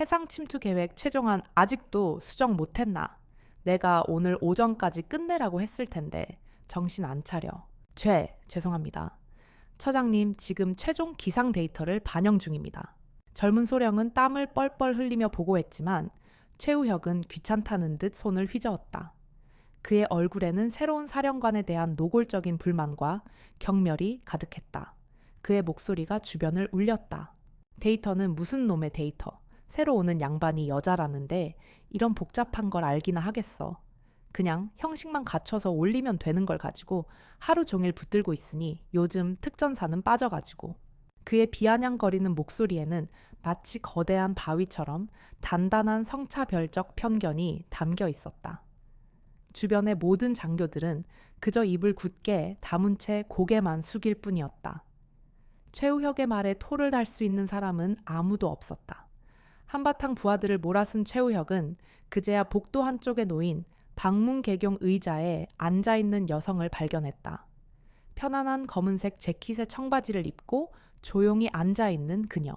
해상 침투 계획 최종안 아직도 수정 못했나? 내가 오늘 오전까지 끝내라고 했을 텐데 정신 안 차려. 죄송합니다. 처장님, 지금 최종 기상 데이터를 반영 중입니다. 젊은 소령은 땀을 뻘뻘 흘리며 보고했지만 최우혁은 귀찮다는 듯 손을 휘저었다. 그의 얼굴에는 새로운 사령관에 대한 노골적인 불만과 경멸이 가득했다. 그의 목소리가 주변을 울렸다. 데이터는 무슨 놈의 데이터? 새로 오는 양반이 여자라는데 이런 복잡한 걸 알기나 하겠어. 그냥 형식만 갖춰서 올리면 되는 걸 가지고 하루 종일 붙들고 있으니 요즘 특전사는 빠져가지고. 그의 비아냥거리는 목소리에는 마치 거대한 바위처럼 단단한 성차별적 편견이 담겨 있었다. 주변의 모든 장교들은 그저 입을 굳게 다문 채 고개만 숙일 뿐이었다. 최우혁의 말에 토를 달 수 있는 사람은 아무도 없었다. 한바탕 부하들을 몰아쓴 최우혁은 그제야 복도 한쪽에 놓인 방문개경 의자에 앉아있는 여성을 발견했다. 편안한 검은색 재킷의 청바지를 입고 조용히 앉아있는 그녀.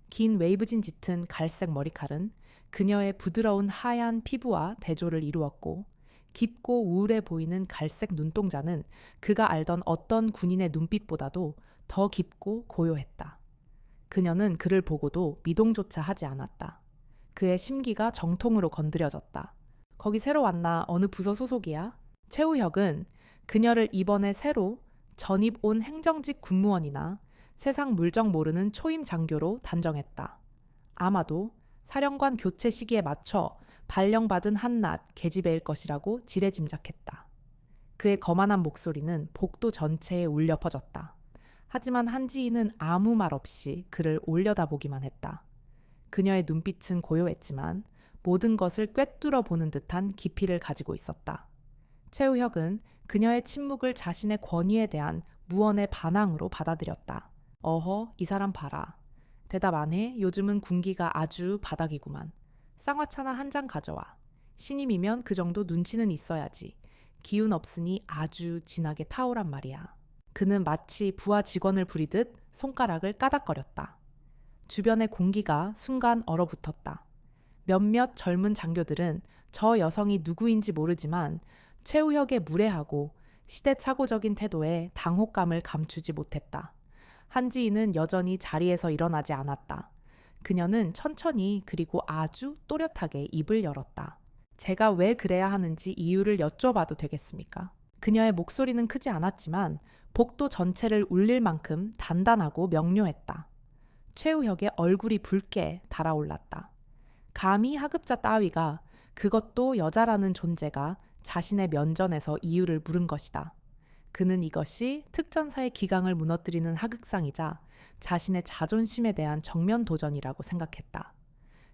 긴 웨이브진 짙은 갈색 머리칼은 그녀의 부드러운 하얀 피부와 대조를 이루었고 깊고 우울해 보이는 갈색 눈동자는 그가 알던 어떤 군인의 눈빛보다도 더 깊고 고요했다. 그녀는 그를 보고도 미동조차 하지 않았다. 그의 심기가 정통으로 건드려졌다. 거기 새로 왔나? 어느 부서 소속이야? 최우혁은 그녀를 이번에 새로 전입 온 행정직 군무원이나 세상 물정 모르는 초임 장교로 단정했다. 아마도 사령관 교체 시기에 맞춰 발령받은 한낱 계집애일 것이라고 지레짐작했다. 그의 거만한 목소리는 복도 전체에 울려 퍼졌다. 하지만 한지인은 아무 말 없이 그를 올려다보기만 했다. 그녀의 눈빛은 고요했지만 모든 것을 꿰뚫어 보는 듯한 깊이를 가지고 있었다. 최우혁은 그녀의 침묵을 자신의 권위에 대한 무언의 반항으로 받아들였다. 어허, 이 사람 봐라. 대답 안 해? 요즘은 군기가 아주 바닥이구만. 쌍화차나 한 잔 가져와. 신임이면 그 정도 눈치는 있어야지. 기운 없으니 아주 진하게 타오란 말이야. 그는 마치 부하 직원을 부리듯 손가락을 까닥거렸다. 주변의 공기가 순간 얼어붙었다. 몇몇 젊은 장교들은 저 여성이 누구인지 모르지만 최우혁의 무례하고 시대착오적인 태도에 당혹감을 감추지 못했다. 한지인은 여전히 자리에서 일어나지 않았다. 그녀는 천천히 그리고 아주 또렷하게 입을 열었다. 제가 왜 그래야 하는지 이유를 여쭤봐도 되겠습니까? 그녀의 목소리는 크지 않았지만 복도 전체를 울릴 만큼 단단하고 명료했다. 최우혁의 얼굴이 붉게 달아올랐다. 감히 하급자 따위가, 그것도 여자라는 존재가 자신의 면전에서 이유를 물은 것이다. 그는 이것이 특전사의 기강을 무너뜨리는 하극상이자 자신의 자존심에 대한 정면 도전이라고 생각했다.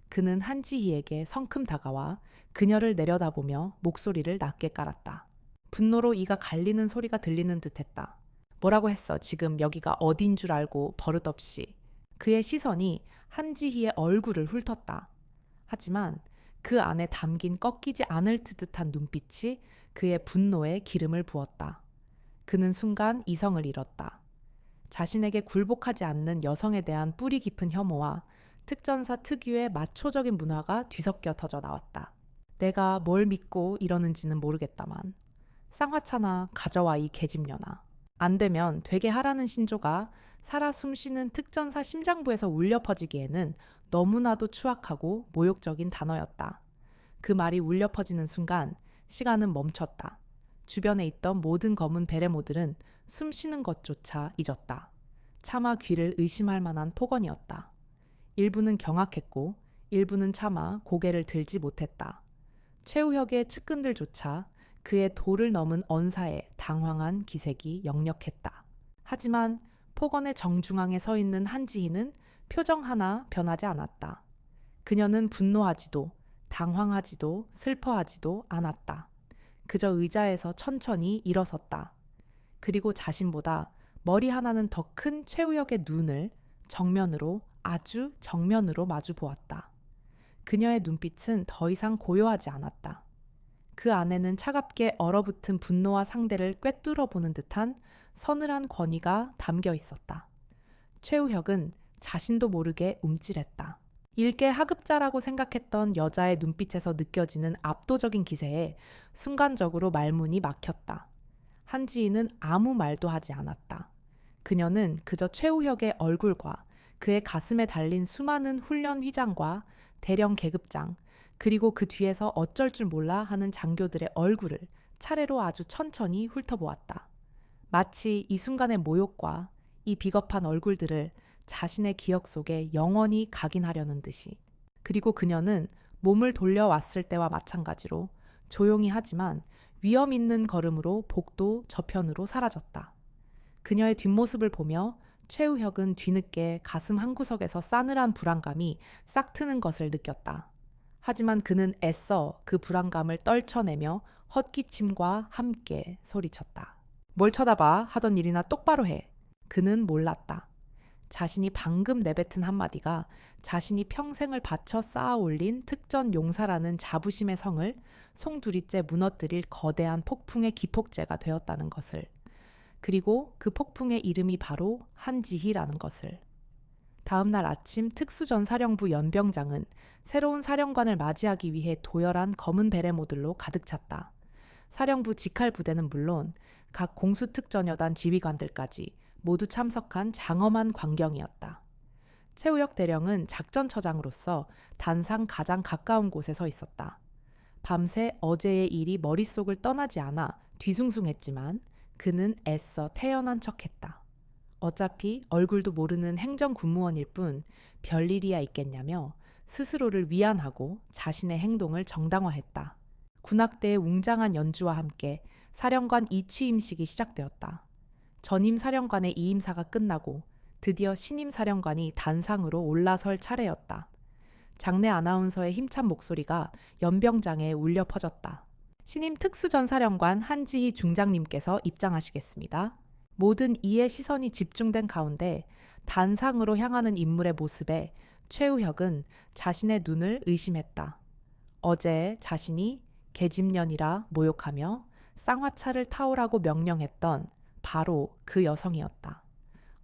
그는 한지희에게 성큼 다가와 그녀를 내려다보며 목소리를 낮게 깔았다. 분노로 이가 갈리는 소리가 들리는 듯했다. 뭐라고 했어? 지금 여기가 어딘 줄 알고 버릇없이. 그의 시선이 한지희의 얼굴을 훑었다. 하지만 그 안에 담긴 꺾이지 않을 듯한 눈빛이 그의 분노에 기름을 부었다. 그는 순간 이성을 잃었다. 자신에게 굴복하지 않는 여성에 대한 뿌리 깊은 혐오와 특전사 특유의 마초적인 문화가 뒤섞여 터져 나왔다. 내가 뭘 믿고 이러는지는 모르겠다만 쌍화차나 가져와 이 계집년아. 안 되면 되게 하라는 신조가 살아 숨쉬는 특전사 심장부에서 울려 퍼지기에는 너무나도 추악하고 모욕적인 단어였다. 그 말이 울려 퍼지는 순간 시간은 멈췄다. 주변에 있던 모든 검은 베레모들은 숨 쉬는 것조차 잊었다. 차마 귀를 의심할 만한 폭언이었다. 일부는 경악했고 일부는 차마 고개를 들지 못했다. 최우혁의 측근들조차 그의 도를 넘은 언사에 당황한 기색이 역력했다. 하지만 폭언의 정중앙에 서 있는 한지희는 표정 하나 변하지 않았다. 그녀는 분노하지도 당황하지도 슬퍼하지도 않았다. 그저 의자에서 천천히 일어섰다. 그리고 자신보다 머리 하나는 더 큰 최우혁의 눈을 정면으로, 아주 정면으로 마주 보았다. 그녀의 눈빛은 더 이상 고요하지 않았다. 그 안에는 차갑게 얼어붙은 분노와 상대를 꿰뚫어 보는 듯한 서늘한 권위가 담겨 있었다. 최우혁은 자신도 모르게 움찔했다. 일개 하급자라고 생각했던 여자의 눈빛에서 느껴지는 압도적인 기세에 순간적으로 말문이 막혔다. 한지희는 아무 말도 하지 않았다. 그녀는 그저 최우혁의 얼굴과 그의 가슴에 달린 수많은 훈련 휘장과 대령 계급장, 그리고 그 뒤에서 어쩔 줄 몰라 하는 장교들의 얼굴을 차례로 아주 천천히 훑어보았다. 마치 이 순간의 모욕과 이 비겁한 얼굴들을 자신의 기억 속에 영원히 각인하려는 듯이. 그리고 그녀는 몸을 돌려왔을 때와 마찬가지로 조용히 하지만 위험 있는 걸음으로 복도 저편으로 사라졌다. 그녀의 뒷모습을 보며 최우혁은 뒤늦게 가슴 한구석에서 싸늘한 불안감이 싹트는 것을 느꼈다. 하지만 그는 애써 그 불안감을 떨쳐내며 헛기침과 함께 소리쳤다. 뭘 쳐다봐 하던 일이나 똑바로 해. 그는 몰랐다. 자신이 방금 내뱉은 한마디가 자신이 평생을 바쳐 쌓아 올린 특전 용사라는 자부심의 성을 송두리째 무너뜨릴 거대한 폭풍의 기폭제가 되었다는 것을. 그리고 그 폭풍의 이름이 바로 한지희라는 것을. 다음 날 아침 특수전사령부 연병장은 새로운 사령관을 맞이하기 위해 도열한 검은 베레모들로 가득 찼다. 사령부 직할 부대는 물론 각 공수특전여단 지휘관들까지 모두 참석한 장엄한 광경이었다. 최우혁 대령은 작전처장으로서 단상 가장 가까운 곳에 서 있었다. 밤새 어제의 일이 머릿속을 떠나지 않아 뒤숭숭했지만 그는 애써 태연한 척했다. 어차피 얼굴도 모르는 행정군무원일 뿐 별일이야 있겠냐며 스스로를 위안하고 자신의 행동을 정당화했다. 군악대의 웅장한 연주와 함께 사령관 이취임식이 시작되었다. 전임 사령관의 이임사가 끝나고 드디어 신임 사령관이 단상으로 올라설 차례였다. 장내 아나운서의 힘찬 목소리가 연병장에 울려 퍼졌다. 신임 특수전사령관 한지희 중장님께서 입장하시겠습니다. 모든 이의 시선이 집중된 가운데 단상으로 향하는 인물의 모습에 최우혁은 자신의 눈을 의심했다. 어제 자신이 계집년이라 모욕하며 쌍화차를 타오라고 명령했던 바로 그 여성이었다.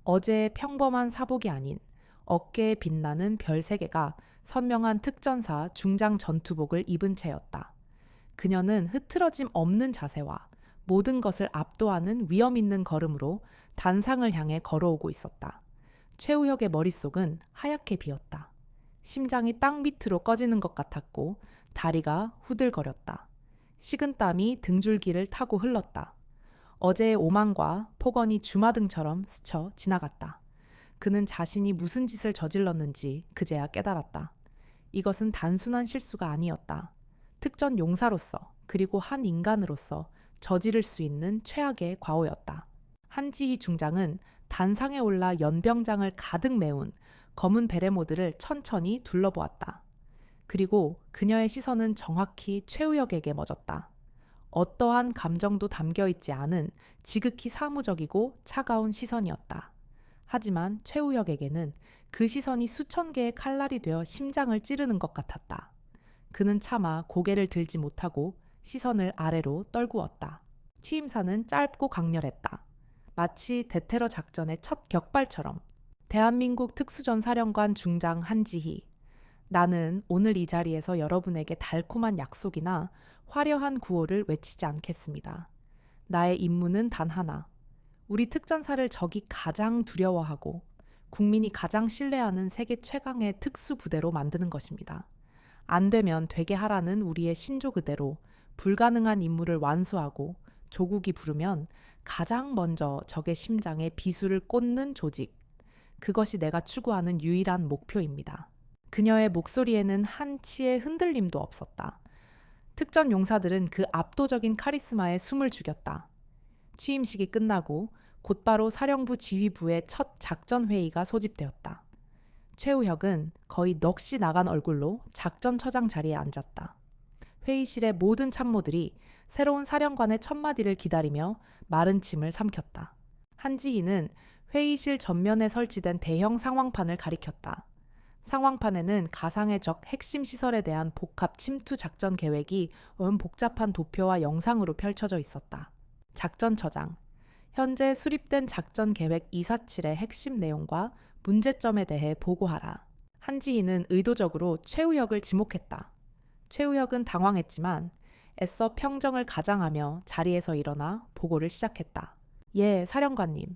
어제의 평범한 사복이 아닌 어깨에 빛나는 별 3개가 선명한 특전사 중장 전투복을 입은 채였다. 그녀는 흐트러짐 없는 자세와 모든 것을 압도하는 위험 있는 걸음으로 단상을 향해 걸어오고 있었다. 최우혁의 머릿속은 하얗게 비었다. 심장이 땅 밑으로 꺼지는 것 같았고 다리가 후들거렸다. 식은땀이 등줄기를 타고 흘렀다. 어제의 오만과 폭언이 주마등처럼 스쳐 지나갔다. 그는 자신이 무슨 짓을 저질렀는지 그제야 깨달았다. 이것은 단순한 실수가 아니었다. 특전 용사로서 그리고 한 인간으로서 저지를 수 있는 최악의 과오였다. 한지희 중장은 단상에 올라 연병장을 가득 메운 검은 베레모드를 천천히 둘러보았다. 그리고 그녀의 시선은 정확히 최우혁에게 멎었다. 어떠한 감정도 담겨있지 않은 지극히 사무적이고 차가운 시선이었다. 하지만 최우혁에게는 그 시선이 수천 개의 칼날이 되어 심장을 찌르는 것 같았다. 그는 차마 고개를 들지 못하고 시선을 아래로 떨구었다. 취임사는 짧고 강렬했다. 마치 대테러 작전의 첫 격발처럼. 대한민국 특수전사령관 중장 한지희. 나는 오늘 이 자리에서 여러분에게 달콤한 약속이나 화려한 구호를 외치지 않겠습니다. 나의 임무는 단 하나. 우리 특전사를 적이 가장 두려워하고 국민이 가장 신뢰하는 세계 최강의 특수부대로 만드는 것입니다. 안 되면 되게 하라는 우리의 신조 그대로 불가능한 임무를 완수하고 조국이 부르면 가장 먼저 적의 심장에 비수를 꽂는 조직. 그것이 내가 추구하는 유일한 목표입니다. 그녀의 목소리에는 한치의 흔들림도 없었다. 특전 용사들은 그 압도적인 카리스마에 숨을 죽였다. 취임식이 끝나고 곧바로 사령부 지휘부의 첫 작전회의가 소집되었다. 최우혁은 거의 넋이 나간 얼굴로 작전처장 자리에 앉았다. 회의실의 모든 참모들이 새로운 사령관의 첫마디를 기다리며 마른 침을 삼켰다. 한지희는 회의실 전면에 설치된 대형 상황판을 가리켰다. 상황판에는 가상의 적 핵심 시설에 대한 복합 침투 작전 계획이 복잡한 도표와 영상으로 펼쳐져 있었다. 작전처장, 현재 수립된 작전 계획 247의 핵심 내용과 문제점에 대해 보고하라. 한지희는 의도적으로 최우혁을 지목했다. 최우혁은 당황했지만 애써 평정을 가장하며 자리에서 일어나 보고를 시작했다. 예, 사령관님.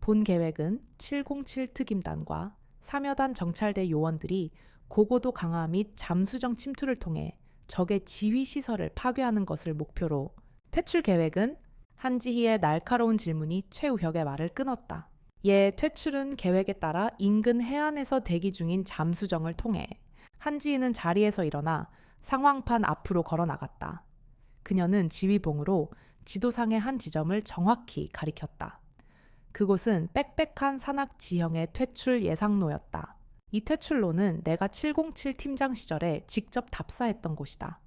본 계획은 707 특임단과 3여단 정찰대 요원들이 고고도 강화 및 잠수정 침투를 통해 적의 지휘 시설을 파괴하는 것을 목표로. 퇴출 계획은? 한지희의 날카로운 질문이 최우혁의 말을 끊었다. 예, 퇴출은 계획에 따라 인근 해안에서 대기 중인 잠수정을 통해. 한지희는 자리에서 일어나 상황판 앞으로 걸어 나갔다. 그녀는 지휘봉으로 지도상의 한 지점을 정확히 가리켰다. 그곳은 빽빽한 산악 지형의 퇴출 예상로였다. 이 퇴출로는 내가 707 팀장 시절에 직접 답사했던 곳이다.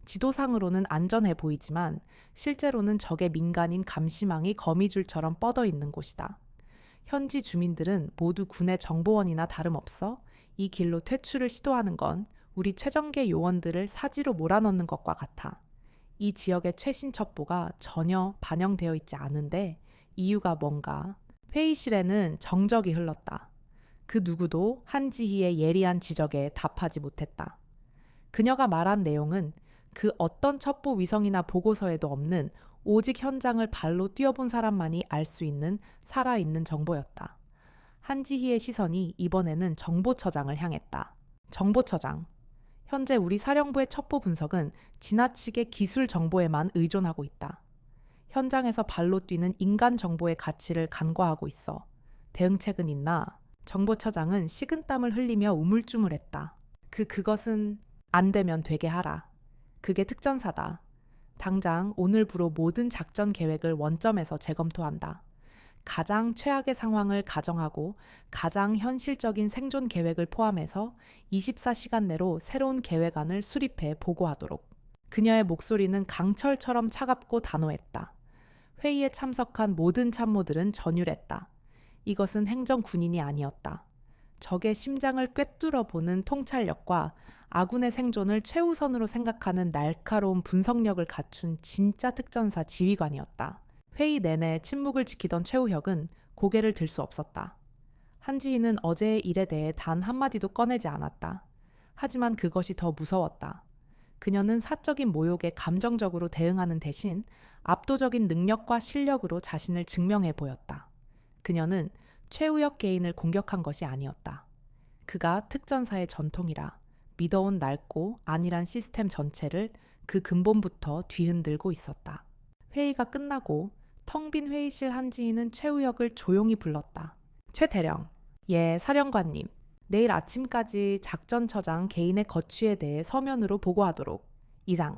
지도상으로는 안전해 보이지만 실제로는 적의 민간인 감시망이 거미줄처럼 뻗어 있는 곳이다. 현지 주민들은 모두 군의 정보원이나 다름없어 이 길로 퇴출을 시도하는 건 우리 최정계 요원들을 사지로 몰아넣는 것과 같아. 이 지역의 최신 첩보가 전혀 반영되어 있지 않은데 이유가 뭔가? 회의실에는 정적이 흘렀다. 그 누구도 한지희의 예리한 지적에 답하지 못했다. 그녀가 말한 내용은 그 어떤 첩보 위성이나 보고서에도 없는 오직 현장을 발로 뛰어본 사람만이 알 수 있는 살아있는 정보였다. 한지희의 시선이 이번에는 정보처장을 향했다. 정보처장. 현재 우리 사령부의 첩보 분석은 지나치게 기술 정보에만 의존하고 있다. 현장에서 발로 뛰는 인간 정보의 가치를 간과하고 있어. 대응책은 있나? 정보처장은 식은땀을 흘리며 우물쭈물했다. 그것은 안 되면 되게 하라. 그게 특전사다. 당장 오늘부로 모든 작전 계획을 원점에서 재검토한다. 가장 최악의 상황을 가정하고 가장 현실적인 생존 계획을 포함해서 24시간 내로 새로운 계획안을 수립해 보고하도록. 그녀의 목소리는 강철처럼 차갑고 단호했다. 회의에 참석한 모든 참모들은 전율했다. 이것은 행정군인이 아니었다. 적의 심장을 꿰뚫어 보는 통찰력과 아군의 생존을 최우선으로 생각하는 날카로운 분석력을 갖춘 진짜 특전사 지휘관이었다. 회의 내내 침묵을 지키던 최우혁은 고개를 들 수 없었다. 한지희는 어제의 일에 대해 단 한마디도 꺼내지 않았다. 하지만 그것이 더 무서웠다. 그녀는 사적인 모욕에 감정적으로 대응하는 대신 압도적인 능력과 실력으로 자신을 증명해 보였다. 그녀는 최우혁 개인을 공격한 것이 아니었다. 그가 특전사의 전통이라 믿어온 낡고 안일한 시스템 전체를 그 근본부터 뒤흔들고 있었다. 회의가 끝나고 텅 빈 회의실 한지희는 최우혁을 조용히 불렀다. 최 대령, 예, 사령관님. 내일 아침까지 작전처장 개인의 거취에 대해 서면으로 보고하도록. 이상.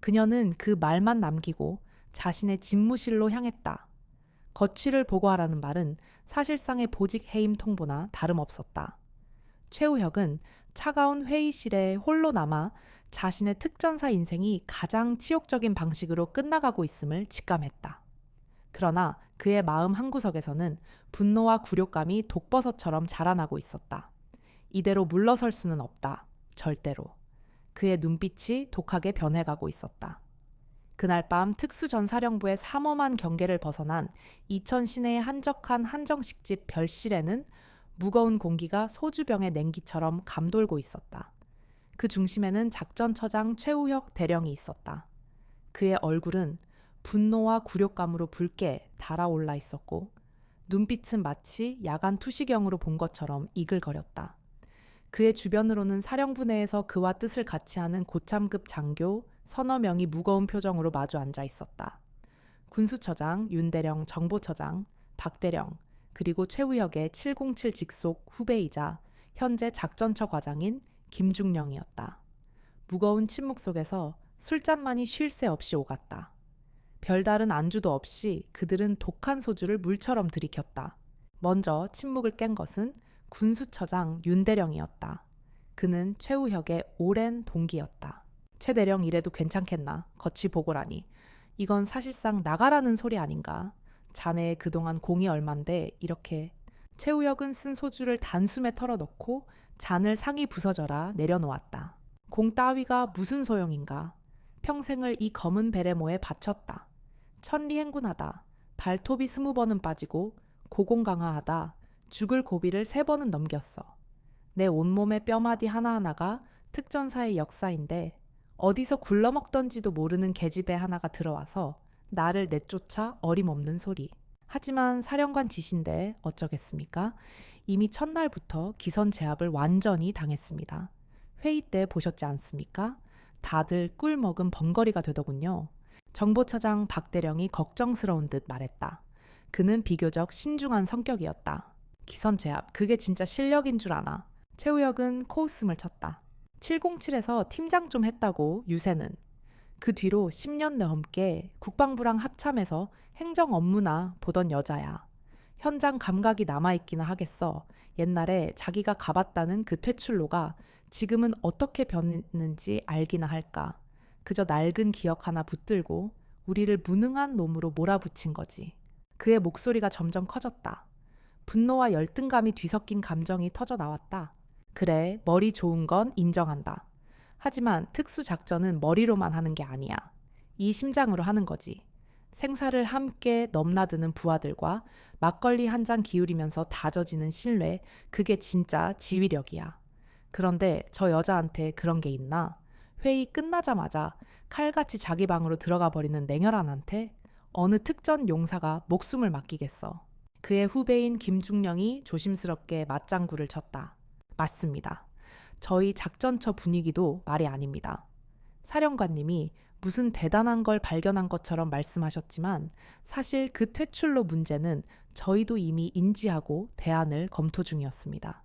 그녀는 그 말만 남기고 자신의 집무실로 향했다. 거취를 보고하라는 말은 사실상의 보직 해임 통보나 다름없었다. 최우혁은 차가운 회의실에 홀로 남아 자신의 특전사 인생이 가장 치욕적인 방식으로 끝나가고 있음을 직감했다. 그러나 그의 마음 한구석에서는 분노와 굴욕감이 독버섯처럼 자라나고 있었다. 이대로 물러설 수는 없다. 절대로. 그의 눈빛이 독하게 변해가고 있었다. 그날 밤 특수전사령부의 삼엄한 경계를 벗어난 이천 시내의 한적한 한정식집 별실에는 무거운 공기가 소주병의 냉기처럼 감돌고 있었다. 그 중심에는 작전처장 최우혁 대령이 있었다. 그의 얼굴은 분노와 굴욕감으로 붉게 달아올라 있었고 눈빛은 마치 야간 투시경으로 본 것처럼 이글거렸다. 그의 주변으로는 사령부 내에서 그와 뜻을 같이 하는 고참급 장교 서너 명이 무거운 표정으로 마주 앉아 있었다. 군수처장, 윤대령, 정보처장, 박대령, 그리고 최우혁의 707 직속 후배이자 현재 작전처 과장인 김중령이었다. 무거운 침묵 속에서 술잔만이 쉴 새 없이 오갔다. 별다른 안주도 없이 그들은 독한 소주를 물처럼 들이켰다. 먼저 침묵을 깬 것은 군수처장 윤대령이었다. 그는 최우혁의 오랜 동기였다. 최 대령 이래도 괜찮겠나? 거취 보고라니. 이건 사실상 나가라는 소리 아닌가? 자네의 그동안 공이 얼만데 이렇게. 최우혁은 쓴 소주를 단숨에 털어넣고 잔을 상이 부서져라 내려놓았다. 공 따위가 무슨 소용인가? 평생을 이 검은 베레모에 바쳤다. 천리행군하다. 발톱이 20번은 빠지고 고공강화하다. 죽을 고비를 3번은 넘겼어. 내 온몸의 뼈마디 하나하나가 특전사의 역사인데 어디서 굴러먹던지도 모르는 계집애 하나가 들어와서 나를 내쫓아 어림없는 소리. 하지만 사령관 지신데 어쩌겠습니까? 이미 첫날부터 기선 제압을 완전히 당했습니다. 회의 때 보셨지 않습니까? 다들 꿀 먹은 번거리가 되더군요. 정보처장 박대령이 걱정스러운 듯 말했다. 그는 비교적 신중한 성격이었다. 기선 제압, 그게 진짜 실력인 줄 아나. 최우혁은 코웃음을 쳤다. 707에서 팀장 좀 했다고 유세는. 그 뒤로 10년 넘게 국방부랑 합참해서 행정 업무나 보던 여자야. 현장 감각이 남아있기나 하겠어. 옛날에 자기가 가봤다는 그 퇴출로가 지금은 어떻게 변했는지 알기나 할까. 그저 낡은 기억 하나 붙들고 우리를 무능한 놈으로 몰아붙인 거지. 그의 목소리가 점점 커졌다. 분노와 열등감이 뒤섞인 감정이 터져 나왔다. 그래, 머리 좋은 건 인정한다. 하지만 특수작전은 머리로만 하는 게 아니야. 이 심장으로 하는 거지. 생사를 함께 넘나드는 부하들과 막걸리 한 잔 기울이면서 다져지는 신뢰, 그게 진짜 지휘력이야. 그런데 저 여자한테 그런 게 있나? 회의 끝나자마자 칼같이 자기 방으로 들어가 버리는 냉혈한한테 어느 특전 용사가 목숨을 맡기겠어. 그의 후배인 김중령이 조심스럽게 맞장구를 쳤다. 맞습니다. 저희 작전처 분위기도 말이 아닙니다. 사령관님이 무슨 대단한 걸 발견한 것처럼 말씀하셨지만 사실 그 퇴출로 문제는 저희도 이미 인지하고 대안을 검토 중이었습니다.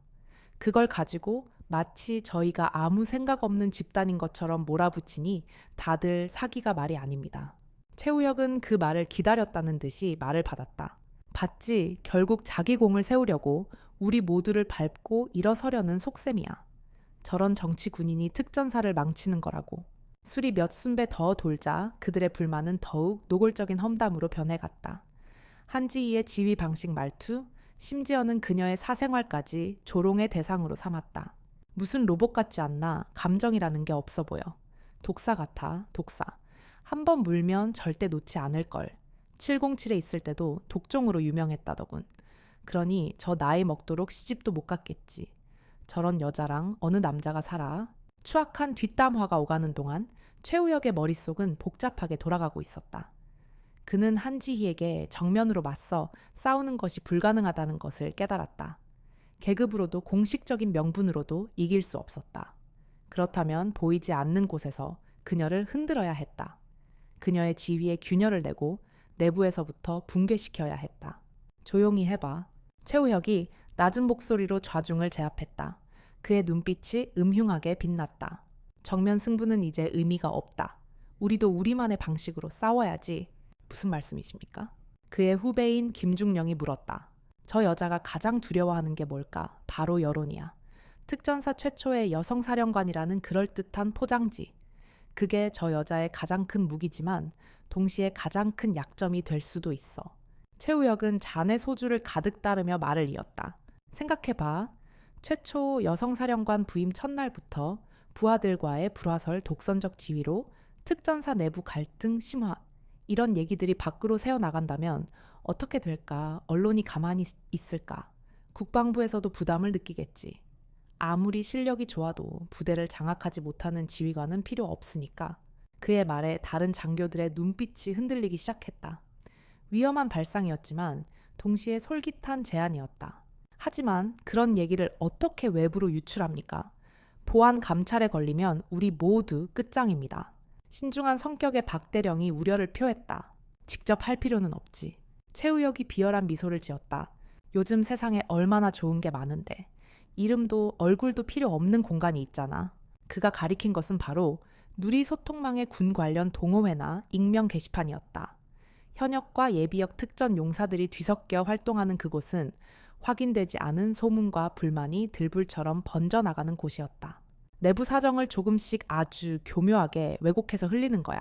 그걸 가지고 마치 저희가 아무 생각 없는 집단인 것처럼 몰아붙이니 다들 사기가 말이 아닙니다. 최우혁은 그 말을 기다렸다는 듯이 말을 받았다. 봤지, 결국 자기 공을 세우려고 우리 모두를 밟고 일어서려는 속셈이야. 저런 정치 군인이 특전사를 망치는 거라고. 술이 몇 순배 더 돌자 그들의 불만은 더욱 노골적인 험담으로 변해갔다. 한지희의 지휘 방식 말투, 심지어는 그녀의 사생활까지 조롱의 대상으로 삼았다. 무슨 로봇 같지 않나 감정이라는 게 없어 보여. 독사 같아, 독사. 한 번 물면 절대 놓지 않을 걸. 707에 있을 때도 독종으로 유명했다더군. 그러니 저 나이 먹도록 시집도 못 갔겠지. 저런 여자랑 어느 남자가 살아. 추악한 뒷담화가 오가는 동안 최우혁의 머릿속은 복잡하게 돌아가고 있었다. 그는 한지희에게 정면으로 맞서 싸우는 것이 불가능하다는 것을 깨달았다. 계급으로도 공식적인 명분으로도 이길 수 없었다. 그렇다면 보이지 않는 곳에서 그녀를 흔들어야 했다. 그녀의 지위에 균열을 내고 내부에서부터 붕괴시켜야 했다. 조용히 해봐. 최우혁이 낮은 목소리로 좌중을 제압했다. 그의 눈빛이 음흉하게 빛났다. 정면 승부는 이제 의미가 없다. 우리도 우리만의 방식으로 싸워야지. 무슨 말씀이십니까? 그의 후배인 김중령이 물었다. 저 여자가 가장 두려워하는 게 뭘까? 바로 여론이야. 특전사 최초의 여성 사령관이라는 그럴듯한 포장지. 그게 저 여자의 가장 큰 무기지만 동시에 가장 큰 약점이 될 수도 있어. 최우혁은 잔에 소주를 가득 따르며 말을 이었다. 생각해봐. 최초 여성사령관 부임 첫날부터 부하들과의 불화설 독선적 지위로 특전사 내부 갈등 심화, 이런 얘기들이 밖으로 새어나간다면 어떻게 될까? 언론이 가만히 있을까? 국방부에서도 부담을 느끼겠지. 아무리 실력이 좋아도 부대를 장악하지 못하는 지휘관은 필요 없으니까. 그의 말에 다른 장교들의 눈빛이 흔들리기 시작했다. 위험한 발상이었지만 동시에 솔깃한 제안이었다. 하지만 그런 얘기를 어떻게 외부로 유출합니까? 보안 감찰에 걸리면 우리 모두 끝장입니다. 신중한 성격의 박대령이 우려를 표했다. 직접 할 필요는 없지. 최우혁이 비열한 미소를 지었다. 요즘 세상에 얼마나 좋은 게 많은데. 이름도 얼굴도 필요 없는 공간이 있잖아. 그가 가리킨 것은 바로 누리소통망의 군 관련 동호회나 익명 게시판이었다. 현역과 예비역 특전 용사들이 뒤섞여 활동하는 그곳은 확인되지 않은 소문과 불만이 들불처럼 번져나가는 곳이었다. 내부 사정을 조금씩 아주 교묘하게 왜곡해서 흘리는 거야.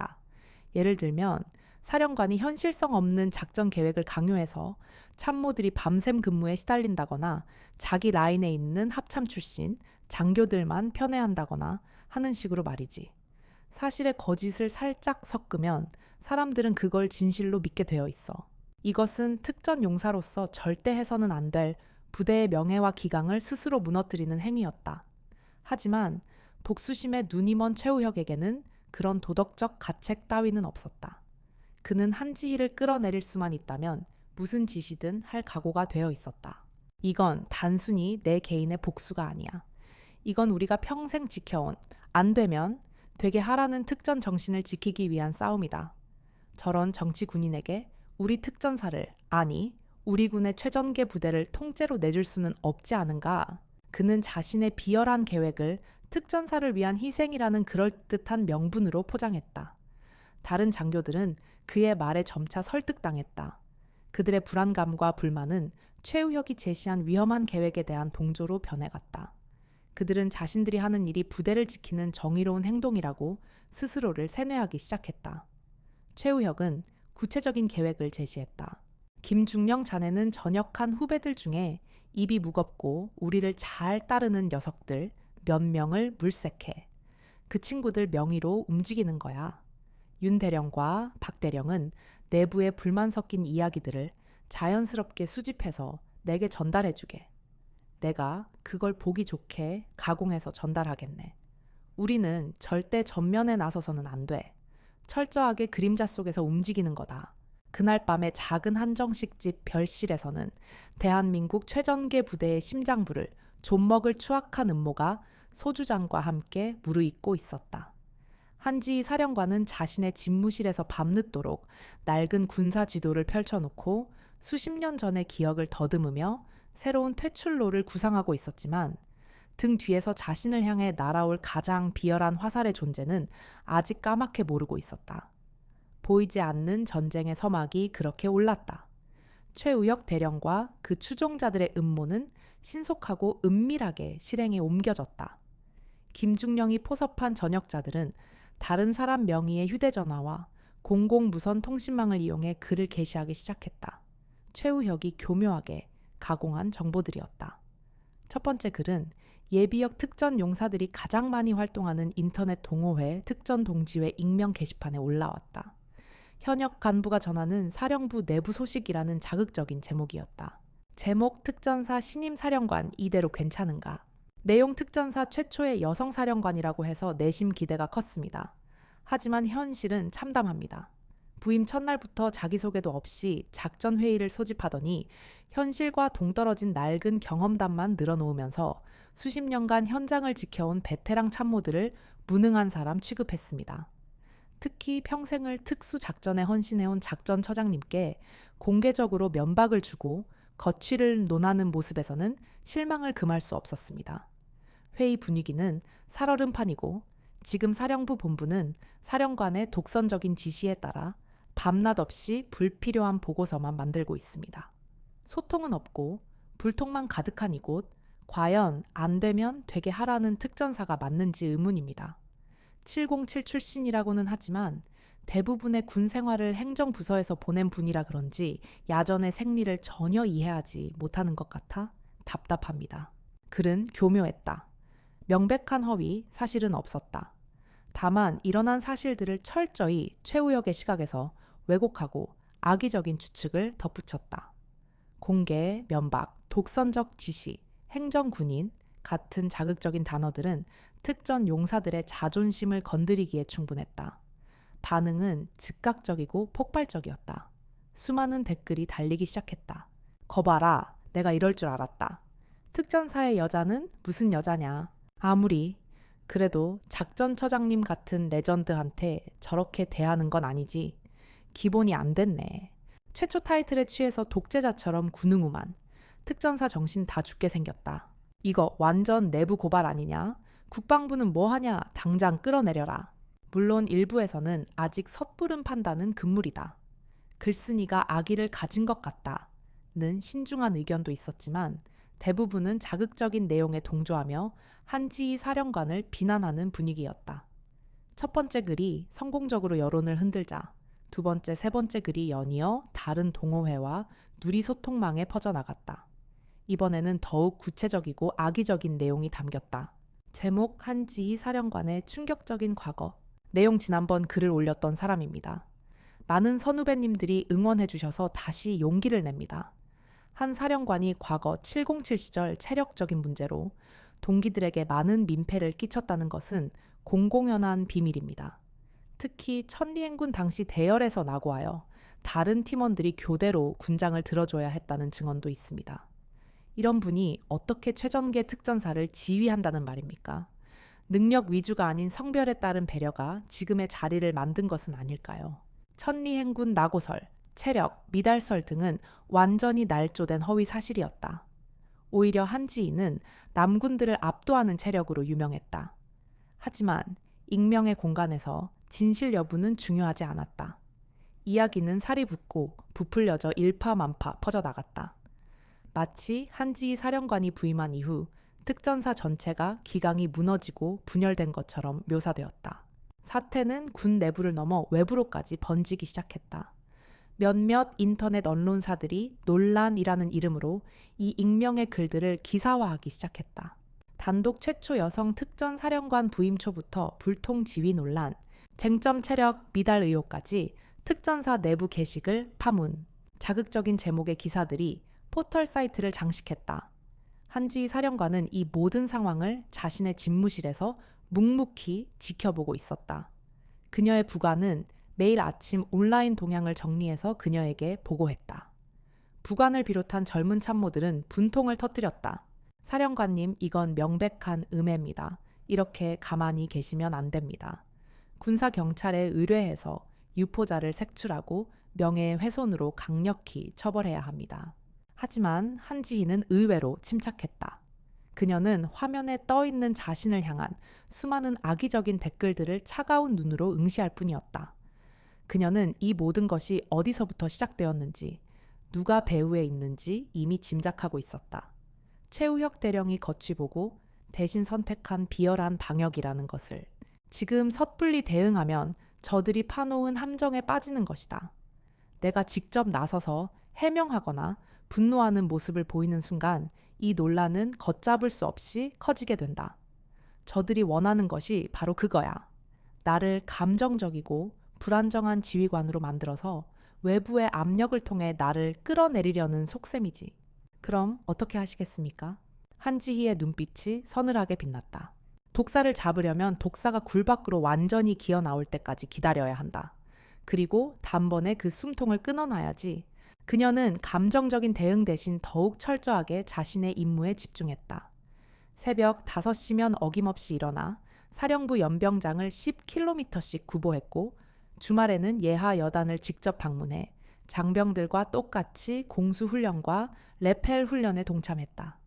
예를 들면 사령관이 현실성 없는 작전 계획을 강요해서 참모들이 밤샘 근무에 시달린다거나 자기 라인에 있는 합참 출신 장교들만 편애한다거나 하는 식으로 말이지. 사실의 거짓을 살짝 섞으면 사람들은 그걸 진실로 믿게 되어 있어. 이것은 특전 용사로서 절대 해서는 안 될 부대의 명예와 기강을 스스로 무너뜨리는 행위였다. 하지만 복수심에 눈이 먼 최우혁에게는 그런 도덕적 가책 따위는 없었다. 그는 한지희를 끌어내릴 수만 있다면 무슨 짓이든 할 각오가 되어 있었다. 이건 단순히 내 개인의 복수가 아니야. 이건 우리가 평생 지켜온, 안 되면 되게 하라는 특전 정신을 지키기 위한 싸움이다. 저런 정치 군인에게 우리 특전사를, 아니 우리 군의 최전개 부대를 통째로 내줄 수는 없지 않은가? 그는 자신의 비열한 계획을 특전사를 위한 희생이라는 그럴듯한 명분으로 포장했다. 다른 장교들은 그의 말에 점차 설득당했다. 그들의 불안감과 불만은 최우혁이 제시한 위험한 계획에 대한 동조로 변해갔다. 그들은 자신들이 하는 일이 부대를 지키는 정의로운 행동이라고 스스로를 세뇌하기 시작했다. 최우혁은 구체적인 계획을 제시했다. 김중령 자네는 전역한 후배들 중에 입이 무겁고 우리를 잘 따르는 녀석들 몇 명을 물색해. 그 친구들 명의로 움직이는 거야. 윤 대령과 박 대령은 내부에 불만 섞인 이야기들을 자연스럽게 수집해서 내게 전달해주게. 내가 그걸 보기 좋게 가공해서 전달하겠네. 우리는 절대 전면에 나서서는 안 돼. 철저하게 그림자 속에서 움직이는 거다. 그날 밤의 작은 한정식집 별실에서는 대한민국 최전개 부대의 심장부를 존먹을 추악한 음모가 소주잔과 함께 무르익고 있었다. 한지희 사령관은 자신의 집무실에서 밤늦도록 낡은 군사 지도를 펼쳐놓고 수십 년 전의 기억을 더듬으며 새로운 퇴출로를 구상하고 있었지만 등 뒤에서 자신을 향해 날아올 가장 비열한 화살의 존재는 아직 까맣게 모르고 있었다. 보이지 않는 전쟁의 서막이 그렇게 올랐다. 최우혁 대령과 그 추종자들의 음모는 신속하고 은밀하게 실행에 옮겨졌다. 김중령이 포섭한 전역자들은 다른 사람 명의의 휴대전화와 공공무선 통신망을 이용해 글을 게시하기 시작했다. 최우혁이 교묘하게 가공한 정보들이었다. 첫 번째 글은 예비역 특전 용사들이 가장 많이 활동하는 인터넷 동호회 특전 동지회 익명 게시판에 올라왔다. 현역 간부가 전하는 사령부 내부 소식이라는 자극적인 제목이었다. 제목 특전사 신임 사령관 이대로 괜찮은가? 내용 특전사 최초의 여성 사령관이라고 해서 내심 기대가 컸습니다. 하지만 현실은 참담합니다. 부임 첫날부터 자기소개도 없이 작전 회의를 소집하더니 현실과 동떨어진 낡은 경험담만 늘어놓으면서 수십 년간 현장을 지켜온 베테랑 참모들을 무능한 사람 취급했습니다. 특히 평생을 특수작전에 헌신해온 작전처장님께 공개적으로 면박을 주고 거취를 논하는 모습에서는 실망을 금할 수 없었습니다. 회의 분위기는 살얼음판이고 지금 사령부 본부는 사령관의 독선적인 지시에 따라 밤낮 없이 불필요한 보고서만 만들고 있습니다. 소통은 없고 불통만 가득한 이곳, 과연 안 되면 되게 하라는 특전사가 맞는지 의문입니다. 707 출신이라고는 하지만 대부분의 군 생활을 행정부서에서 보낸 분이라 그런지 야전의 생리를 전혀 이해하지 못하는 것 같아 답답합니다. 글은 교묘했다. 명백한 허위, 사실은 없었다. 다만 일어난 사실들을 철저히 최우혁의 시각에서 왜곡하고 악의적인 추측을 덧붙였다. 공개, 면박, 독선적 지시, 행정군인 같은 자극적인 단어들은 특전 용사들의 자존심을 건드리기에 충분했다. 반응은 즉각적이고 폭발적이었다. 수많은 댓글이 달리기 시작했다. 거봐라, 내가 이럴 줄 알았다. 특전사의 여자는 무슨 여자냐. 아무리 그래도 작전처장님 같은 레전드한테 저렇게 대하는 건 아니지. 기본이 안 됐네. 최초 타이틀에 취해서 독재자처럼 군웅우만. 특전사 정신 다 죽게 생겼다. 이거 완전 내부 고발 아니냐? 국방부는 뭐 하냐? 당장 끌어내려라. 물론 일부에서는 아직 섣부른 판단은 금물이다. 글쓴이가 악의를 가진 것 같다는 신중한 의견도 있었지만 대부분은 자극적인 내용에 동조하며 한지희 사령관을 비난하는 분위기였다. 첫 번째 글이 성공적으로 여론을 흔들자 두 번째, 세 번째 글이 연이어 다른 동호회와 누리 소통망에 퍼져나갔다. 이번에는 더욱 구체적이고 악의적인 내용이 담겼다. 제목 한지희 사령관의 충격적인 과거. 내용 지난번 글을 올렸던 사람입니다. 많은 선후배님들이 응원해 주셔서 다시 용기를 냅니다. 한 사령관이 과거 707 시절 체력적인 문제로 동기들에게 많은 민폐를 끼쳤다는 것은 공공연한 비밀입니다. 특히 천리행군 당시 대열에서 나고하여 다른 팀원들이 교대로 군장을 들어줘야 했다는 증언도 있습니다. 이런 분이 어떻게 최전개 특전사를 지휘한다는 말입니까? 능력 위주가 아닌 성별에 따른 배려가 지금의 자리를 만든 것은 아닐까요? 천리행군 나고설, 체력, 미달설 등은 완전히 날조된 허위 사실이었다. 오히려 한지희는 남군들을 압도하는 체력으로 유명했다. 하지만 익명의 공간에서 진실 여부는 중요하지 않았다. 이야기는 살이 붙고 부풀려져 일파만파 퍼져나갔다. 마치 한지희 사령관이 부임한 이후 특전사 전체가 기강이 무너지고 분열된 것처럼 묘사되었다. 사태는 군 내부를 넘어 외부로까지 번지기 시작했다. 몇몇 인터넷 언론사들이 논란이라는 이름으로 이 익명의 글들을 기사화하기 시작했다. 단독 최초 여성 특전사령관 부임 초부터 불통 지휘 논란, 쟁점 체력 미달 의혹까지 특전사 내부 게시글 파문, 자극적인 제목의 기사들이 포털 사이트를 장식했다. 한지희 사령관은 이 모든 상황을 자신의 집무실에서 묵묵히 지켜보고 있었다. 그녀의 부관은 매일 아침 온라인 동향을 정리해서 그녀에게 보고했다. 부관을 비롯한 젊은 참모들은 분통을 터뜨렸다. 사령관님, 이건 명백한 음해입니다. 이렇게 가만히 계시면 안 됩니다. 군사경찰에 의뢰해서 유포자를 색출하고 명예훼손으로 강력히 처벌해야 합니다. 하지만 한지희는 의외로 침착했다. 그녀는 화면에 떠있는 자신을 향한 수많은 악의적인 댓글들을 차가운 눈으로 응시할 뿐이었다. 그녀는 이 모든 것이 어디서부터 시작되었는지, 누가 배후에 있는지 이미 짐작하고 있었다. 최우혁 대령이 거취보고 대신 선택한 비열한 방역이라는 것을. 지금 섣불리 대응하면 저들이 파놓은 함정에 빠지는 것이다. 내가 직접 나서서 해명하거나 분노하는 모습을 보이는 순간 이 논란은 걷잡을 수 없이 커지게 된다. 저들이 원하는 것이 바로 그거야. 나를 감정적이고 불안정한 지휘관으로 만들어서 외부의 압력을 통해 나를 끌어내리려는 속셈이지. 그럼 어떻게 하시겠습니까? 한지희의 눈빛이 서늘하게 빛났다. 독사를 잡으려면 독사가 굴 밖으로 완전히 기어 나올 때까지 기다려야 한다. 그리고 단번에 그 숨통을 끊어놔야지. 그녀는 감정적인 대응 대신 더욱 철저하게 자신의 임무에 집중했다. 새벽 5시면 어김없이 일어나 사령부 연병장을 10km씩 구보했고 주말에는 예하 여단을 직접 방문해 장병들과 똑같이 공수훈련과 레펠 훈련에 동참했다.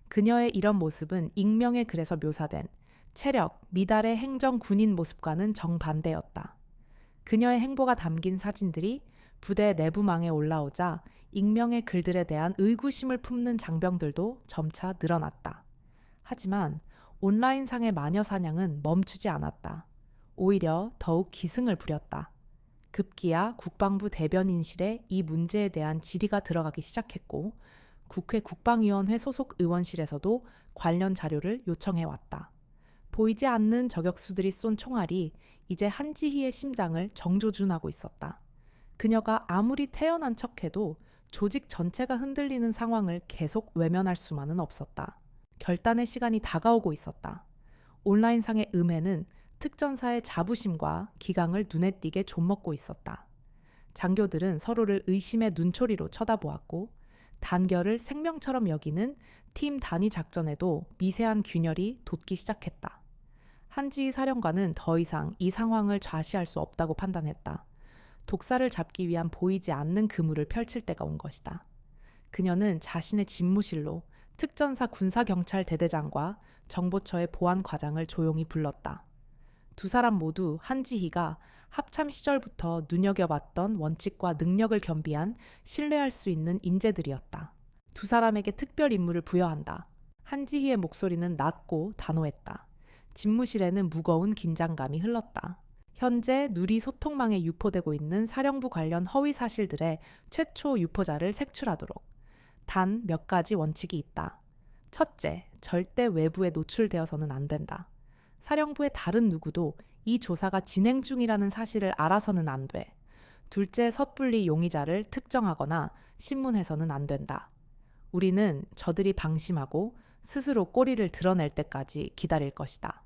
그녀의 이런 모습은 익명의 글에서 묘사된 체력, 미달의 행정 군인 모습과는 정반대였다. 그녀의 행보가 담긴 사진들이 부대 내부망에 올라오자 익명의 글들에 대한 의구심을 품는 장병들도 점차 늘어났다. 하지만 온라인상의 마녀 사냥은 멈추지 않았다. 오히려 더욱 기승을 부렸다. 급기야 국방부 대변인실에 이 문제에 대한 질의가 들어가기 시작했고 국회 국방위원회 소속 의원실에서도 관련 자료를 요청해왔다. 보이지 않는 저격수들이 쏜 총알이 이제 한지희의 심장을 정조준하고 있었다. 그녀가 아무리 태연한 척해도 조직 전체가 흔들리는 상황을 계속 외면할 수만은 없었다. 결단의 시간이 다가오고 있었다. 온라인상의 음해는 특전사의 자부심과 기강을 눈에 띄게 좀먹고 있었다. 장교들은 서로를 의심의 눈초리로 쳐다보았고 단결을 생명처럼 여기는 팀 단위 작전에도 미세한 균열이 돋기 시작했다. 한지희 사령관은 더 이상 이 상황을 좌시할 수 없다고 판단했다. 독사를 잡기 위한 보이지 않는 그물을 펼칠 때가 온 것이다. 그녀는 자신의 집무실로 특전사 군사경찰 대대장과 정보처의 보안과장을 조용히 불렀다. 두 사람 모두 한지희가 합참 시절부터 눈여겨봤던 원칙과 능력을 겸비한 신뢰할 수 있는 인재들이었다. 두 사람에게 특별 임무를 부여한다. 한지희의 목소리는 낮고 단호했다. 집무실에는 무거운 긴장감이 흘렀다. 현재 누리 소통망에 유포되고 있는 사령부 관련 허위 사실들의 최초 유포자를 색출하도록. 단 몇 가지 원칙이 있다. 첫째, 절대 외부에 노출되어서는 안 된다. 사령부의 다른 누구도 이 조사가 진행 중이라는 사실을 알아서는 안 돼. 둘째, 섣불리 용의자를 특정하거나 신문해서는 안 된다. 우리는 저들이 방심하고 스스로 꼬리를 드러낼 때까지 기다릴 것이다.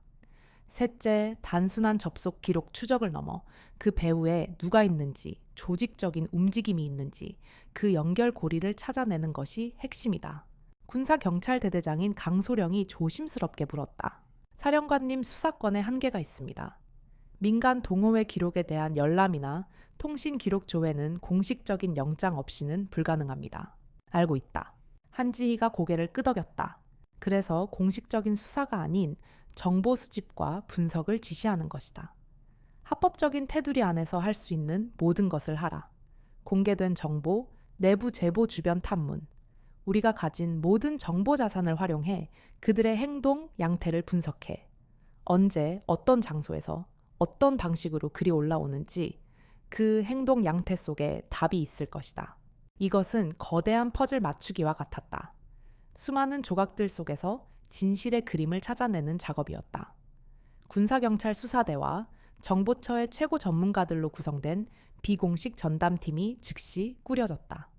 셋째, 단순한 접속 기록 추적을 넘어 그 배후에 누가 있는지, 조직적인 움직임이 있는지 그 연결고리를 찾아내는 것이 핵심이다. 군사경찰대대장인 강소령이 조심스럽게 물었다. 사령관님, 수사권에 한계가 있습니다. 민간 동호회 기록에 대한 열람이나 통신 기록 조회는 공식적인 영장 없이는 불가능합니다. 알고 있다. 한지희가 고개를 끄덕였다. 그래서 공식적인 수사가 아닌 정보 수집과 분석을 지시하는 것이다. 합법적인 테두리 안에서 할 수 있는 모든 것을 하라. 공개된 정보, 내부 제보 주변 탐문, 우리가 가진 모든 정보 자산을 활용해 그들의 행동, 양태를 분석해. 언제, 어떤 장소에서, 어떤 방식으로 글이 올라오는지 그 행동 양태 속에 답이 있을 것이다. 이것은 거대한 퍼즐 맞추기와 같았다. 수많은 조각들 속에서 진실의 그림을 찾아내는 작업이었다. 군사경찰 수사대와 정보처의 최고 전문가들로 구성된 비공식 전담팀이 즉시 꾸려졌다.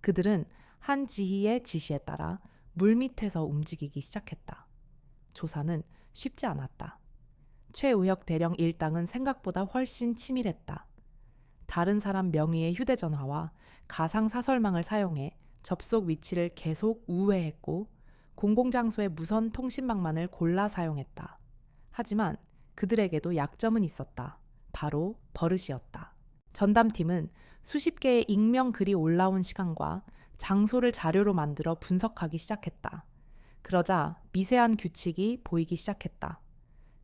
그들은 한지희의 지시에 따라 물밑에서 움직이기 시작했다. 조사는 쉽지 않았다. 최우혁 대령 일당은 생각보다 훨씬 치밀했다. 다른 사람 명의의 휴대전화와 가상사설망을 사용해 접속 위치를 계속 우회했고 공공장소의 무선 통신망만을 골라 사용했다. 하지만 그들에게도 약점은 있었다. 바로 버릇이었다. 전담팀은 수십 개의 익명 글이 올라온 시간과 장소를 자료로 만들어 분석하기 시작했다. 그러자 미세한 규칙이 보이기 시작했다.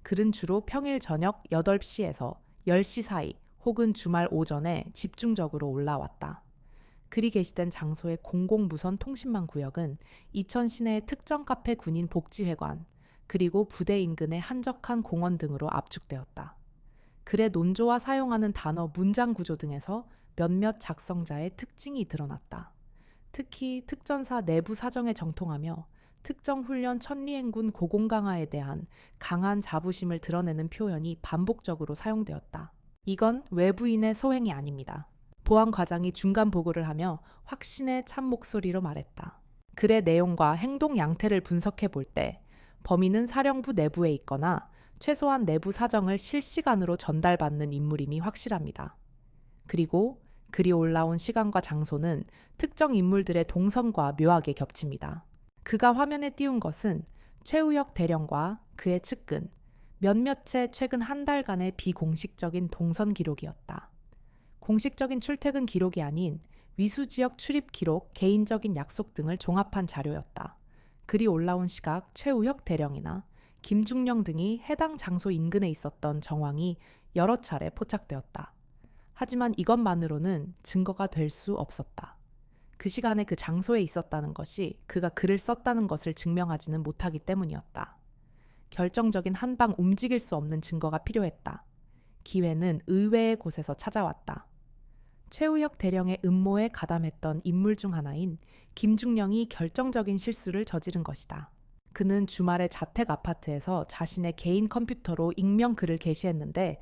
글은 주로 평일 저녁 8시에서 10시 사이 혹은 주말 오전에 집중적으로 올라왔다. 글이 게시된 장소의 공공무선 통신망 구역은 이천 시내의 특정 카페 군인 복지회관, 그리고 부대 인근의 한적한 공원 등으로 압축되었다. 글의 논조와 사용하는 단어, 문장 구조 등에서 몇몇 작성자의 특징이 드러났다. 특히 특전사 내부 사정에 정통하며 특정 훈련 천리행군 고공강화에 대한 강한 자부심을 드러내는 표현이 반복적으로 사용되었다. 이건 외부인의 소행이 아닙니다. 보안과장이 중간 보고를 하며 확신의 찬 목소리로 말했다. 글의 내용과 행동 양태를 분석해 볼 때 범인은 사령부 내부에 있거나 최소한 내부 사정을 실시간으로 전달받는 인물임이 확실합니다. 그리고 글이 올라온 시간과 장소는 특정 인물들의 동선과 묘하게 겹칩니다. 그가 화면에 띄운 것은 최우혁 대령과 그의 측근, 몇몇의 최근 한 달간의 비공식적인 동선 기록이었다. 공식적인 출퇴근 기록이 아닌 위수지역 출입 기록, 개인적인 약속 등을 종합한 자료였다. 글이 올라온 시각 최우혁 대령이나 김중령 등이 해당 장소 인근에 있었던 정황이 여러 차례 포착되었다. 하지만 이것만으로는 증거가 될 수 없었다. 그 시간에 그 장소에 있었다는 것이 그가 글을 썼다는 것을 증명하지는 못하기 때문이었다. 결정적인 한 방 움직일 수 없는 증거가 필요했다. 기회는 의외의 곳에서 찾아왔다. 최우혁 대령의 음모에 가담했던 인물 중 하나인 김중령이 결정적인 실수를 저지른 것이다. 그는 주말에 자택 아파트에서 자신의 개인 컴퓨터로 익명 글을 게시했는데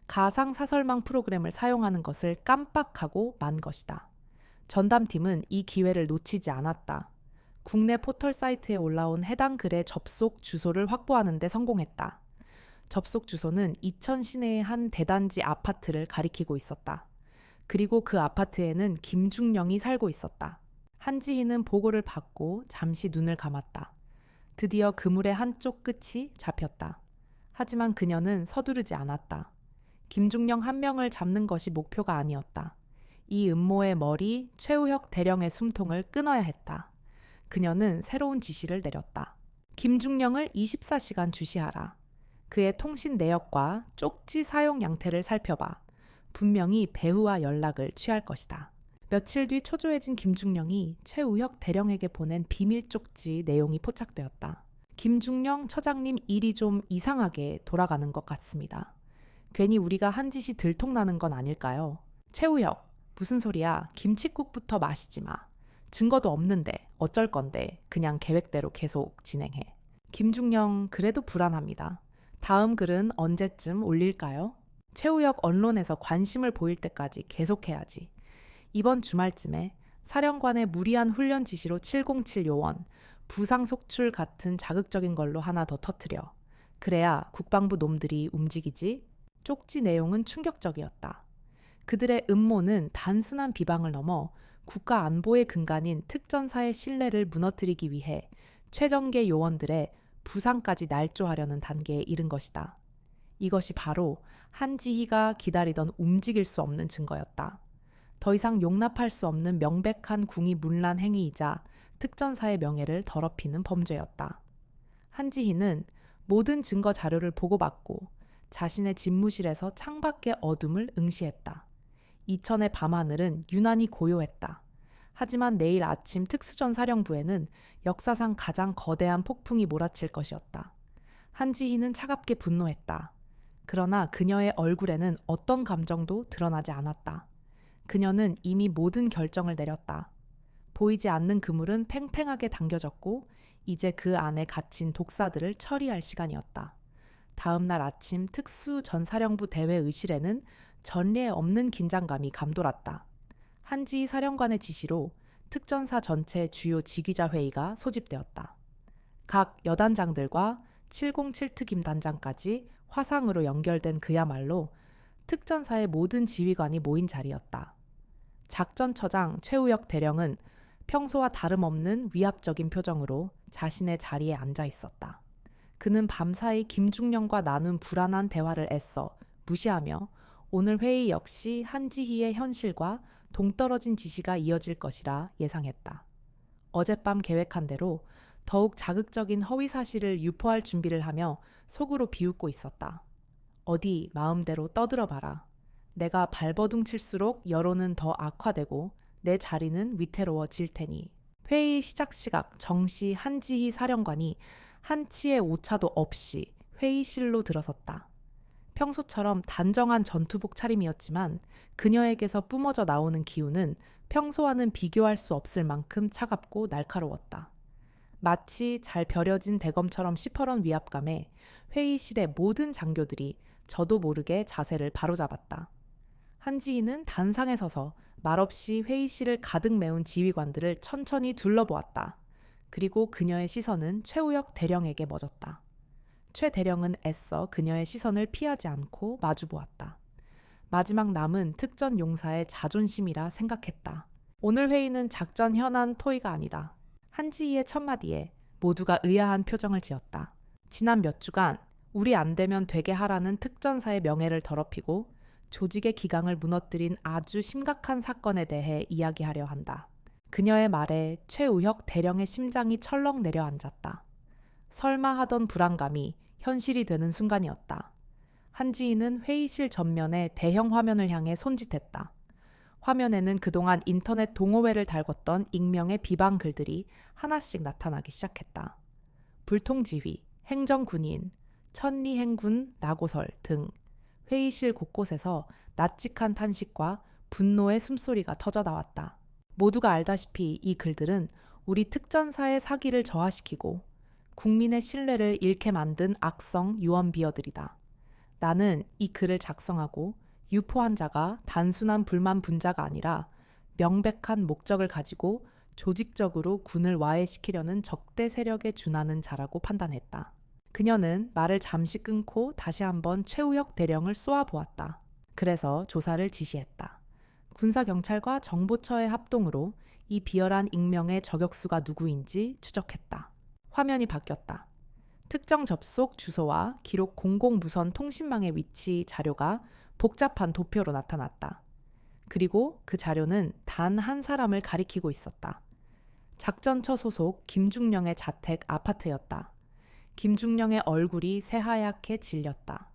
가상 사설망 프로그램을 사용하는 것을 깜빡하고 만 것이다. 전담팀은 이 기회를 놓치지 않았다. 국내 포털 사이트에 올라온 해당 글의 접속 주소를 확보하는 데 성공했다. 접속 주소는 이천 시내의 한 대단지 아파트를 가리키고 있었다. 그리고 그 아파트에는 김중령이 살고 있었다. 한지희는 보고를 받고 잠시 눈을 감았다. 드디어 그물의 한쪽 끝이 잡혔다. 하지만 그녀는 서두르지 않았다. 김중령 한 명을 잡는 것이 목표가 아니었다. 이 음모의 머리 최우혁 대령의 숨통을 끊어야 했다. 그녀는 새로운 지시를 내렸다. 김중령을 24시간 주시하라. 그의 통신 내역과 쪽지 사용 양태를 살펴봐. 분명히 배후와 연락을 취할 것이다. 며칠 뒤 초조해진 김중령이 최우혁 대령에게 보낸 비밀 쪽지 내용이 포착되었다. 김중령 처장님 일이 좀 이상하게 돌아가는 것 같습니다. 괜히 우리가 한 짓이 들통나는 건 아닐까요? 최우혁, 무슨 소리야? 김칫국부터 마시지 마. 증거도 없는데 어쩔 건데 그냥 계획대로 계속 진행해. 김중령 그래도 불안합니다. 다음 글은 언제쯤 올릴까요? 최우혁 언론에서 관심을 보일 때까지 계속해야지. 이번 주말쯤에 사령관의 무리한 훈련 지시로 707 요원, 부상 속출 같은 자극적인 걸로 하나 더 터뜨려. 그래야 국방부 놈들이 움직이지. 쪽지 내용은 충격적이었다. 그들의 음모는 단순한 비방을 넘어 국가 안보의 근간인 특전사의 신뢰를 무너뜨리기 위해 최정계 요원들의 부상까지 날조하려는 단계에 이른 것이다. 이것이 바로 한지희가 기다리던 움직일 수 없는 증거였다. 더 이상 용납할 수 없는 명백한 궁의 문란 행위이자 특전사의 명예를 더럽히는 범죄였다. 한지희는 모든 증거 자료를 보고받고 자신의 집무실에서 창밖의 어둠을 응시했다. 이천의 밤하늘은 유난히 고요했다. 하지만 내일 아침 특수전사령부에는 역사상 가장 거대한 폭풍이 몰아칠 것이었다. 한지희는 차갑게 분노했다. 그러나 그녀의 얼굴에는 어떤 감정도 드러나지 않았다. 그녀는 이미 모든 결정을 내렸다. 보이지 않는 그물은 팽팽하게 당겨졌고 이제 그 안에 갇힌 독사들을 처리할 시간이었다. 다음 날 아침 특수전사령부 대회의실에는 전례 없는 긴장감이 감돌았다. 한지희 사령관의 지시로 특전사 전체 주요 지휘자 회의가 소집되었다. 각 여단장들과 707특임 단장까지 화상으로 연결된 그야말로 특전사의 모든 지휘관이 모인 자리였다. 작전처장 최우혁 대령은 평소와 다름없는 위압적인 표정으로 자신의 자리에 앉아 있었다. 그는 밤사이 김중령과 나눈 불안한 대화를 애써 무시하며 오늘 회의 역시 한지희의 현실과 동떨어진 지시가 이어질 것이라 예상했다. 어젯밤 계획한 대로 더욱 자극적인 허위 사실을 유포할 준비를 하며 속으로 비웃고 있었다. 어디 마음대로 떠들어봐라. 내가 발버둥 칠수록 여론은 더 악화되고 내 자리는 위태로워질 테니. 회의 시작 시각 정시 한지희 사령관이 한치의 오차도 없이 회의실로 들어섰다. 평소처럼 단정한 전투복 차림이었지만 그녀에게서 뿜어져 나오는 기운은 평소와는 비교할 수 없을 만큼 차갑고 날카로웠다. 마치 잘 벼려진 대검처럼 시퍼런 위압감에 회의실의 모든 장교들이 저도 모르게 자세를 바로잡았다. 한지희는 단상에 서서 말없이 회의실을 가득 메운 지휘관들을 천천히 둘러보았다. 그리고 그녀의 시선은 최우혁 대령에게 멎었다. 최 대령은 애써 그녀의 시선을 피하지 않고 마주보았다. 마지막 남은 특전 용사의 자존심이라 생각했다. 오늘 회의는 작전 현안 토의가 아니다. 한지희의 첫마디에 모두가 의아한 표정을 지었다. 지난 몇 주간 우리 안 되면 되게 하라는 특전사의 명예를 더럽히고 조직의 기강을 무너뜨린 아주 심각한 사건에 대해 이야기하려 한다. 그녀의 말에 최우혁 대령의 심장이 철렁 내려앉았다. 설마 하던 불안감이 현실이 되는 순간이었다. 한지희는 회의실 전면에 대형 화면을 향해 손짓했다. 화면에는 그동안 인터넷 동호회를 달궜던 익명의 비방 글들이 하나씩 나타나기 시작했다. 불통지휘, 행정군인, 천리행군 나고설 등 회의실 곳곳에서 낯직한 탄식과 분노의 숨소리가 터져 나왔다. 모두가 알다시피 이 글들은 우리 특전사의 사기를 저하시키고 국민의 신뢰를 잃게 만든 악성 유언비어들이다. 나는 이 글을 작성하고 유포한 자가 단순한 불만 분자가 아니라 명백한 목적을 가지고 조직적으로 군을 와해시키려는 적대 세력에 준하는 자라고 판단했다. 그녀는 말을 잠시 끊고 다시 한번 최우혁 대령을 쏘아보았다. 그래서 조사를 지시했다. 군사경찰과 정보처의 합동으로 이 비열한 익명의 저격수가 누구인지 추적했다. 화면이 바뀌었다. 특정 접속 주소와 기록 공공무선 통신망의 위치 자료가 복잡한 도표로 나타났다. 그리고 그 자료는 단 한 사람을 가리키고 있었다. 작전처 소속 김중령의 자택 아파트였다. 김중령의 얼굴이 새하얗게 질렸다.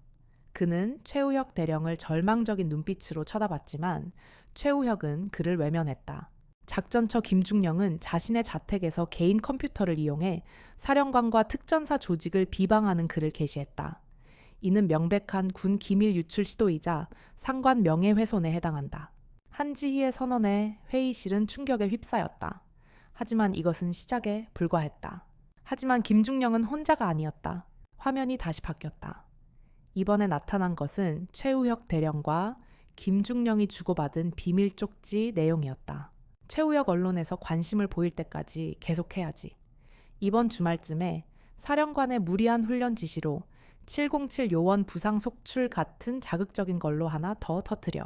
그는 최우혁 대령을 절망적인 눈빛으로 쳐다봤지만 최우혁은 그를 외면했다. 작전처 김중령은 자신의 자택에서 개인 컴퓨터를 이용해 사령관과 특전사 조직을 비방하는 글을 게시했다. 이는 명백한 군 기밀 유출 시도이자 상관 명예훼손에 해당한다. 한지희의 선언에 회의실은 충격에 휩싸였다. 하지만 이것은 시작에 불과했다. 하지만 김중령은 혼자가 아니었다. 화면이 다시 바뀌었다. 이번에 나타난 것은 최우혁 대령과 김중령이 주고받은 비밀 쪽지 내용이었다. 최우혁 언론에서 관심을 보일 때까지 계속해야지. 이번 주말쯤에 사령관의 무리한 훈련 지시로 707 요원 부상 속출 같은 자극적인 걸로 하나 더 터뜨려.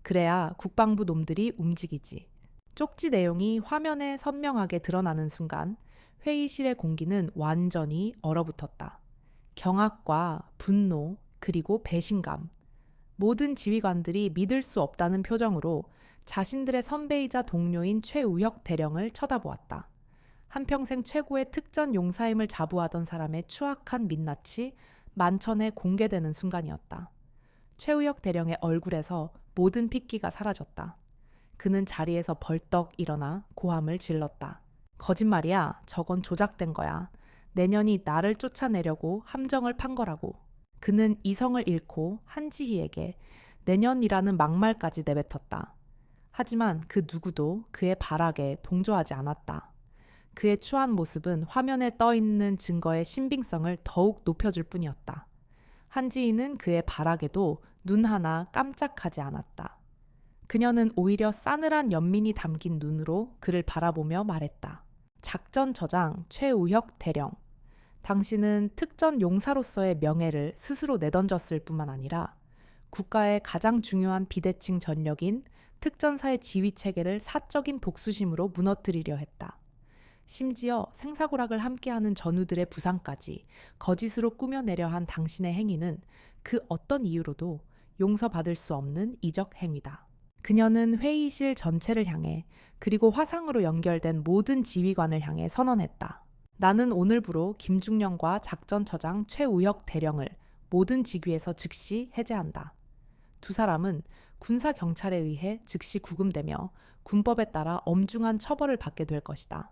그래야 국방부 놈들이 움직이지. 쪽지 내용이 화면에 선명하게 드러나는 순간 회의실의 공기는 완전히 얼어붙었다. 경악과 분노, 그리고 배신감. 모든 지휘관들이 믿을 수 없다는 표정으로 자신들의 선배이자 동료인 최우혁 대령을 쳐다보았다. 한평생 최고의 특전 용사임을 자부하던 사람의 추악한 민낯이 만천에 공개되는 순간이었다. 최우혁 대령의 얼굴에서 모든 핏기가 사라졌다. 그는 자리에서 벌떡 일어나 고함을 질렀다. 거짓말이야. 저건 조작된 거야. 내년이 나를 쫓아내려고 함정을 판 거라고. 그는 이성을 잃고 한지희에게 내년이라는 막말까지 내뱉었다. 하지만 그 누구도 그의 발악에 동조하지 않았다. 그의 추한 모습은 화면에 떠있는 증거의 신빙성을 더욱 높여줄 뿐이었다. 한지희는 그의 발악에도 눈 하나 깜짝하지 않았다. 그녀는 오히려 싸늘한 연민이 담긴 눈으로 그를 바라보며 말했다. 작전처장 최우혁 대령. 당신은 특전 용사로서의 명예를 스스로 내던졌을 뿐만 아니라 국가의 가장 중요한 비대칭 전력인 특전사의 지휘체계를 사적인 복수심으로 무너뜨리려 했다. 심지어 생사고락을 함께하는 전우들의 부상까지 거짓으로 꾸며내려 한 당신의 행위는 그 어떤 이유로도 용서받을 수 없는 이적 행위다. 그녀는 회의실 전체를 향해 그리고 화상으로 연결된 모든 지휘관을 향해 선언했다. 나는 오늘부로 김중령과 작전처장 최우혁 대령을 모든 직위에서 즉시 해제한다. 두 사람은 군사경찰에 의해 즉시 구금되며 군법에 따라 엄중한 처벌을 받게 될 것이다.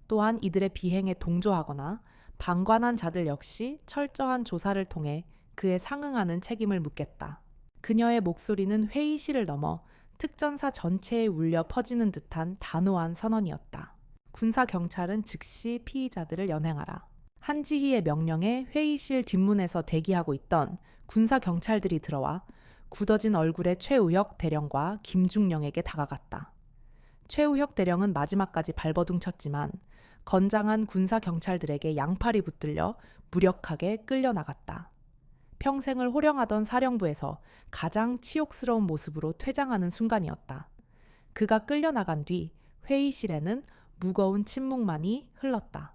또한 이들의 비행에 동조하거나 방관한 자들 역시 철저한 조사를 통해 그에 상응하는 책임을 묻겠다. 그녀의 목소리는 회의실을 넘어 특전사 전체에 울려 퍼지는 듯한 단호한 선언이었다. 군사경찰은 즉시 피의자들을 연행하라. 한지희의 명령에 회의실 뒷문에서 대기하고 있던 군사경찰들이 들어와 굳어진 얼굴의 최우혁 대령과 김중령에게 다가갔다. 최우혁 대령은 마지막까지 발버둥 쳤지만 건장한 군사경찰들에게 양팔이 붙들려 무력하게 끌려나갔다. 평생을 호령하던 사령부에서 가장 치욕스러운 모습으로 퇴장하는 순간이었다. 그가 끌려나간 뒤 회의실에는 무거운 침묵만이 흘렀다.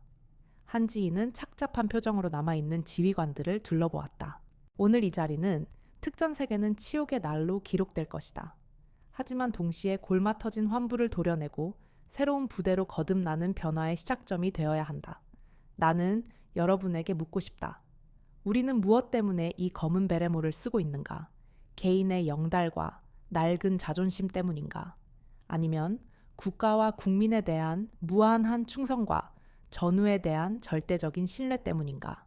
한지희는 착잡한 표정으로 남아있는 지휘관들을 둘러보았다. 오늘 이 자리는 특전세계는 치욕의 날로 기록될 것이다. 하지만 동시에 골마 터진 환부를 도려내고 새로운 부대로 거듭나는 변화의 시작점이 되어야 한다. 나는 여러분에게 묻고 싶다. 우리는 무엇 때문에 이 검은 베레모를 쓰고 있는가? 개인의 영달과 낡은 자존심 때문인가? 아니면 국가와 국민에 대한 무한한 충성과 전우에 대한 절대적인 신뢰 때문인가?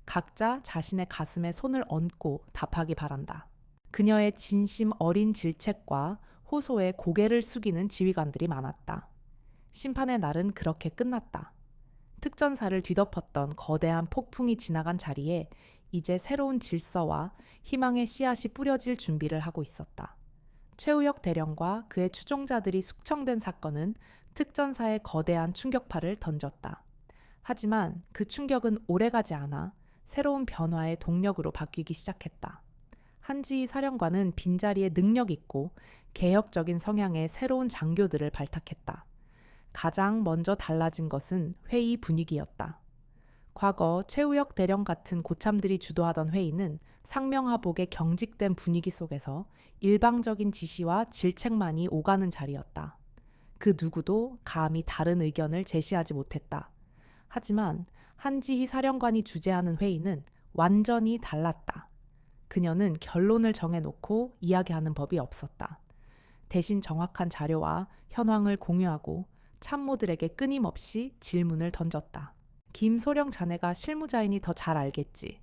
각자 자신의 가슴에 손을 얹고 답하기 바란다. 그녀의 진심 어린 질책과 호소에 고개를 숙이는 지휘관들이 많았다. 심판의 날은 그렇게 끝났다. 특전사를 뒤덮었던 거대한 폭풍이 지나간 자리에 이제 새로운 질서와 희망의 씨앗이 뿌려질 준비를 하고 있었다. 최우혁 대령과 그의 추종자들이 숙청된 사건은 특전사에 거대한 충격파를 던졌다. 하지만 그 충격은 오래가지 않아 새로운 변화의 동력으로 바뀌기 시작했다. 한지희 사령관은 빈자리에 능력 있고 개혁적인 성향의 새로운 장교들을 발탁했다. 가장 먼저 달라진 것은 회의 분위기였다. 과거 최우혁 대령 같은 고참들이 주도하던 회의는 상명하복의 경직된 분위기 속에서 일방적인 지시와 질책만이 오가는 자리였다. 그 누구도 감히 다른 의견을 제시하지 못했다. 하지만 한지희 사령관이 주재하는 회의는 완전히 달랐다. 그녀는 결론을 정해놓고 이야기하는 법이 없었다. 대신 정확한 자료와 현황을 공유하고 참모들에게 끊임없이 질문을 던졌다. 김소령 자네가 실무자이니 더 잘 알겠지.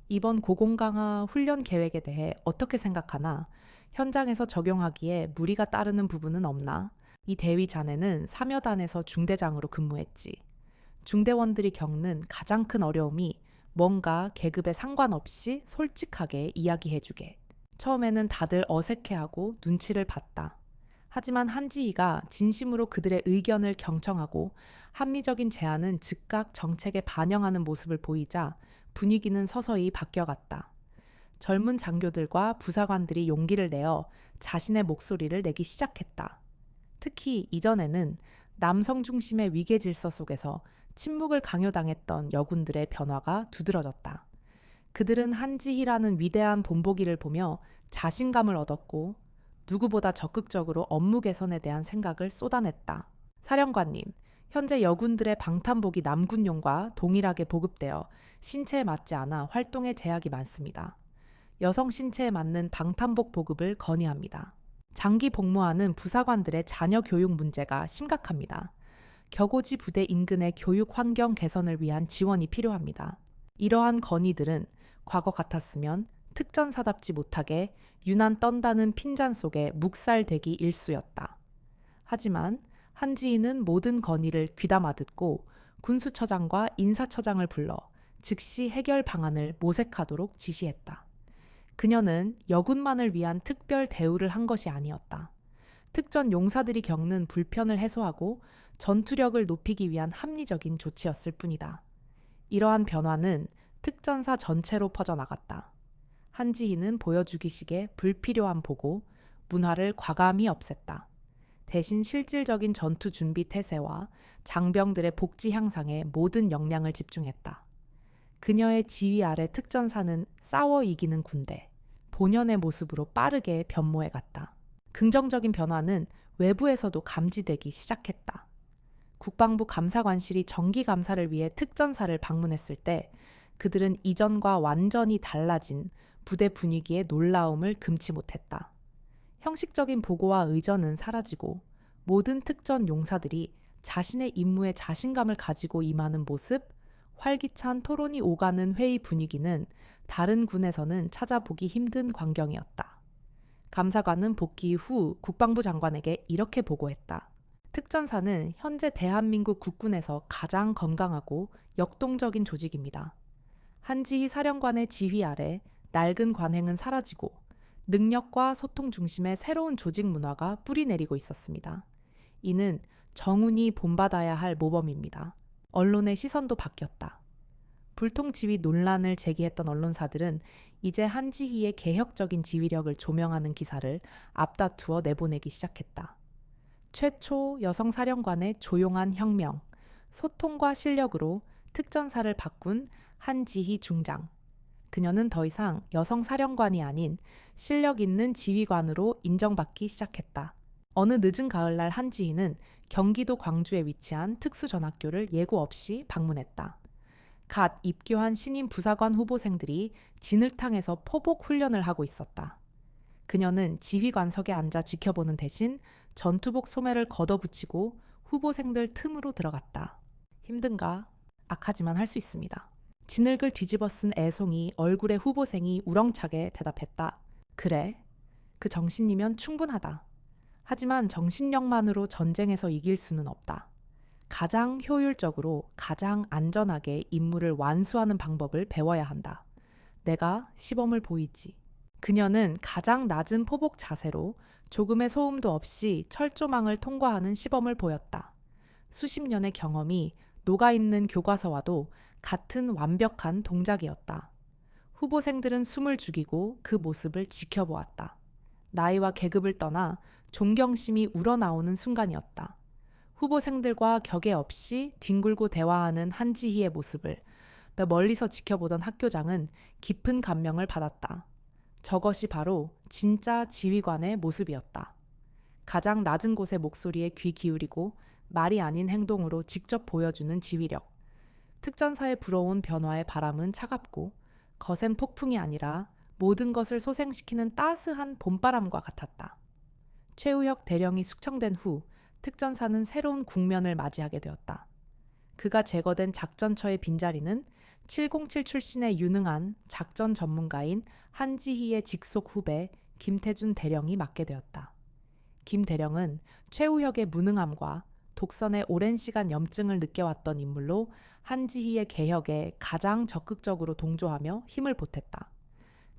이번 고공강화 훈련 계획에 대해 어떻게 생각하나? 현장에서 적용하기에 무리가 따르는 부분은 없나? 이 대위 자네는 사묘단에서 중대장으로 근무했지. 중대원들이 겪는 가장 큰 어려움이 뭔가 계급에 상관없이 솔직하게 이야기해주게. 처음에는 다들 어색해하고 눈치를 봤다. 하지만 한지희가 진심으로 그들의 의견을 경청하고 합리적인 제안은 즉각 정책에 반영하는 모습을 보이자 분위기는 서서히 바뀌어갔다. 젊은 장교들과 부사관들이 용기를 내어 자신의 목소리를 내기 시작했다. 특히 이전에는 남성 중심의 위계 질서 속에서 침묵을 강요당했던 여군들의 변화가 두드러졌다. 그들은 한지희라는 위대한 본보기를 보며 자신감을 얻었고 누구보다 적극적으로 업무 개선에 대한 생각을 쏟아냈다. 사령관님, 현재 여군들의 방탄복이 남군용과 동일하게 보급되어 신체에 맞지 않아 활동에 제약이 많습니다. 여성 신체에 맞는 방탄복 보급을 건의합니다. 장기 복무하는 부사관들의 자녀 교육 문제가 심각합니다. 격오지 부대 인근의 교육 환경 개선을 위한 지원이 필요합니다. 이러한 건의들은 과거 같았으면 특전사답지 못하게 유난 떤다는 핀잔 속에 묵살되기 일쑤였다. 하지만 한지희는 모든 건의를 귀담아 듣고 군수처장과 인사처장을 불러 즉시 해결 방안을 모색하도록 지시했다. 그녀는 여군만을 위한 특별 대우를 한 것이 아니었다. 특전 용사들이 겪는 불편을 해소하고 전투력을 높이기 위한 합리적인 조치였을 뿐이다. 이러한 변화는 특전사 전체로 퍼져나갔다. 한지희는 보여주기식의 불필요한 보고, 문화를 과감히 없앴다. 대신 실질적인 전투 준비 태세와 장병들의 복지 향상에 모든 역량을 집중했다. 그녀의 지휘 아래 특전사는 싸워 이기는 군대, 본연의 모습으로 빠르게 변모해갔다. 긍정적인 변화는 외부에서도 감지되기 시작했다. 국방부 감사관실이 정기 감사를 위해 특전사를 방문했을 때 그들은 이전과 완전히 달라진 부대 분위기에 놀라움을 금치 못했다. 형식적인 보고와 의전은 사라지고 모든 특전 용사들이 자신의 임무에 자신감을 가지고 임하는 모습, 활기찬 토론이 오가는 회의 분위기는 다른 군에서는 찾아보기 힘든 광경이었다. 감사관은 복귀 후 국방부 장관에게 이렇게 보고했다. 특전사는 현재 대한민국 국군에서 가장 건강하고 역동적인 조직입니다. 한지희 사령관의 지휘 아래 낡은 관행은 사라지고 능력과 소통 중심의 새로운 조직 문화가 뿌리내리고 있었습니다. 이는 정운이 본받아야 할 모범입니다. 언론의 시선도 바뀌었다. 불통지휘 논란을 제기했던 언론사들은 이제 한지희의 개혁적인 지휘력을 조명하는 기사를 앞다투어 내보내기 시작했다. 최초 여성 사령관의 조용한 혁명, 소통과 실력으로 특전사를 바꾼 한지희 중장. 그녀는 더 이상 여성 사령관이 아닌 실력 있는 지휘관으로 인정받기 시작했다. 어느 늦은 가을날 한지희는 경기도 광주에 위치한 특수전학교를 예고 없이 방문했다. 갓 입교한 신임 부사관 후보생들이 진흙탕에서 포복 훈련을 하고 있었다. 그녀는 지휘관석에 앉아 지켜보는 대신 전투복 소매를 걷어붙이고 후보생들 틈으로 들어갔다. 힘든가? 악하지만 할 수 있습니다. 진흙을 뒤집어 쓴 애송이 얼굴에 후보생이 우렁차게 대답했다. 그래, 그 정신이면 충분하다. 하지만 정신력만으로 전쟁에서 이길 수는 없다. 가장 효율적으로 가장 안전하게 임무를 완수하는 방법을 배워야 한다. 내가 시범을 보이지. 그녀는 가장 낮은 포복 자세로 조금의 소음도 없이 철조망을 통과하는 시범을 보였다. 수십 년의 경험이 녹아있는 교과서와도 같은 완벽한 동작이었다. 후보생들은 숨을 죽이고 그 모습을 지켜보았다. 나이와 계급을 떠나 존경심이 우러나오는 순간이었다. 후보생들과 격에 없이 뒹굴고 대화하는 한지희의 모습을 멀리서 지켜보던 학교장은 깊은 감명을 받았다. 저것이 바로 진짜 지휘관의 모습이었다. 가장 낮은 곳의 목소리에 귀 기울이고 말이 아닌 행동으로 직접 보여주는 지휘력. 특전사에 불어온 변화의 바람은 차갑고 거센 폭풍이 아니라 모든 것을 소생시키는 따스한 봄바람과 같았다. 최우혁 대령이 숙청된 후 특전사는 새로운 국면을 맞이하게 되었다. 그가 제거된 작전처의 빈자리는 707 출신의 유능한 작전 전문가인 한지희의 직속 후배 김태준 대령이 맡게 되었다. 김 대령은 최우혁의 무능함과 독선의 오랜 시간 염증을 느껴왔던 인물로 한지희의 개혁에 가장 적극적으로 동조하며 힘을 보탰다.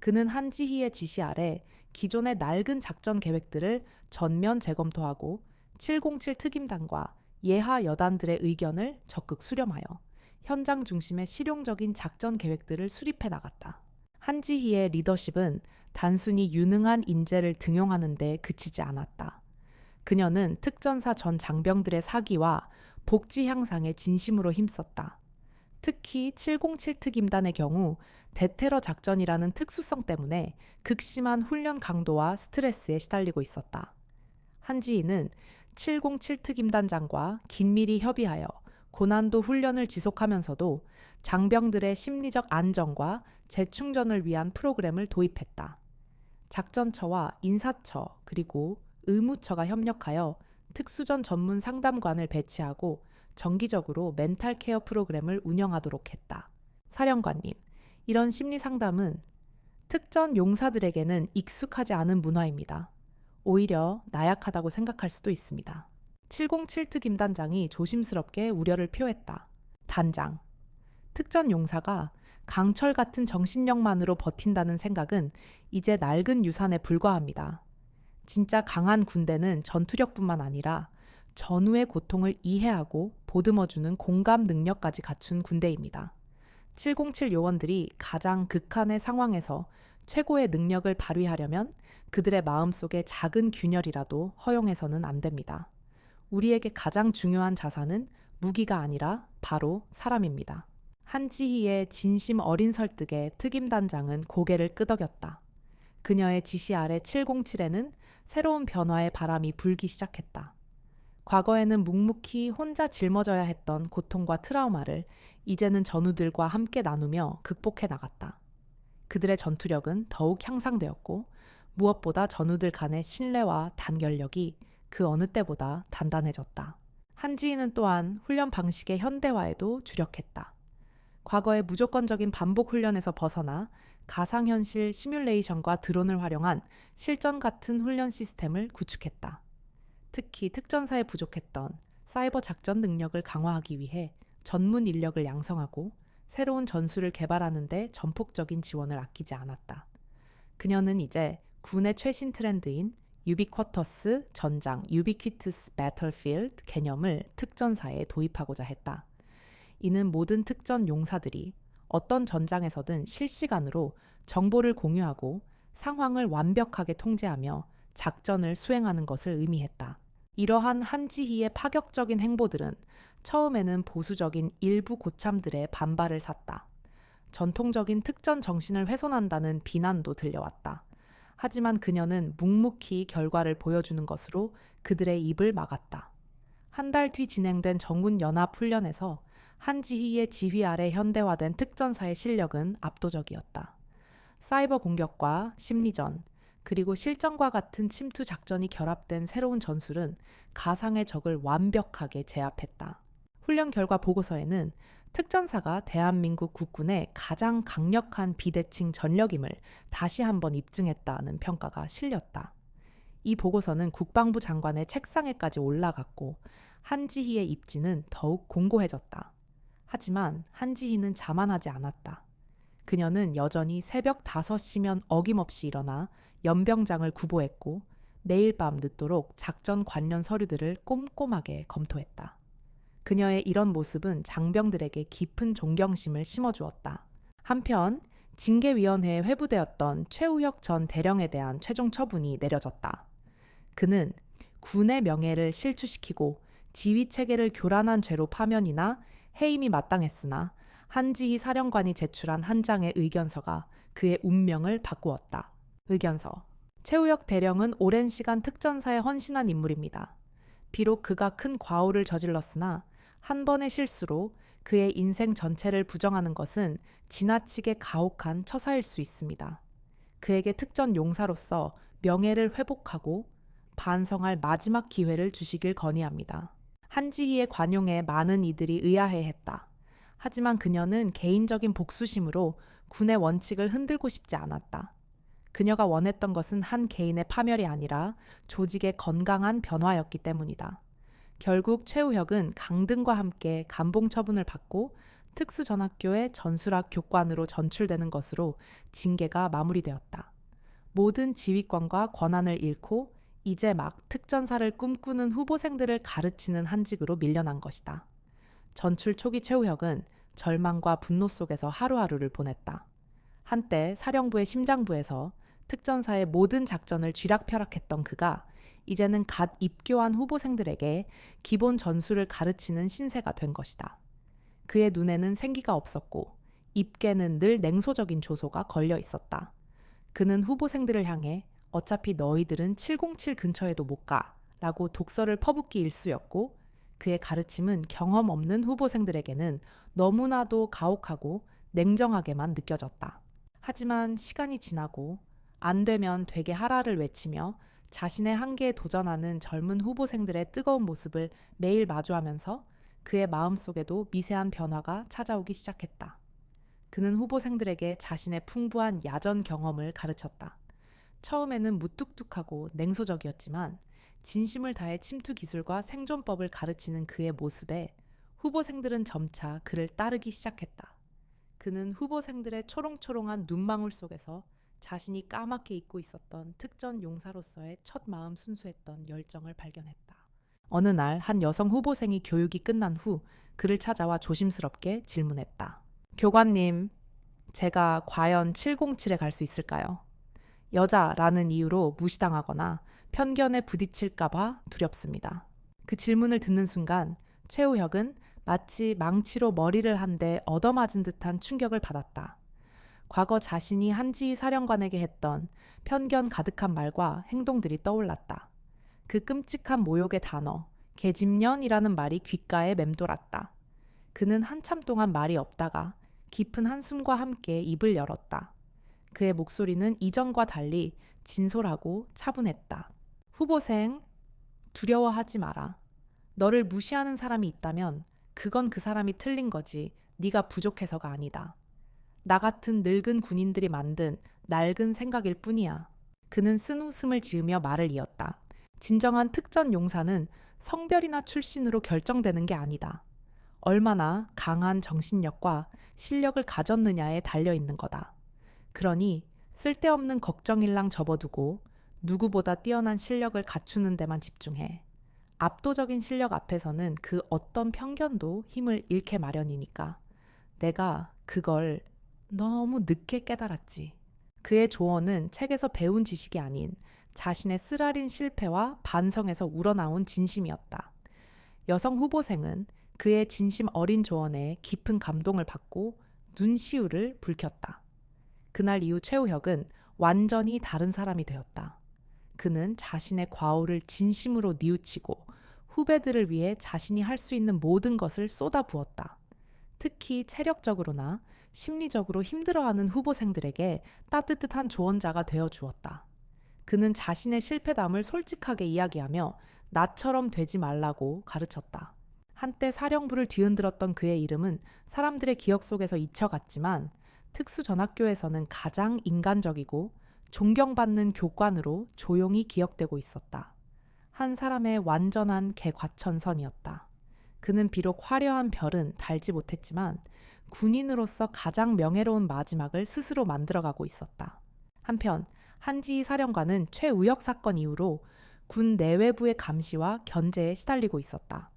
그는 한지희의 지시 아래 기존의 낡은 작전 계획들을 전면 재검토하고 707 특임단과 예하 여단들의 의견을 적극 수렴하여 현장 중심의 실용적인 작전 계획들을 수립해 나갔다. 한지희의 리더십은 단순히 유능한 인재를 등용하는 데 그치지 않았다. 그녀는 특전사 전 장병들의 사기와 복지 향상에 진심으로 힘썼다. 특히 707 특임단의 경우 대테러 작전이라는 특수성 때문에 극심한 훈련 강도와 스트레스에 시달리고 있었다. 한지희는 707 특임단장과 긴밀히 협의하여 고난도 훈련을 지속하면서도 장병들의 심리적 안정과 재충전을 위한 프로그램을 도입했다. 작전처와 인사처 그리고 의무처가 협력하여 특수전 전문 상담관을 배치하고 정기적으로 멘탈 케어 프로그램을 운영하도록 했다. 사령관님, 이런 심리 상담은 특전 용사들에게는 익숙하지 않은 문화입니다. 오히려 나약하다고 생각할 수도 있습니다. 707 특임단장이 조심스럽게 우려를 표했다. 단장, 특전 용사가 강철 같은 정신력만으로 버틴다는 생각은 이제 낡은 유산에 불과합니다. 진짜 강한 군대는 전투력뿐만 아니라 전후의 고통을 이해하고 보듬어주는 공감 능력까지 갖춘 군대입니다. 707 요원들이 가장 극한의 상황에서 최고의 능력을 발휘하려면 그들의 마음속에 작은 균열이라도 허용해서는 안 됩니다. 우리에게 가장 중요한 자산은 무기가 아니라 바로 사람입니다. 한지희의 진심 어린 설득에 특임단장은 고개를 끄덕였다. 그녀의 지시 아래 707에는 새로운 변화의 바람이 불기 시작했다. 과거에는 묵묵히 혼자 짊어져야 했던 고통과 트라우마를 이제는 전우들과 함께 나누며 극복해 나갔다. 그들의 전투력은 더욱 향상되었고 무엇보다 전우들 간의 신뢰와 단결력이 그 어느 때보다 단단해졌다. 한지희는 또한 훈련 방식의 현대화에도 주력했다. 과거의 무조건적인 반복 훈련에서 벗어나 가상현실 시뮬레이션과 드론을 활용한 실전 같은 훈련 시스템을 구축했다. 특히 특전사에 부족했던 사이버 작전 능력을 강화하기 위해 전문 인력을 양성하고 새로운 전술을 개발하는 데 전폭적인 지원을 아끼지 않았다. 그녀는 이제 군의 최신 트렌드인 유비쿼터스 전장 유비퀴투스 배틀필드 개념을 특전사에 도입하고자 했다. 이는 모든 특전 용사들이 어떤 전장에서든 실시간으로 정보를 공유하고 상황을 완벽하게 통제하며 작전을 수행하는 것을 의미했다. 이러한 한지희의 파격적인 행보들은 처음에는 보수적인 일부 고참들의 반발을 샀다. 전통적인 특전 정신을 훼손한다는 비난도 들려왔다. 하지만 그녀는 묵묵히 결과를 보여주는 것으로 그들의 입을 막았다. 한 달 뒤 진행된 정군연합훈련에서 한지희의 지휘 아래 현대화된 특전사의 실력은 압도적이었다. 사이버 공격과 심리전, 그리고 실전과 같은 침투 작전이 결합된 새로운 전술은 가상의 적을 완벽하게 제압했다. 훈련 결과 보고서에는 특전사가 대한민국 국군의 가장 강력한 비대칭 전력임을 다시 한번 입증했다는 평가가 실렸다. 이 보고서는 국방부 장관의 책상에까지 올라갔고 한지희의 입지는 더욱 공고해졌다. 하지만 한지희는 자만하지 않았다. 그녀는 여전히 새벽 5시면 어김없이 일어나 연병장을 구보했고 매일 밤 늦도록 작전 관련 서류들을 꼼꼼하게 검토했다. 그녀의 이런 모습은 장병들에게 깊은 존경심을 심어주었다. 한편 징계위원회에 회부되었던 최우혁 전 대령에 대한 최종 처분이 내려졌다. 그는 군의 명예를 실추시키고 지휘체계를 교란한 죄로 파면이나 해임이 마땅했으나 한지희 사령관이 제출한 한 장의 의견서가 그의 운명을 바꾸었다. 의견서. 최우혁 대령은 오랜 시간 특전사에 헌신한 인물입니다. 비록 그가 큰 과오를 저질렀으나 한 번의 실수로 그의 인생 전체를 부정하는 것은 지나치게 가혹한 처사일 수 있습니다. 그에게 특전 용사로서 명예를 회복하고 반성할 마지막 기회를 주시길 건의합니다. 한지희의 관용에 많은 이들이 의아해했다. 하지만 그녀는 개인적인 복수심으로 군의 원칙을 흔들고 싶지 않았다. 그녀가 원했던 것은 한 개인의 파멸이 아니라 조직의 건강한 변화였기 때문이다. 결국 최우혁은 강등과 함께 감봉 처분을 받고 특수전학교의 전술학 교관으로 전출되는 것으로 징계가 마무리되었다. 모든 지휘권과 권한을 잃고 이제 막 특전사를 꿈꾸는 후보생들을 가르치는 한직으로 밀려난 것이다. 전출 초기 최우혁은 절망과 분노 속에서 하루하루를 보냈다. 한때 사령부의 심장부에서 특전사의 모든 작전을 쥐락펴락했던 그가 이제는 갓 입교한 후보생들에게 기본 전술을 가르치는 신세가 된 것이다. 그의 눈에는 생기가 없었고 입계는 늘 냉소적인 조소가 걸려 있었다. 그는 후보생들을 향해 어차피 너희들은 707 근처에도 못 가 라고 독서를 퍼붓기 일쑤였고 그의 가르침은 경험 없는 후보생들에게는 너무나도 가혹하고 냉정하게만 느껴졌다. 하지만 시간이 지나고 안 되면 되게 하라를 외치며 자신의 한계에 도전하는 젊은 후보생들의 뜨거운 모습을 매일 마주하면서 그의 마음속에도 미세한 변화가 찾아오기 시작했다. 그는 후보생들에게 자신의 풍부한 야전 경험을 가르쳤다. 처음에는 무뚝뚝하고 냉소적이었지만 진심을 다해 침투 기술과 생존법을 가르치는 그의 모습에 후보생들은 점차 그를 따르기 시작했다. 그는 후보생들의 초롱초롱한 눈망울 속에서 자신이 까맣게 잊고 있었던 특전 용사로서의 첫 마음 순수했던 열정을 발견했다. 어느 날 한 여성 후보생이 교육이 끝난 후 그를 찾아와 조심스럽게 질문했다. 교관님, 제가 과연 707에 갈 수 있을까요? 여자라는 이유로 무시당하거나 편견에 부딪힐까봐 두렵습니다. 그 질문을 듣는 순간 최우혁은 마치 망치로 머리를 한 대 얻어맞은 듯한 충격을 받았다. 과거 자신이 한지휘 사령관에게 했던 편견 가득한 말과 행동들이 떠올랐다. 그 끔찍한 모욕의 단어, 계집년이라는 말이 귓가에 맴돌았다. 그는 한참 동안 말이 없다가 깊은 한숨과 함께 입을 열었다. 그의 목소리는 이전과 달리 진솔하고 차분했다. 후보생, 두려워하지 마라. 너를 무시하는 사람이 있다면 그건 그 사람이 틀린 거지 네가 부족해서가 아니다. 나 같은 늙은 군인들이 만든 낡은 생각일 뿐이야. 그는 쓴웃음을 지으며 말을 이었다. 진정한 특전 용사는 성별이나 출신으로 결정되는 게 아니다. 얼마나 강한 정신력과 실력을 가졌느냐에 달려있는 거다. 그러니 쓸데없는 걱정일랑 접어두고 누구보다 뛰어난 실력을 갖추는 데만 집중해. 압도적인 실력 앞에서는 그 어떤 편견도 힘을 잃게 마련이니까. 내가 그걸 너무 늦게 깨달았지. 그의 조언은 책에서 배운 지식이 아닌 자신의 쓰라린 실패와 반성에서 우러나온 진심이었다. 여성 후보생은 그의 진심 어린 조언에 깊은 감동을 받고 눈시울을 붉혔다. 그날 이후 최우혁은 완전히 다른 사람이 되었다. 그는 자신의 과오를 진심으로 뉘우치고 후배들을 위해 자신이 할 수 있는 모든 것을 쏟아부었다. 특히 체력적으로나 심리적으로 힘들어하는 후보생들에게 따뜻한 조언자가 되어 주었다. 그는 자신의 실패담을 솔직하게 이야기하며 나처럼 되지 말라고 가르쳤다. 한때 사령부를 뒤흔들었던 그의 이름은 사람들의 기억 속에서 잊혀갔지만 특수전학교에서는 가장 인간적이고 존경받는 교관으로 조용히 기억되고 있었다. 한 사람의 완전한 개과천선이었다. 그는 비록 화려한 별은 달지 못했지만 군인으로서 가장 명예로운 마지막을 스스로 만들어가고 있었다. 한편 한지휘 사령관은 최우혁 사건 이후로 군 내외부의 감시와 견제에 시달리고 있었다.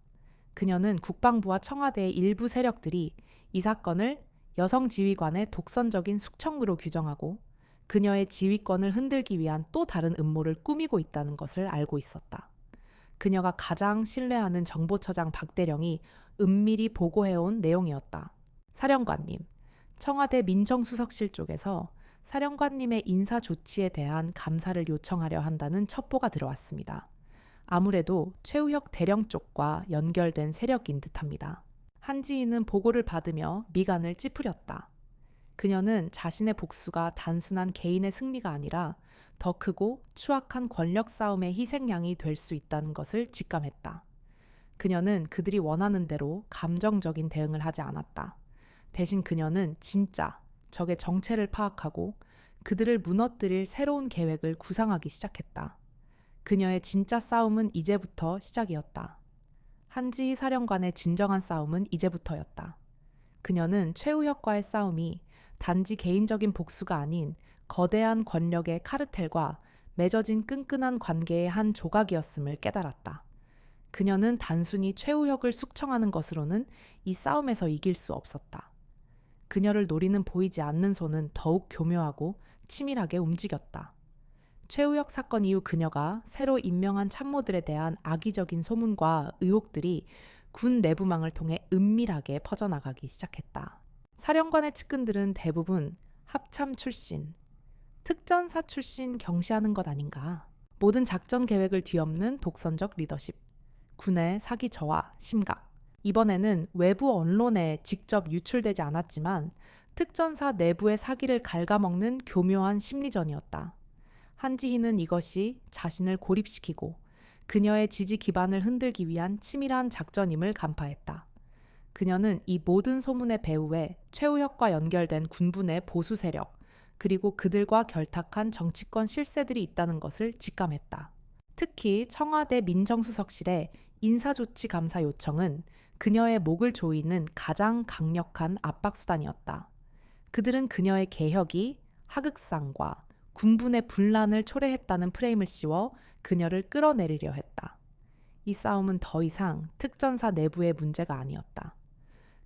그녀는 국방부와 청와대의 일부 세력들이 이 사건을 여성 지휘관의 독선적인 숙청으로 규정하고 그녀의 지휘권을 흔들기 위한 또 다른 음모를 꾸미고 있다는 것을 알고 있었다. 그녀가 가장 신뢰하는 정보처장 박대령이 은밀히 보고해온 내용이었다. 사령관님, 청와대 민정수석실 쪽에서 사령관님의 인사 조치에 대한 감사를 요청하려 한다는 첩보가 들어왔습니다. 아무래도 최우혁 대령 쪽과 연결된 세력인 듯합니다. 한지희는 보고를 받으며 미간을 찌푸렸다. 그녀는 자신의 복수가 단순한 개인의 승리가 아니라 더 크고 추악한 권력 싸움의 희생양이 될 수 있다는 것을 직감했다. 그녀는 그들이 원하는 대로 감정적인 대응을 하지 않았다. 대신 그녀는 진짜 적의 정체를 파악하고 그들을 무너뜨릴 새로운 계획을 구상하기 시작했다. 그녀의 진짜 싸움은 이제부터 시작이었다. 한지희 사령관의 진정한 싸움은 이제부터였다. 그녀는 최우혁과의 싸움이 단지 개인적인 복수가 아닌 거대한 권력의 카르텔과 맺어진 끈끈한 관계의 한 조각이었음을 깨달았다. 그녀는 단순히 최우혁을 숙청하는 것으로는 이 싸움에서 이길 수 없었다. 그녀를 노리는 보이지 않는 손은 더욱 교묘하고 치밀하게 움직였다. 최우혁 사건 이후 그녀가 새로 임명한 참모들에 대한 악의적인 소문과 의혹들이 군 내부망을 통해 은밀하게 퍼져나가기 시작했다. 사령관의 측근들은 대부분 합참 출신, 특전사 출신 경시하는 것 아닌가. 모든 작전 계획을 뒤엎는 독선적 리더십, 군의 사기 저하 심각. 이번에는 외부 언론에 직접 유출되지 않았지만 특전사 내부의 사기를 갉아먹는 교묘한 심리전이었다. 한지희는 이것이 자신을 고립시키고 그녀의 지지 기반을 흔들기 위한 치밀한 작전임을 간파했다. 그녀는 이 모든 소문의 배후에 최우혁과 연결된 군부의 보수 세력, 그리고 그들과 결탁한 정치권 실세들이 있다는 것을 직감했다. 특히 청와대 민정수석실의 인사조치감사 요청은 그녀의 목을 조이는 가장 강력한 압박수단이었다. 그들은 그녀의 개혁이 하극상과 군분의 분란을 초래했다는 프레임을 씌워 그녀를 끌어내리려 했다. 이 싸움은 더 이상 특전사 내부의 문제가 아니었다.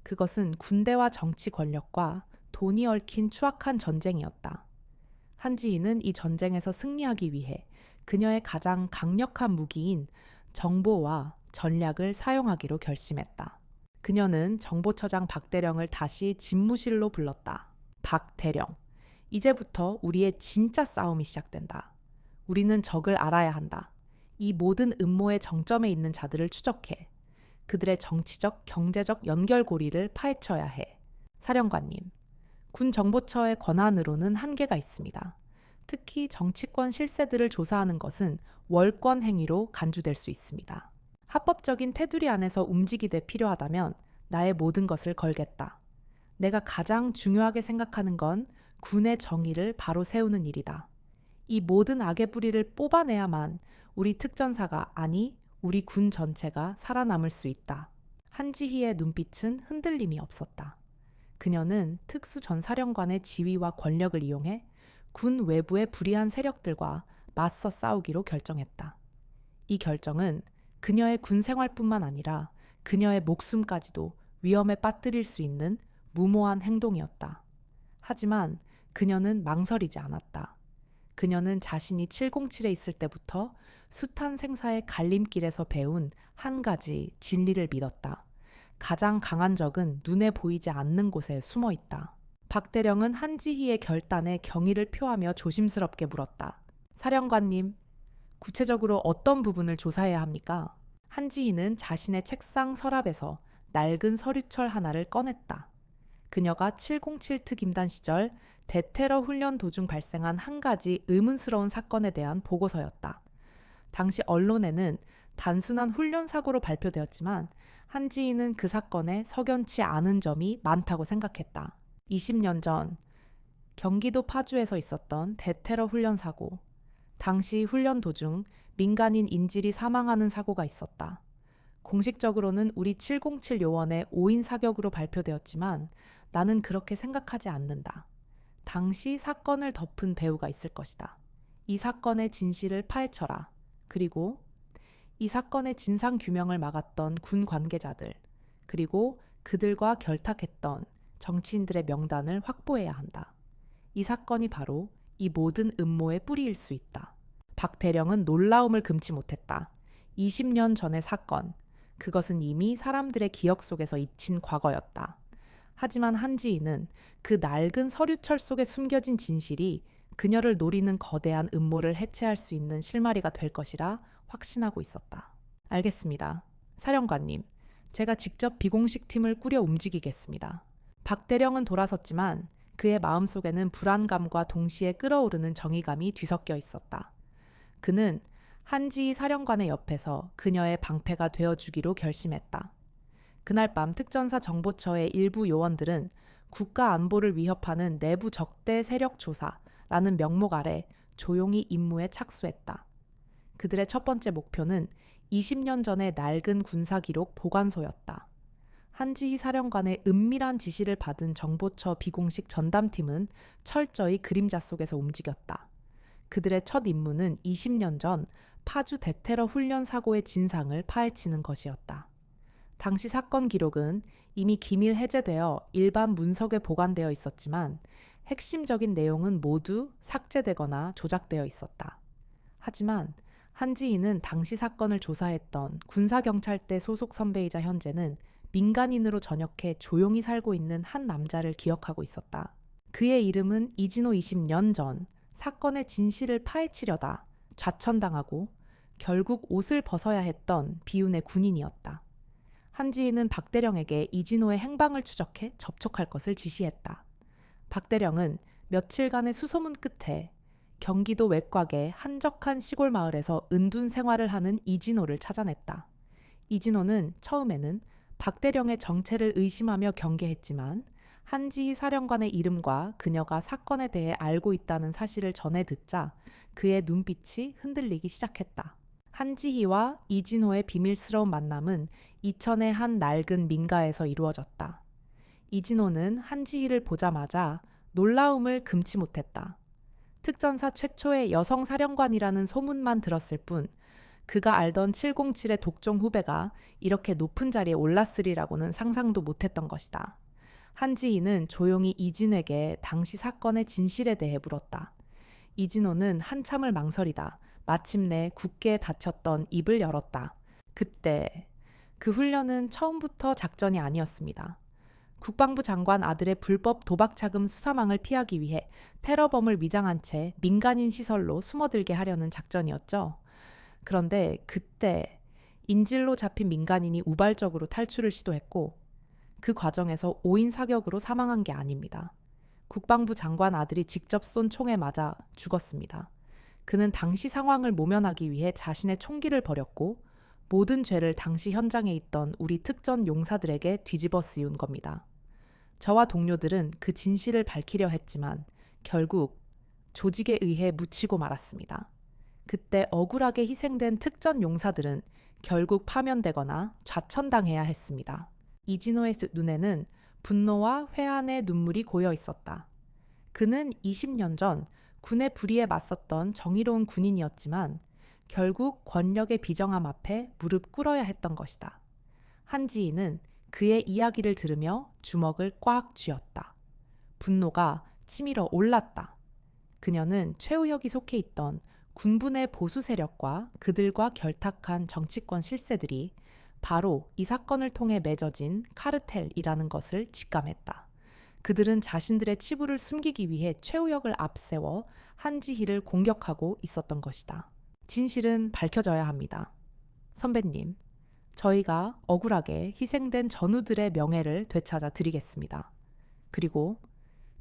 그것은 군대와 정치 권력과 돈이 얽힌 추악한 전쟁이었다. 한지희는 이 전쟁에서 승리하기 위해 그녀의 가장 강력한 무기인 정보와 전략을 사용하기로 결심했다. 그녀는 정보처장 박대령을 다시 집무실로 불렀다. 박대령, 이제부터 우리의 진짜 싸움이 시작된다. 우리는 적을 알아야 한다. 이 모든 음모의 정점에 있는 자들을 추적해 그들의 정치적, 경제적 연결고리를 파헤쳐야 해. 사령관님, 군 정보처의 권한으로는 한계가 있습니다. 특히 정치권 실세들을 조사하는 것은 월권 행위로 간주될 수 있습니다. 합법적인 테두리 안에서 움직이되 필요하다면 나의 모든 것을 걸겠다. 내가 가장 중요하게 생각하는 건 군의 정의를 바로 세우는 일이다. 이 모든 악의 뿌리를 뽑아내야만 우리 특전사가, 아니 우리 군 전체가 살아남을 수 있다. 한지희의 눈빛은 흔들림이 없었다. 그녀는 특수 전사령관의 지위와 권력을 이용해 군 외부의 불의한 세력들과 맞서 싸우기로 결정했다. 이 결정은 그녀의 군 생활뿐만 아니라 그녀의 목숨까지도 위험에 빠뜨릴 수 있는 무모한 행동이었다. 하지만 그녀는 망설이지 않았다. 그녀는 자신이 707에 있을 때부터 숱한 생사의 갈림길에서 배운 한 가지 진리를 믿었다. 가장 강한 적은 눈에 보이지 않는 곳에 숨어 있다. 박대령은 한지희의 결단에 경의를 표하며 조심스럽게 물었다. 사령관님, 구체적으로 어떤 부분을 조사해야 합니까? 한지희는 자신의 책상 서랍에서 낡은 서류철 하나를 꺼냈다. 그녀가 707 특임단 시절 대테러 훈련 도중 발생한 한 가지 의문스러운 사건에 대한 보고서였다. 당시 언론에는 단순한 훈련 사고로 발표되었지만 한지희는 그 사건에 석연치 않은 점이 많다고 생각했다. 20년 전 경기도 파주에서 있었던 대테러 훈련 사고. 당시 훈련 도중 민간인 인질이 사망하는 사고가 있었다. 공식적으로는 우리 707 요원의 5인 사격으로 발표되었지만 나는 그렇게 생각하지 않는다. 당시 사건을 덮은 배우가 있을 것이다. 이 사건의 진실을 파헤쳐라. 그리고 이 사건의 진상 규명을 막았던 군 관계자들, 그리고 그들과 결탁했던 정치인들의 명단을 확보해야 한다. 이 사건이 바로 이 모든 음모의 뿌리일 수 있다. 박 대령은 놀라움을 금치 못했다. 20년 전의 사건, 그것은 이미 사람들의 기억 속에서 잊힌 과거였다. 하지만 한지희는 그 낡은 서류철 속에 숨겨진 진실이 그녀를 노리는 거대한 음모를 해체할 수 있는 실마리가 될 것이라 확신하고 있었다. 알겠습니다. 사령관님, 제가 직접 비공식 팀을 꾸려 움직이겠습니다. 박 대령은 돌아섰지만 그의 마음속에는 불안감과 동시에 끓어오르는 정의감이 뒤섞여 있었다. 그는 한지희 사령관의 옆에서 그녀의 방패가 되어주기로 결심했다. 그날 밤 특전사 정보처의 일부 요원들은 국가 안보를 위협하는 내부 적대 세력 조사라는 명목 아래 조용히 임무에 착수했다. 그들의 첫 번째 목표는 20년 전의 낡은 군사 기록 보관소였다. 한지희 사령관의 은밀한 지시를 받은 정보처 비공식 전담팀은 철저히 그림자 속에서 움직였다. 그들의 첫 임무는 20년 전 파주 대테러 훈련 사고의 진상을 파헤치는 것이었다. 당시 사건 기록은 이미 기밀 해제되어 일반 문석에 보관되어 있었지만 핵심적인 내용은 모두 삭제되거나 조작되어 있었다. 하지만 한지희는 당시 사건을 조사했던 군사경찰대 소속 선배이자 현재는 민간인으로 전역해 조용히 살고 있는 한 남자를 기억하고 있었다. 그의 이름은 이진호 20년 전 사건의 진실을 파헤치려다 좌천당하고 결국 옷을 벗어야 했던 비운의 군인이었다. 한지희는 박대령에게 이진호의 행방을 추적해 접촉할 것을 지시했다. 박대령은 며칠간의 수소문 끝에 경기도 외곽의 한적한 시골 마을에서 은둔 생활을 하는 이진호를 찾아냈다. 이진호는 처음에는 박대령의 정체를 의심하며 경계했지만 한지희 사령관의 이름과 그녀가 사건에 대해 알고 있다는 사실을 전해 듣자 그의 눈빛이 흔들리기 시작했다. 한지희와 이진호의 비밀스러운 만남은 이천의 한 낡은 민가에서 이루어졌다. 이진호는 한지희를 보자마자 놀라움을 금치 못했다. 특전사 최초의 여성 사령관이라는 소문만 들었을 뿐 그가 알던 707의 독종 후배가 이렇게 높은 자리에 올랐으리라고는 상상도 못했던 것이다. 한지희는 조용히 이진호에게 당시 사건의 진실에 대해 물었다. 이진호는 한참을 망설이다 마침내 굳게 닫혔던 입을 열었다. 그때 그 훈련은 처음부터 작전이 아니었습니다. 국방부 장관 아들의 불법 도박 자금 수사망을 피하기 위해 테러범을 위장한 채 민간인 시설로 숨어들게 하려는 작전이었죠. 그런데 그때 인질로 잡힌 민간인이 우발적으로 탈출을 시도했고 그 과정에서 오인 사격으로 사망한 게 아닙니다. 국방부 장관 아들이 직접 쏜 총에 맞아 죽었습니다. 그는 당시 상황을 모면하기 위해 자신의 총기를 버렸고 모든 죄를 당시 현장에 있던 우리 특전 용사들에게 뒤집어 씌운 겁니다. 저와 동료들은 그 진실을 밝히려 했지만 결국 조직에 의해 묻히고 말았습니다. 그때 억울하게 희생된 특전 용사들은 결국 파면되거나 좌천당해야 했습니다. 이진호의 눈에는 분노와 회한의 눈물이 고여 있었다. 그는 20년 전 군의 불의에 맞섰던 정의로운 군인이었지만 결국 권력의 비정함 앞에 무릎 꿇어야 했던 것이다. 한지희는 그의 이야기를 들으며 주먹을 꽉 쥐었다. 분노가 치밀어 올랐다. 그녀는 최우혁이 속해 있던 군부내 보수 세력과 그들과 결탁한 정치권 실세들이 바로 이 사건을 통해 맺어진 카르텔이라는 것을 직감했다. 그들은 자신들의 치부를 숨기기 위해 최우혁을 앞세워 한지희를 공격하고 있었던 것이다. 진실은 밝혀져야 합니다. 선배님, 저희가 억울하게 희생된 전우들의 명예를 되찾아 드리겠습니다. 그리고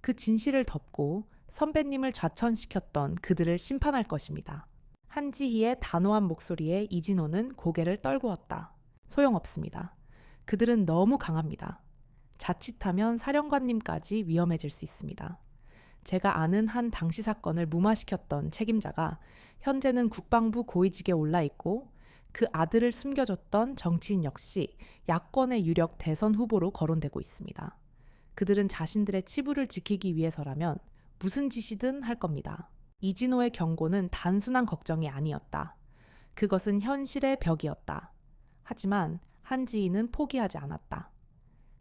그 진실을 덮고 선배님을 좌천시켰던 그들을 심판할 것입니다. 한지희의 단호한 목소리에 이진호는 고개를 떨구었다. 소용없습니다. 그들은 너무 강합니다. 자칫하면 사령관님까지 위험해질 수 있습니다. 제가 아는 한 당시 사건을 무마시켰던 책임자가 현재는 국방부 고위직에 올라 있고 그 아들을 숨겨줬던 정치인 역시 야권의 유력 대선 후보로 거론되고 있습니다. 그들은 자신들의 치부를 지키기 위해서라면 무슨 짓이든 할 겁니다. 이진호의 경고는 단순한 걱정이 아니었다. 그것은 현실의 벽이었다. 하지만 한지희는 포기하지 않았다.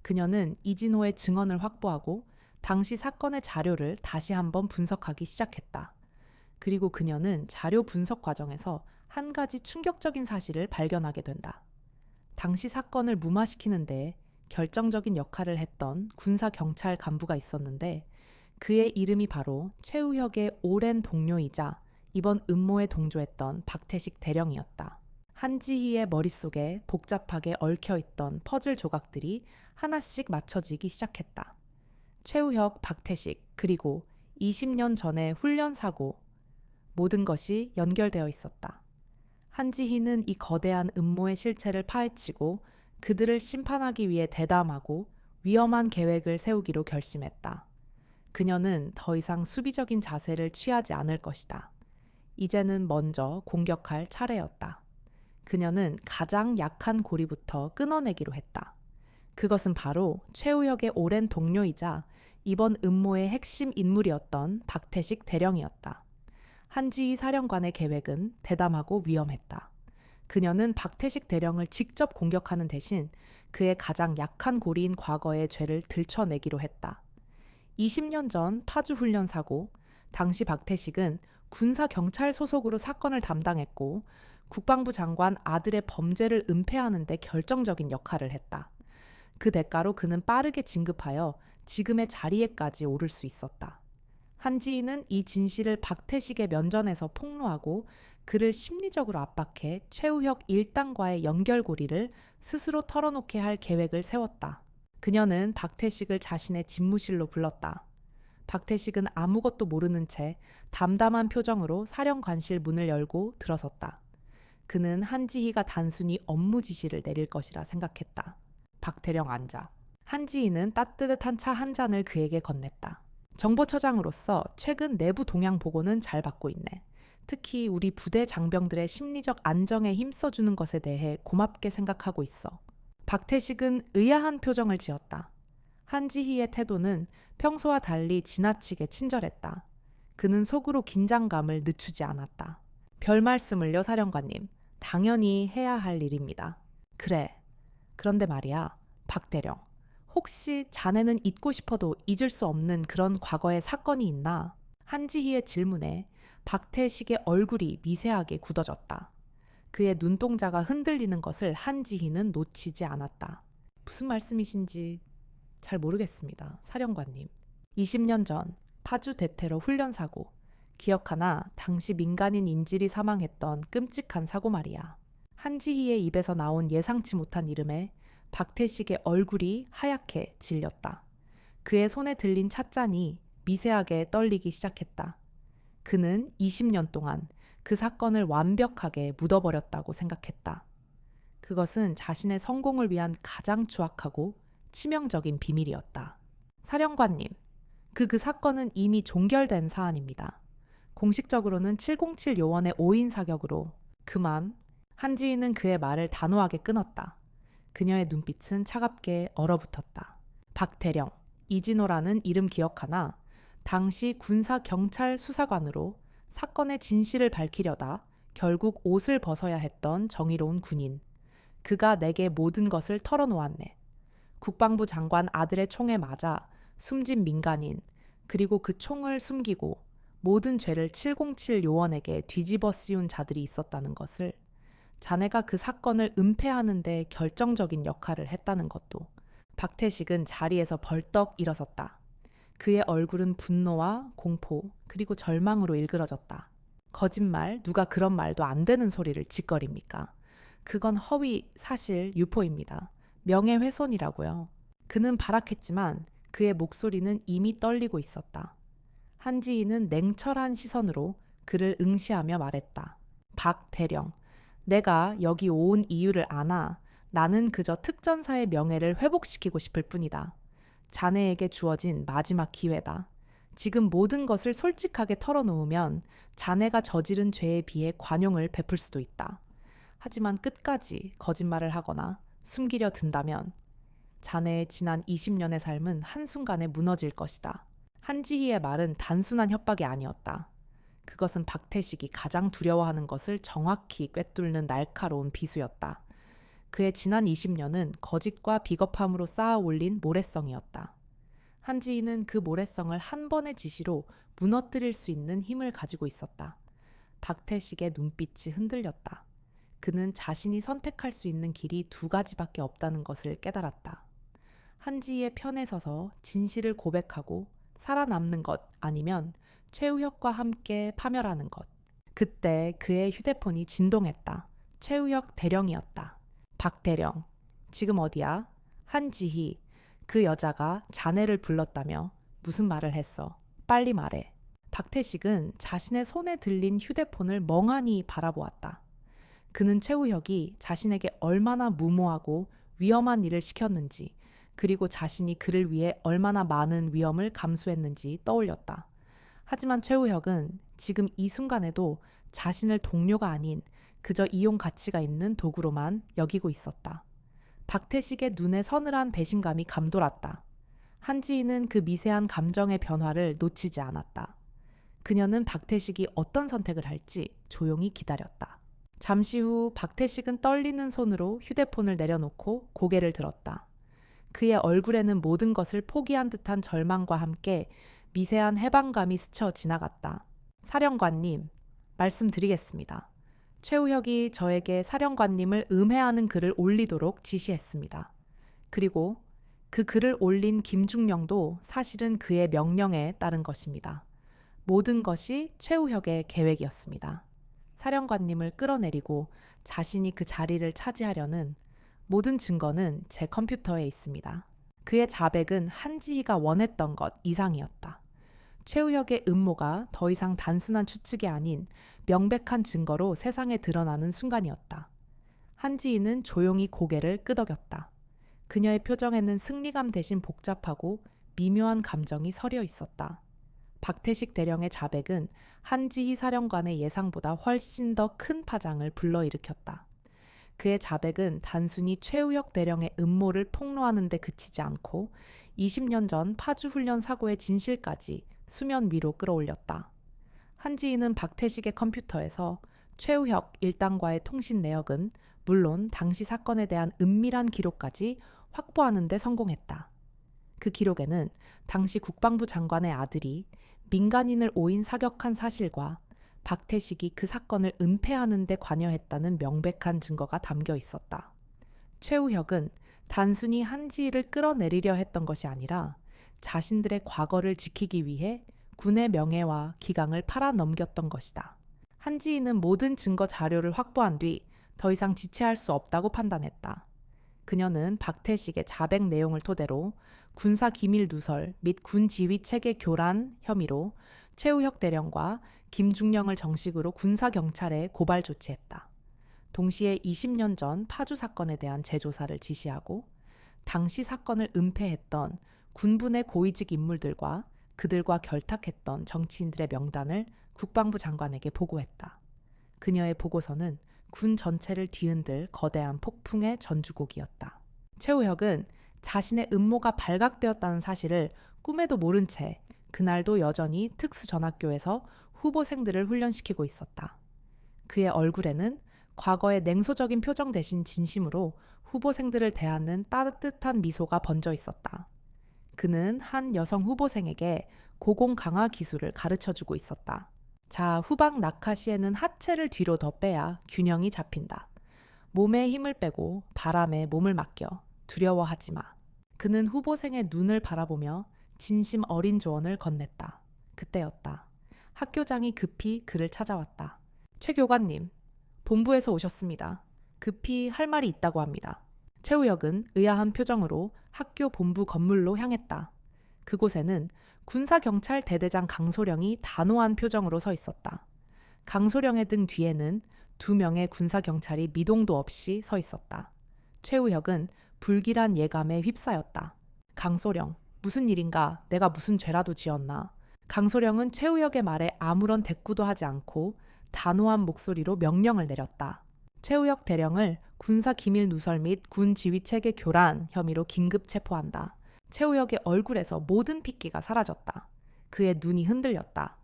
그녀는 이진호의 증언을 확보하고 당시 사건의 자료를 다시 한번 분석하기 시작했다. 그리고 그녀는 자료 분석 과정에서 한 가지 충격적인 사실을 발견하게 된다. 당시 사건을 무마시키는 데 결정적인 역할을 했던 군사경찰 간부가 있었는데 그의 이름이 바로 최우혁의 오랜 동료이자 이번 음모에 동조했던 박태식 대령이었다. 한지희의 머릿속에 복잡하게 얽혀있던 퍼즐 조각들이 하나씩 맞춰지기 시작했다. 최우혁, 박태식, 그리고 20년 전의 훈련 사고, 모든 것이 연결되어 있었다. 한지희는 이 거대한 음모의 실체를 파헤치고 그들을 심판하기 위해 대담하고 위험한 계획을 세우기로 결심했다. 그녀는 더 이상 수비적인 자세를 취하지 않을 것이다. 이제는 먼저 공격할 차례였다. 그녀는 가장 약한 고리부터 끊어내기로 했다. 그것은 바로 최우혁의 오랜 동료이자 이번 음모의 핵심 인물이었던 박태식 대령이었다. 한지희 사령관의 계획은 대담하고 위험했다. 그녀는 박태식 대령을 직접 공격하는 대신 그의 가장 약한 고리인 과거의 죄를 들춰내기로 했다. 20년 전 파주 훈련 사고, 당시 박태식은 군사경찰 소속으로 사건을 담당했고 국방부 장관 아들의 범죄를 은폐하는 데 결정적인 역할을 했다. 그 대가로 그는 빠르게 진급하여 지금의 자리에까지 오를 수 있었다. 한지희는 이 진실을 박태식의 면전에서 폭로하고 그를 심리적으로 압박해 최우혁 일당과의 연결고리를 스스로 털어놓게 할 계획을 세웠다. 그녀는 박태식을 자신의 집무실로 불렀다. 박태식은 아무것도 모르는 채 담담한 표정으로 사령관실 문을 열고 들어섰다. 그는 한지희가 단순히 업무 지시를 내릴 것이라 생각했다. 박대령 앉아. 한지희는 따뜻한 차 한 잔을 그에게 건넸다. 정보처장으로서 최근 내부 동향 보고는 잘 받고 있네. 특히 우리 부대 장병들의 심리적 안정에 힘써주는 것에 대해 고맙게 생각하고 있어. 박태식은 의아한 표정을 지었다. 한지희의 태도는 평소와 달리 지나치게 친절했다. 그는 속으로 긴장감을 늦추지 않았다. 별 말씀을요, 사령관님. 당연히 해야 할 일입니다. 그래. 그런데 말이야, 박대령. 혹시 자네는 잊고 싶어도 잊을 수 없는 그런 과거의 사건이 있나? 한지희의 질문에 박태식의 얼굴이 미세하게 굳어졌다. 그의 눈동자가 흔들리는 것을 한지희는 놓치지 않았다. 무슨 말씀이신지 잘 모르겠습니다, 사령관님. 20년 전 파주 대테러 훈련 사고. 기억하나? 당시 민간인 인질이 사망했던 끔찍한 사고 말이야. 한지희의 입에서 나온 예상치 못한 이름에 박태식의 얼굴이 하얗게 질렸다. 그의 손에 들린 찻잔이 미세하게 떨리기 시작했다. 그는 20년 동안 그 사건을 완벽하게 묻어버렸다고 생각했다. 그것은 자신의 성공을 위한 가장 추악하고 치명적인 비밀이었다. 사령관님, 그 사건은 이미 종결된 사안입니다. 공식적으로는 707 요원의 5인 사격으로. 그만. 한지희는 그의 말을 단호하게 끊었다. 그녀의 눈빛은 차갑게 얼어붙었다. 박대령, 이진호라는 이름 기억하나? 당시 군사경찰 수사관으로 사건의 진실을 밝히려다 결국 옷을 벗어야 했던 정의로운 군인. 그가 내게 모든 것을 털어놓았네. 국방부 장관 아들의 총에 맞아 숨진 민간인, 그리고 그 총을 숨기고 모든 죄를 707 요원에게 뒤집어 씌운 자들이 있었다는 것을, 자네가 그 사건을 은폐하는 데 결정적인 역할을 했다는 것도. 박태식은 자리에서 벌떡 일어섰다. 그의 얼굴은 분노와 공포 그리고 절망으로 일그러졌다. 거짓말, 누가 그런 말도 안 되는 소리를 짓거립니까? 그건 허위, 사실, 유포입니다. 명예훼손이라고요. 그는 발악했지만 그의 목소리는 이미 떨리고 있었다. 한지희는 냉철한 시선으로 그를 응시하며 말했다. 박 대령, 내가 여기 온 이유를 아나. 나는 그저 특전사의 명예를 회복시키고 싶을 뿐이다. 자네에게 주어진 마지막 기회다. 지금 모든 것을 솔직하게 털어놓으면 자네가 저지른 죄에 비해 관용을 베풀 수도 있다. 하지만 끝까지 거짓말을 하거나 숨기려 든다면 자네의 지난 20년의 삶은 한순간에 무너질 것이다. 한지희의 말은 단순한 협박이 아니었다. 그것은 박태식이 가장 두려워하는 것을 정확히 꿰뚫는 날카로운 비수였다. 그의 지난 20년은 거짓과 비겁함으로 쌓아 올린 모래성이었다. 한지희는 그 모래성을 한 번의 지시로 무너뜨릴 수 있는 힘을 가지고 있었다. 박태식의 눈빛이 흔들렸다. 그는 자신이 선택할 수 있는 길이 두 가지밖에 없다는 것을 깨달았다. 한지희의 편에 서서 진실을 고백하고 살아남는 것, 아니면 최우혁과 함께 파멸하는 것. 그때 그의 휴대폰이 진동했다. 최우혁 대령이었다. 박대령, 지금 어디야? 한지희, 그 여자가 자네를 불렀다며. 무슨 말을 했어? 빨리 말해. 박태식은 자신의 손에 들린 휴대폰을 멍하니 바라보았다. 그는 최우혁이 자신에게 얼마나 무모하고 위험한 일을 시켰는지, 그리고 자신이 그를 위해 얼마나 많은 위험을 감수했는지 떠올렸다. 하지만 최우혁은 지금 이 순간에도 자신을 동료가 아닌 그저 이용 가치가 있는 도구로만 여기고 있었다. 박태식의 눈에 서늘한 배신감이 감돌았다. 한지희는 그 미세한 감정의 변화를 놓치지 않았다. 그녀는 박태식이 어떤 선택을 할지 조용히 기다렸다. 잠시 후 박태식은 떨리는 손으로 휴대폰을 내려놓고 고개를 들었다. 그의 얼굴에는 모든 것을 포기한 듯한 절망과 함께 미세한 해방감이 스쳐 지나갔다. 사령관님, 말씀드리겠습니다. 최우혁이 저에게 사령관님을 음해하는 글을 올리도록 지시했습니다. 그리고 그 글을 올린 김중령도 사실은 그의 명령에 따른 것입니다. 모든 것이 최우혁의 계획이었습니다. 사령관님을 끌어내리고 자신이 그 자리를 차지하려는 모든 증거는 제 컴퓨터에 있습니다. 그의 자백은 한지희가 원했던 것 이상이었다. 최우혁의 음모가 더 이상 단순한 추측이 아닌 명백한 증거로 세상에 드러나는 순간이었다. 한지희는 조용히 고개를 끄덕였다. 그녀의 표정에는 승리감 대신 복잡하고 미묘한 감정이 서려 있었다. 박태식 대령의 자백은 한지희 사령관의 예상보다 훨씬 더 큰 파장을 불러일으켰다. 그의 자백은 단순히 최우혁 대령의 음모를 폭로하는 데 그치지 않고 20년 전 파주훈련 사고의 진실까지 수면 위로 끌어올렸다. 한지희는 박태식의 컴퓨터에서 최우혁 일당과의 통신 내역은 물론 당시 사건에 대한 은밀한 기록까지 확보하는 데 성공했다. 그 기록에는 당시 국방부 장관의 아들이 민간인을 오인 사격한 사실과 박태식이 그 사건을 은폐하는 데 관여했다는 명백한 증거가 담겨 있었다. 최우혁은 단순히 한지희를 끌어내리려 했던 것이 아니라 자신들의 과거를 지키기 위해 군의 명예와 기강을 팔아넘겼던 것이다. 한지희는 모든 증거 자료를 확보한 뒤 더 이상 지체할 수 없다고 판단했다. 그녀는 박태식의 자백 내용을 토대로 군사기밀 누설 및 군지휘체계 교란 혐의로 최우혁 대령과 김중령을 정식으로 군사경찰에 고발 조치했다. 동시에 20년 전 파주 사건에 대한 재조사를 지시하고 당시 사건을 은폐했던 군부내 고위직 인물들과 그들과 결탁했던 정치인들의 명단을 국방부 장관에게 보고했다. 그녀의 보고서는 군 전체를 뒤흔들 거대한 폭풍의 전주곡이었다. 최우혁은 자신의 음모가 발각되었다는 사실을 꿈에도 모른 채 그날도 여전히 특수전학교에서 후보생들을 훈련시키고 있었다. 그의 얼굴에는 과거의 냉소적인 표정 대신 진심으로 후보생들을 대하는 따뜻한 미소가 번져 있었다. 그는 한 여성 후보생에게 고공 강화 기술을 가르쳐주고 있었다. 자, 후방 낙하 시에는 하체를 뒤로 더 빼야 균형이 잡힌다. 몸에 힘을 빼고 바람에 몸을 맡겨. 두려워하지 마. 그는 후보생의 눈을 바라보며 진심 어린 조언을 건넸다. 그때였다. 학교장이 급히 그를 찾아왔다. 최 교관님, 본부에서 오셨습니다. 급히 할 말이 있다고 합니다. 최우혁은 의아한 표정으로 학교 본부 건물로 향했다. 그곳에는 군사경찰 대대장 강소령이 단호한 표정으로 서 있었다. 강소령의 등 뒤에는 2명의 군사경찰이 미동도 없이 서 있었다. 최우혁은 불길한 예감에 휩싸였다. 강소령, 무슨 일인가? 내가 무슨 죄라도 지었나? 강소령은 최우혁의 말에 아무런 대꾸도 하지 않고 단호한 목소리로 명령을 내렸다. 최우혁 대령을 군사기밀 누설 및 군지휘체계 교란 혐의로 긴급 체포한다. 최우혁의 얼굴에서 모든 핏기가 사라졌다. 그의 눈이 흔들렸다.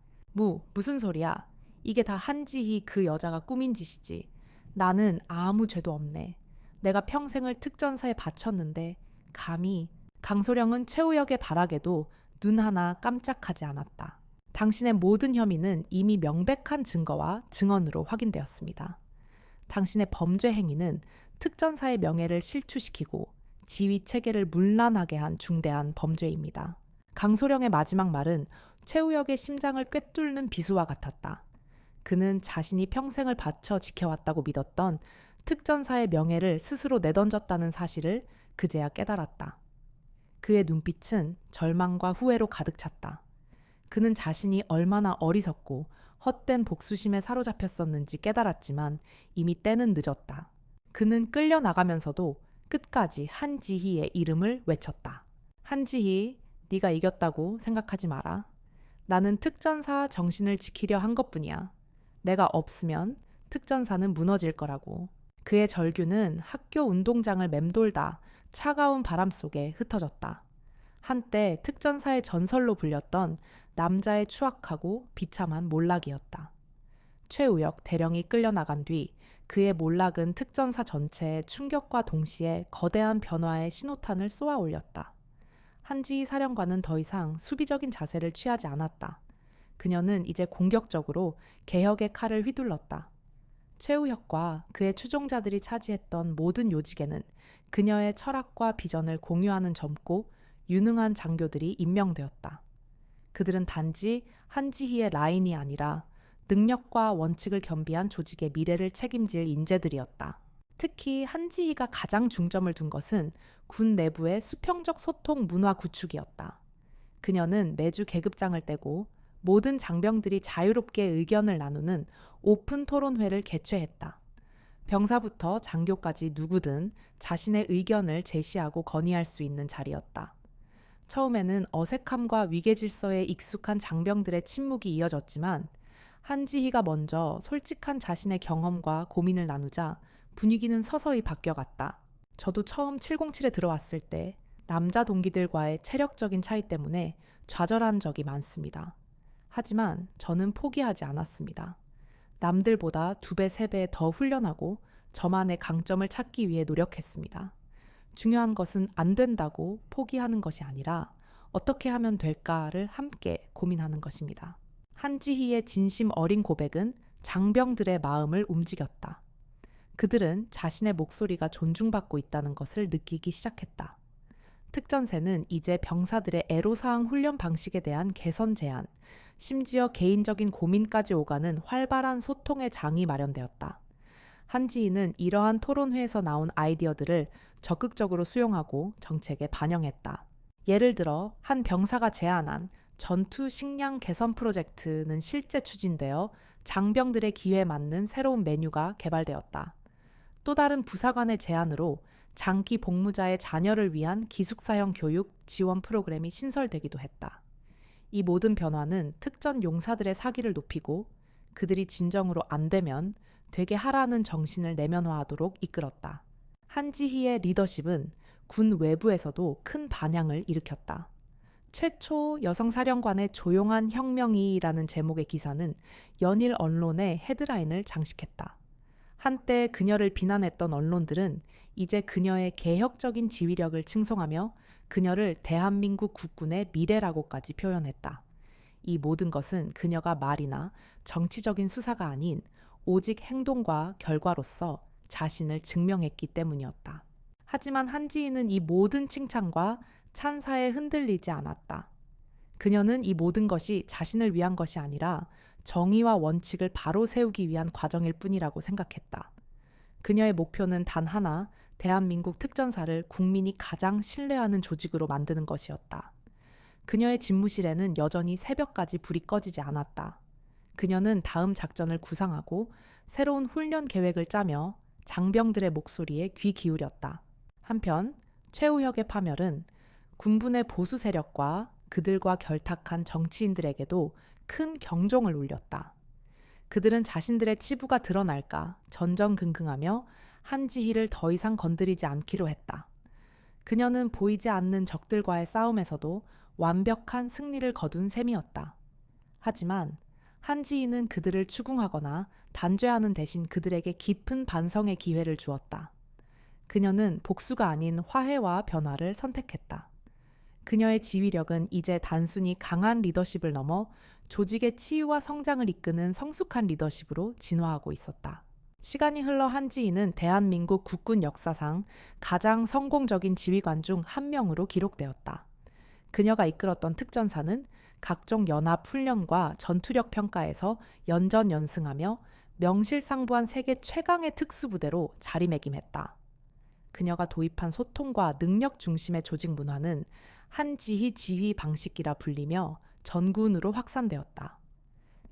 무슨 소리야? 이게 다 한지희 그 여자가 꾸민 짓이지. 나는 아무 죄도 없네. 내가 평생을 특전사에 바쳤는데 감히. 강소령은 최우혁의 발악에도 눈 하나 깜짝하지 않았다. 당신의 모든 혐의는 이미 명백한 증거와 증언으로 확인되었습니다. 당신의 범죄 행위는 특전사의 명예를 실추시키고 지휘 체계를 문란하게 한 중대한 범죄입니다. 강소령의 마지막 말은 최우혁의 심장을 꿰뚫는 비수와 같았다. 그는 자신이 평생을 바쳐 지켜왔다고 믿었던 특전사의 명예를 스스로 내던졌다는 사실을 그제야 깨달았다. 그의 눈빛은 절망과 후회로 가득 찼다. 그는 자신이 얼마나 어리석고 헛된 복수심에 사로잡혔었는지 깨달았지만 이미 때는 늦었다. 그는 끌려나가면서도 끝까지 한지희의 이름을 외쳤다. 한지희, 네가 이겼다고 생각하지 마라. 나는 특전사 정신을 지키려 한 것뿐이야. 내가 없으면 특전사는 무너질 거라고. 그의 절규는 학교 운동장을 맴돌다 차가운 바람 속에 흩어졌다. 한때 특전사의 전설로 불렸던 남자의 추악하고 비참한 몰락이었다. 최우혁 대령이 끌려나간 뒤 그의 몰락은 특전사 전체에 충격과 동시에 거대한 변화의 신호탄을 쏘아 올렸다. 한지희 사령관은 더 이상 수비적인 자세를 취하지 않았다. 그녀는 이제 공격적으로 개혁의 칼을 휘둘렀다. 최우혁과 그의 추종자들이 차지했던 모든 요직에는 그녀의 철학과 비전을 공유하는 젊고 유능한 장교들이 임명되었다. 그들은 단지 한지희의 라인이 아니라 능력과 원칙을 겸비한 조직의 미래를 책임질 인재들이었다. 특히 한지희가 가장 중점을 둔 것은 군 내부의 수평적 소통 문화 구축이었다. 그녀는 매주 계급장을 떼고 모든 장병들이 자유롭게 의견을 나누는 오픈 토론회를 개최했다. 병사부터 장교까지 누구든 자신의 의견을 제시하고 건의할 수 있는 자리였다. 처음에는 어색함과 위계 질서에 익숙한 장병들의 침묵이 이어졌지만 한지희가 먼저 솔직한 자신의 경험과 고민을 나누자 분위기는 서서히 바뀌어갔다. 저도 처음 707에 들어왔을 때 남자 동기들과의 체력적인 차이 때문에 좌절한 적이 많습니다. 하지만 저는 포기하지 않았습니다. 남들보다 2배, 3배 더 훈련하고 저만의 강점을 찾기 위해 노력했습니다. 중요한 것은 안 된다고 포기하는 것이 아니라 어떻게 하면 될까를 함께 고민하는 것입니다. 한지희의 진심 어린 고백은 장병들의 마음을 움직였다. 그들은 자신의 목소리가 존중받고 있다는 것을 느끼기 시작했다. 특전세는 이제 병사들의 애로사항 훈련 방식에 대한 개선 제안, 심지어 개인적인 고민까지 오가는 활발한 소통의 장이 마련되었다. 한지희는 이러한 토론회에서 나온 아이디어들을 적극적으로 수용하고 정책에 반영했다. 예를 들어 한 병사가 제안한 전투 식량 개선 프로젝트는 실제 추진되어 장병들의 기회에 맞는 새로운 메뉴가 개발되었다. 또 다른 부사관의 제안으로 장기 복무자의 자녀를 위한 기숙사형 교육 지원 프로그램이 신설되기도 했다. 이 모든 변화는 특전 용사들의 사기를 높이고 그들이 진정으로 안 되면 되게 하라는 정신을 내면화하도록 이끌었다. 한지희의 리더십은 군 외부에서도 큰 반향을 일으켰다. 최초 여성사령관의 조용한 혁명이라는 제목의 기사는 연일 언론의 헤드라인을 장식했다. 한때 그녀를 비난했던 언론들은 이제 그녀의 개혁적인 지휘력을 칭송하며 그녀를 대한민국 국군의 미래라고까지 표현했다. 이 모든 것은 그녀가 말이나 정치적인 수사가 아닌 오직 행동과 결과로서 자신을 증명했기 때문이었다. 하지만 한지희는 이 모든 칭찬과 찬사에 흔들리지 않았다. 그녀는 이 모든 것이 자신을 위한 것이 아니라 정의와 원칙을 바로 세우기 위한 과정일 뿐이라고 생각했다. 그녀의 목표는 단 하나, 대한민국 특전사를 국민이 가장 신뢰하는 조직으로 만드는 것이었다. 그녀의 집무실에는 여전히 새벽까지 불이 꺼지지 않았다. 그녀는 다음 작전을 구상하고 새로운 훈련 계획을 짜며 장병들의 목소리에 귀 기울였다. 한편 최우혁의 파멸은 군분의 보수 세력과 그들과 결탁한 정치인들에게도 큰 경종을 울렸다. 그들은 자신들의 치부가 드러날까 전전긍긍하며 한지희를 더 이상 건드리지 않기로 했다. 그녀는 보이지 않는 적들과의 싸움에서도 완벽한 승리를 거둔 셈이었다. 하지만 한지희는 그들을 추궁하거나 단죄하는 대신 그들에게 깊은 반성의 기회를 주었다. 그녀는 복수가 아닌 화해와 변화를 선택했다. 그녀의 지휘력은 이제 단순히 강한 리더십을 넘어 조직의 치유와 성장을 이끄는 성숙한 리더십으로 진화하고 있었다. 시간이 흘러 한지희는 대한민국 국군 역사상 가장 성공적인 지휘관 중 한 명으로 기록되었다. 그녀가 이끌었던 특전사는 각종 연합 훈련과 전투력 평가에서 연전연승하며 명실상부한 세계 최강의 특수부대로 자리매김했다. 그녀가 도입한 소통과 능력 중심의 조직 문화는 한지희 지휘 방식이라 불리며 전군으로 확산되었다.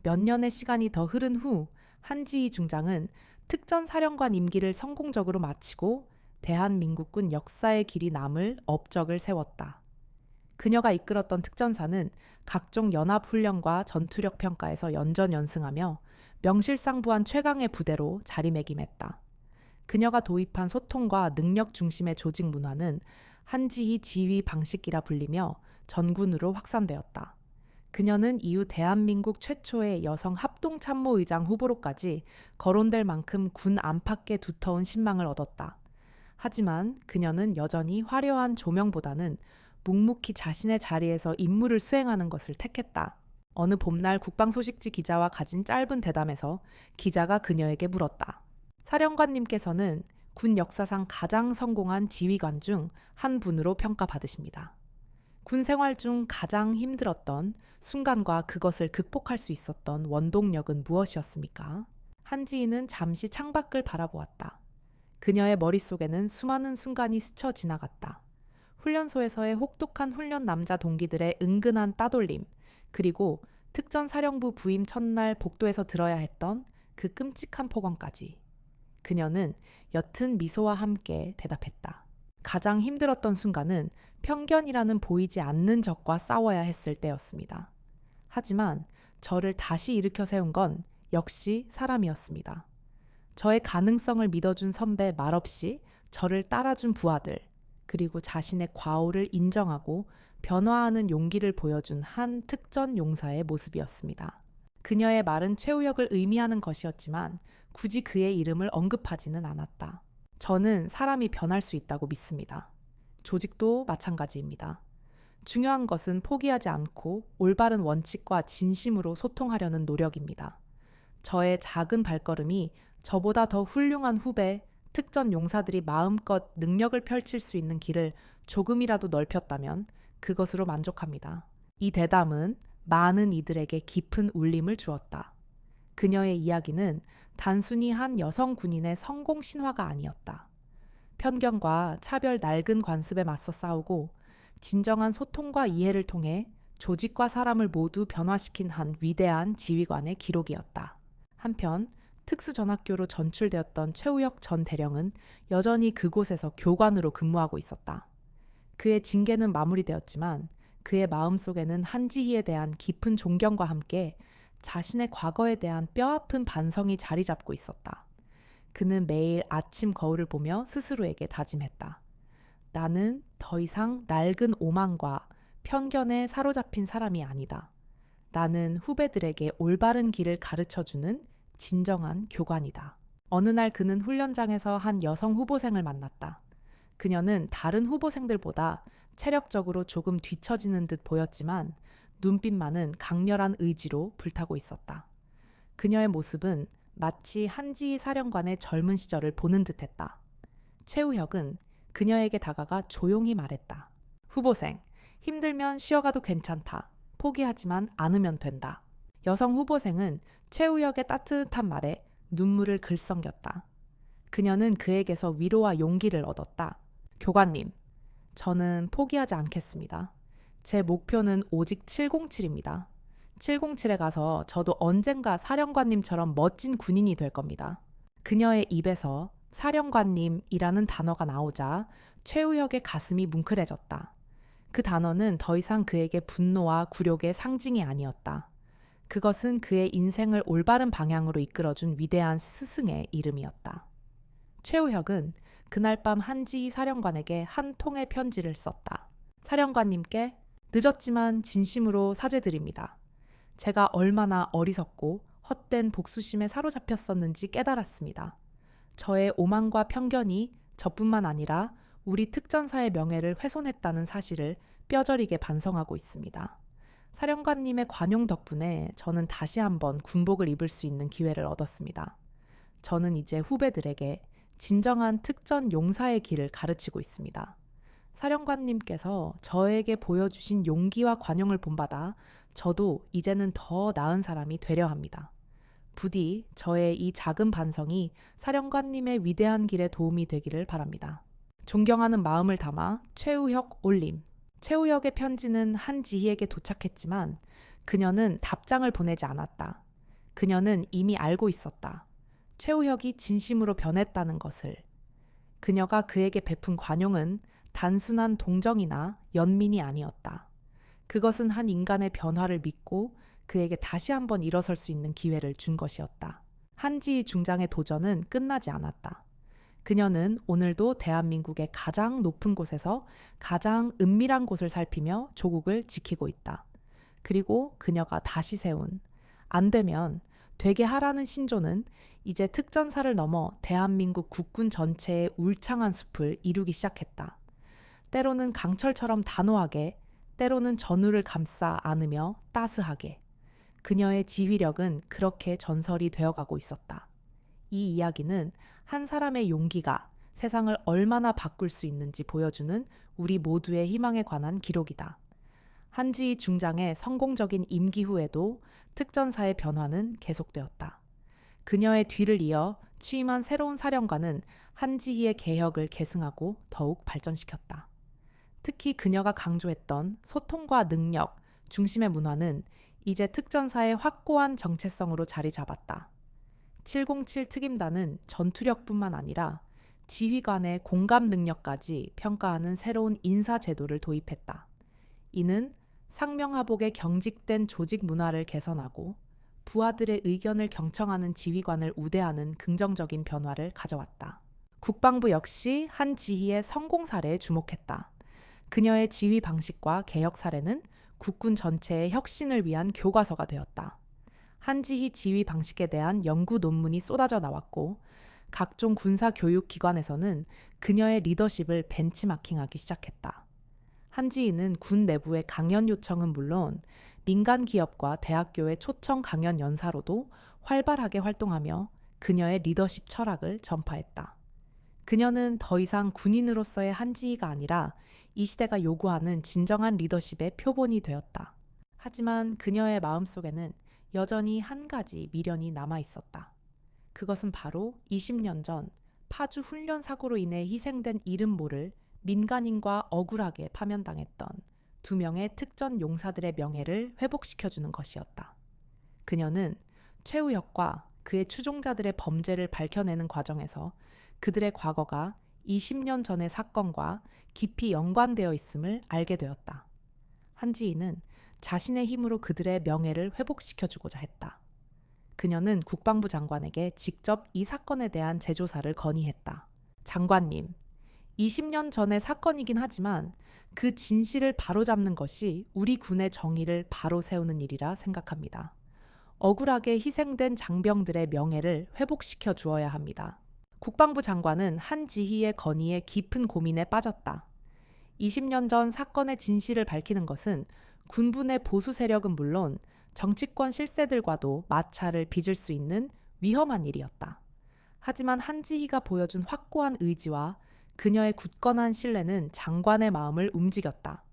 몇 년의 시간이 더 흐른 후 한지희 중장은 특전사령관 임기를 성공적으로 마치고 대한민국군 역사의 길이 남을 업적을 세웠다. 그녀가 이끌었던 특전사는 각종 연합훈련과 전투력 평가에서 연전연승하며 명실상부한 최강의 부대로 자리매김했다. 그녀가 도입한 소통과 능력 중심의 조직 문화는 한지희 지휘 방식이라 불리며 전군으로 확산되었다. 그녀는 이후 대한민국 최초의 여성 합동참모의장 후보로까지 거론될 만큼 군 안팎의 두터운 신망을 얻었다. 하지만 그녀는 여전히 화려한 조명보다는 묵묵히 자신의 자리에서 임무를 수행하는 것을 택했다. 어느 봄날 국방소식지 기자와 가진 짧은 대담에서 기자가 그녀에게 물었다. 사령관님께서는 군 역사상 가장 성공한 지휘관 중 한 분으로 평가받으십니다. 군 생활 중 가장 힘들었던 순간과 그것을 극복할 수 있었던 원동력은 무엇이었습니까? 한지희는 잠시 창밖을 바라보았다. 그녀의 머릿속에는 수많은 순간이 스쳐 지나갔다. 훈련소에서의 혹독한 훈련 남자 동기들의 은근한 따돌림, 그리고 특전사령부 부임 첫날 복도에서 들어야 했던 그 끔찍한 폭언까지. 그녀는 옅은 미소와 함께 대답했다. 가장 힘들었던 순간은 편견이라는 보이지 않는 적과 싸워야 했을 때였습니다. 하지만 저를 다시 일으켜 세운 건 역시 사람이었습니다. 저의 가능성을 믿어준 선배 말없이 저를 따라준 부하들, 그리고 자신의 과오를 인정하고 변화하는 용기를 보여준 한 특전 용사의 모습이었습니다. 그녀의 말은 최우혁을 의미하는 것이었지만 굳이 그의 이름을 언급하지는 않았다. 저는 사람이 변할 수 있다고 믿습니다. 조직도 마찬가지입니다. 중요한 것은 포기하지 않고 올바른 원칙과 진심으로 소통하려는 노력입니다. 저의 작은 발걸음이 저보다 더 훌륭한 후배, 특전 용사들이 마음껏 능력을 펼칠 수 있는 길을 조금이라도 넓혔다면 그것으로 만족합니다. 이 대담은 많은 이들에게 깊은 울림을 주었다. 그녀의 이야기는 단순히 한 여성 군인의 성공 신화가 아니었다. 편견과 차별 낡은 관습에 맞서 싸우고 진정한 소통과 이해를 통해 조직과 사람을 모두 변화시킨 한 위대한 지휘관의 기록이었다. 한편 특수전학교로 전출되었던 최우혁 전 대령은 여전히 그곳에서 교관으로 근무하고 있었다. 그의 징계는 마무리되었지만 그의 마음속에는 한지희에 대한 깊은 존경과 함께 자신의 과거에 대한 뼈아픈 반성이 자리 잡고 있었다. 그는 매일 아침 거울을 보며 스스로에게 다짐했다. 나는 더 이상 낡은 오만과 편견에 사로잡힌 사람이 아니다. 나는 후배들에게 올바른 길을 가르쳐주는 진정한 교관이다. 어느 날 그는 훈련장에서 한 여성 후보생을 만났다. 그녀는 다른 후보생들보다 체력적으로 조금 뒤처지는 듯 보였지만 눈빛만은 강렬한 의지로 불타고 있었다. 그녀의 모습은 마치 한지희 사령관의 젊은 시절을 보는 듯했다. 최우혁은 그녀에게 다가가 조용히 말했다. 후보생, 힘들면 쉬어가도 괜찮다. 포기하지만 않으면 된다. 여성 후보생은 최우혁의 따뜻한 말에 눈물을 글썽겼다. 그녀는 그에게서 위로와 용기를 얻었다. 교관님, 저는 포기하지 않겠습니다. 제 목표는 오직 707입니다. 707에 가서 저도 언젠가 사령관님처럼 멋진 군인이 될 겁니다. 그녀의 입에서 사령관님이라는 단어가 나오자 최우혁의 가슴이 뭉클해졌다. 그 단어는 더 이상 그에게 분노와 굴욕의 상징이 아니었다. 그것은 그의 인생을 올바른 방향으로 이끌어준 위대한 스승의 이름이었다. 최우혁은 그날 밤 한지희 사령관에게 한 통의 편지를 썼다. 사령관님께 늦었지만 진심으로 사죄드립니다. 제가 얼마나 어리석고 헛된 복수심에 사로잡혔었는지 깨달았습니다. 저의 오만과 편견이 저뿐만 아니라 우리 특전사의 명예를 훼손했다는 사실을 뼈저리게 반성하고 있습니다. 사령관님의 관용 덕분에 저는 다시 한번 군복을 입을 수 있는 기회를 얻었습니다. 저는 이제 후배들에게 진정한 특전 용사의 길을 가르치고 있습니다. 사령관님께서 저에게 보여주신 용기와 관용을 본받아 저도 이제는 더 나은 사람이 되려 합니다. 부디 저의 이 작은 반성이 사령관님의 위대한 길에 도움이 되기를 바랍니다. 존경하는 마음을 담아 최우혁 올림. 최우혁의 편지는 한지희에게 도착했지만 그녀는 답장을 보내지 않았다. 그녀는 이미 알고 있었다. 최우혁이 진심으로 변했다는 것을. 그녀가 그에게 베푼 관용은 단순한 동정이나 연민이 아니었다. 그것은 한 인간의 변화를 믿고 그에게 다시 한번 일어설 수 있는 기회를 준 것이었다. 한지희 중장의 도전은 끝나지 않았다. 그녀는 오늘도 대한민국의 가장 높은 곳에서 가장 은밀한 곳을 살피며 조국을 지키고 있다. 그리고 그녀가 다시 세운 안 되면 되게 하라는 신조는 이제 특전사를 넘어 대한민국 국군 전체의 울창한 숲을 이루기 시작했다. 때로는 강철처럼 단호하게, 때로는 전우를 감싸 안으며 따스하게. 그녀의 지휘력은 그렇게 전설이 되어가고 있었다. 이 이야기는 한 사람의 용기가 세상을 얼마나 바꿀 수 있는지 보여주는 우리 모두의 희망에 관한 기록이다. 한지희 중장의 성공적인 임기 후에도 특전사의 변화는 계속되었다. 그녀의 뒤를 이어 취임한 새로운 사령관은 한지희의 개혁을 계승하고 더욱 발전시켰다. 특히 그녀가 강조했던 소통과 능력, 중심의 문화는 이제 특전사의 확고한 정체성으로 자리 잡았다. 707 특임단은 전투력뿐만 아니라 지휘관의 공감 능력까지 평가하는 새로운 인사 제도를 도입했다. 이는 상명하복의 경직된 조직 문화를 개선하고 부하들의 의견을 경청하는 지휘관을 우대하는 긍정적인 변화를 가져왔다. 국방부 역시 한지희의 성공 사례에 주목했다. 그녀의 지휘 방식과 개혁 사례는 국군 전체의 혁신을 위한 교과서가 되었다. 한지희 지휘 방식에 대한 연구 논문이 쏟아져 나왔고 각종 군사 교육 기관에서는 그녀의 리더십을 벤치마킹하기 시작했다. 한지희는 군 내부의 강연 요청은 물론 민간 기업과 대학교의 초청 강연 연사로도 활발하게 활동하며 그녀의 리더십 철학을 전파했다. 그녀는 더 이상 군인으로서의 한지희가 아니라 이 시대가 요구하는 진정한 리더십의 표본이 되었다. 하지만 그녀의 마음속에는 여전히 한 가지 미련이 남아 있었다. 그것은 바로 20년 전 파주 훈련 사고로 인해 희생된 이름 모를 민간인과 억울하게 파면당했던 2명의 특전 용사들의 명예를 회복시켜주는 것이었다. 그녀는 최우혁과 그의 추종자들의 범죄를 밝혀내는 과정에서 그들의 과거가 20년 전의 사건과 깊이 연관되어 있음을 알게 되었다. 한지희는 자신의 힘으로 그들의 명예를 회복시켜주고자 했다. 그녀는 국방부 장관에게 직접 이 사건에 대한 재조사를 건의했다. 장관님, 20년 전의 사건이긴 하지만 그 진실을 바로잡는 것이 우리 군의 정의를 바로 세우는 일이라 생각합니다. 억울하게 희생된 장병들의 명예를 회복시켜 주어야 합니다. 국방부 장관은 한지희의 건의에 깊은 고민에 빠졌다. 20년 전 사건의 진실을 밝히는 것은 군부의 보수 세력은 물론 정치권 실세들과도 마찰을 빚을 수 있는 위험한 일이었다. 하지만 한지희가 보여준 확고한 의지와 그녀의 굳건한 신뢰는 장관의 마음을 움직였다.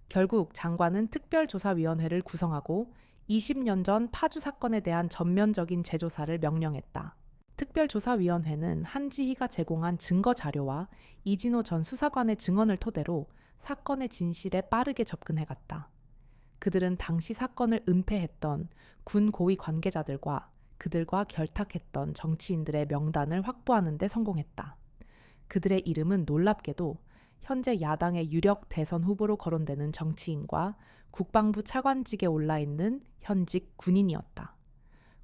결국 장관은 특별조사위원회를 구성하고 20년 전 파주 사건에 대한 전면적인 재조사를 명령했다. 특별조사위원회는 한지희가 제공한 증거 자료와 이진호 전 수사관의 증언을 토대로 사건의 진실에 빠르게 접근해갔다. 그들은 당시 사건을 은폐했던 군 고위 관계자들과 그들과 결탁했던 정치인들의 명단을 확보하는 데 성공했다. 그들의 이름은 놀랍게도 현재 야당의 유력 대선 후보로 거론되는 정치인과 국방부 차관직에 올라있는 현직 군인이었다.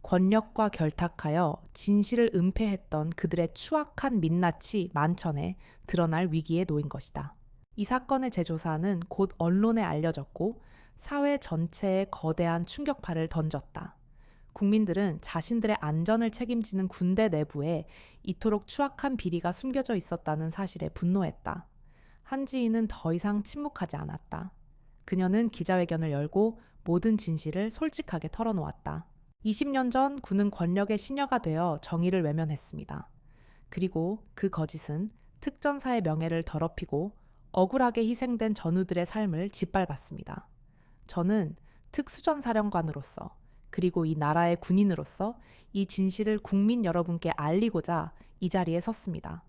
권력과 결탁하여 진실을 은폐했던 그들의 추악한 민낯이 만천에 드러날 위기에 놓인 것이다. 이 사건의 재조사는 곧 언론에 알려졌고 사회 전체에 거대한 충격파를 던졌다. 국민들은 자신들의 안전을 책임지는 군대 내부에 이토록 추악한 비리가 숨겨져 있었다는 사실에 분노했다. 한지희는 더 이상 침묵하지 않았다. 그녀는 기자회견을 열고 모든 진실을 솔직하게 털어놓았다. 20년 전 군은 권력의 시녀가 되어 정의를 외면했습니다. 그리고 그 거짓은 특전사의 명예를 더럽히고 억울하게 희생된 전우들의 삶을 짓밟았습니다. 저는 특수전사령관으로서 그리고 이 나라의 군인으로서 이 진실을 국민 여러분께 알리고자 이 자리에 섰습니다.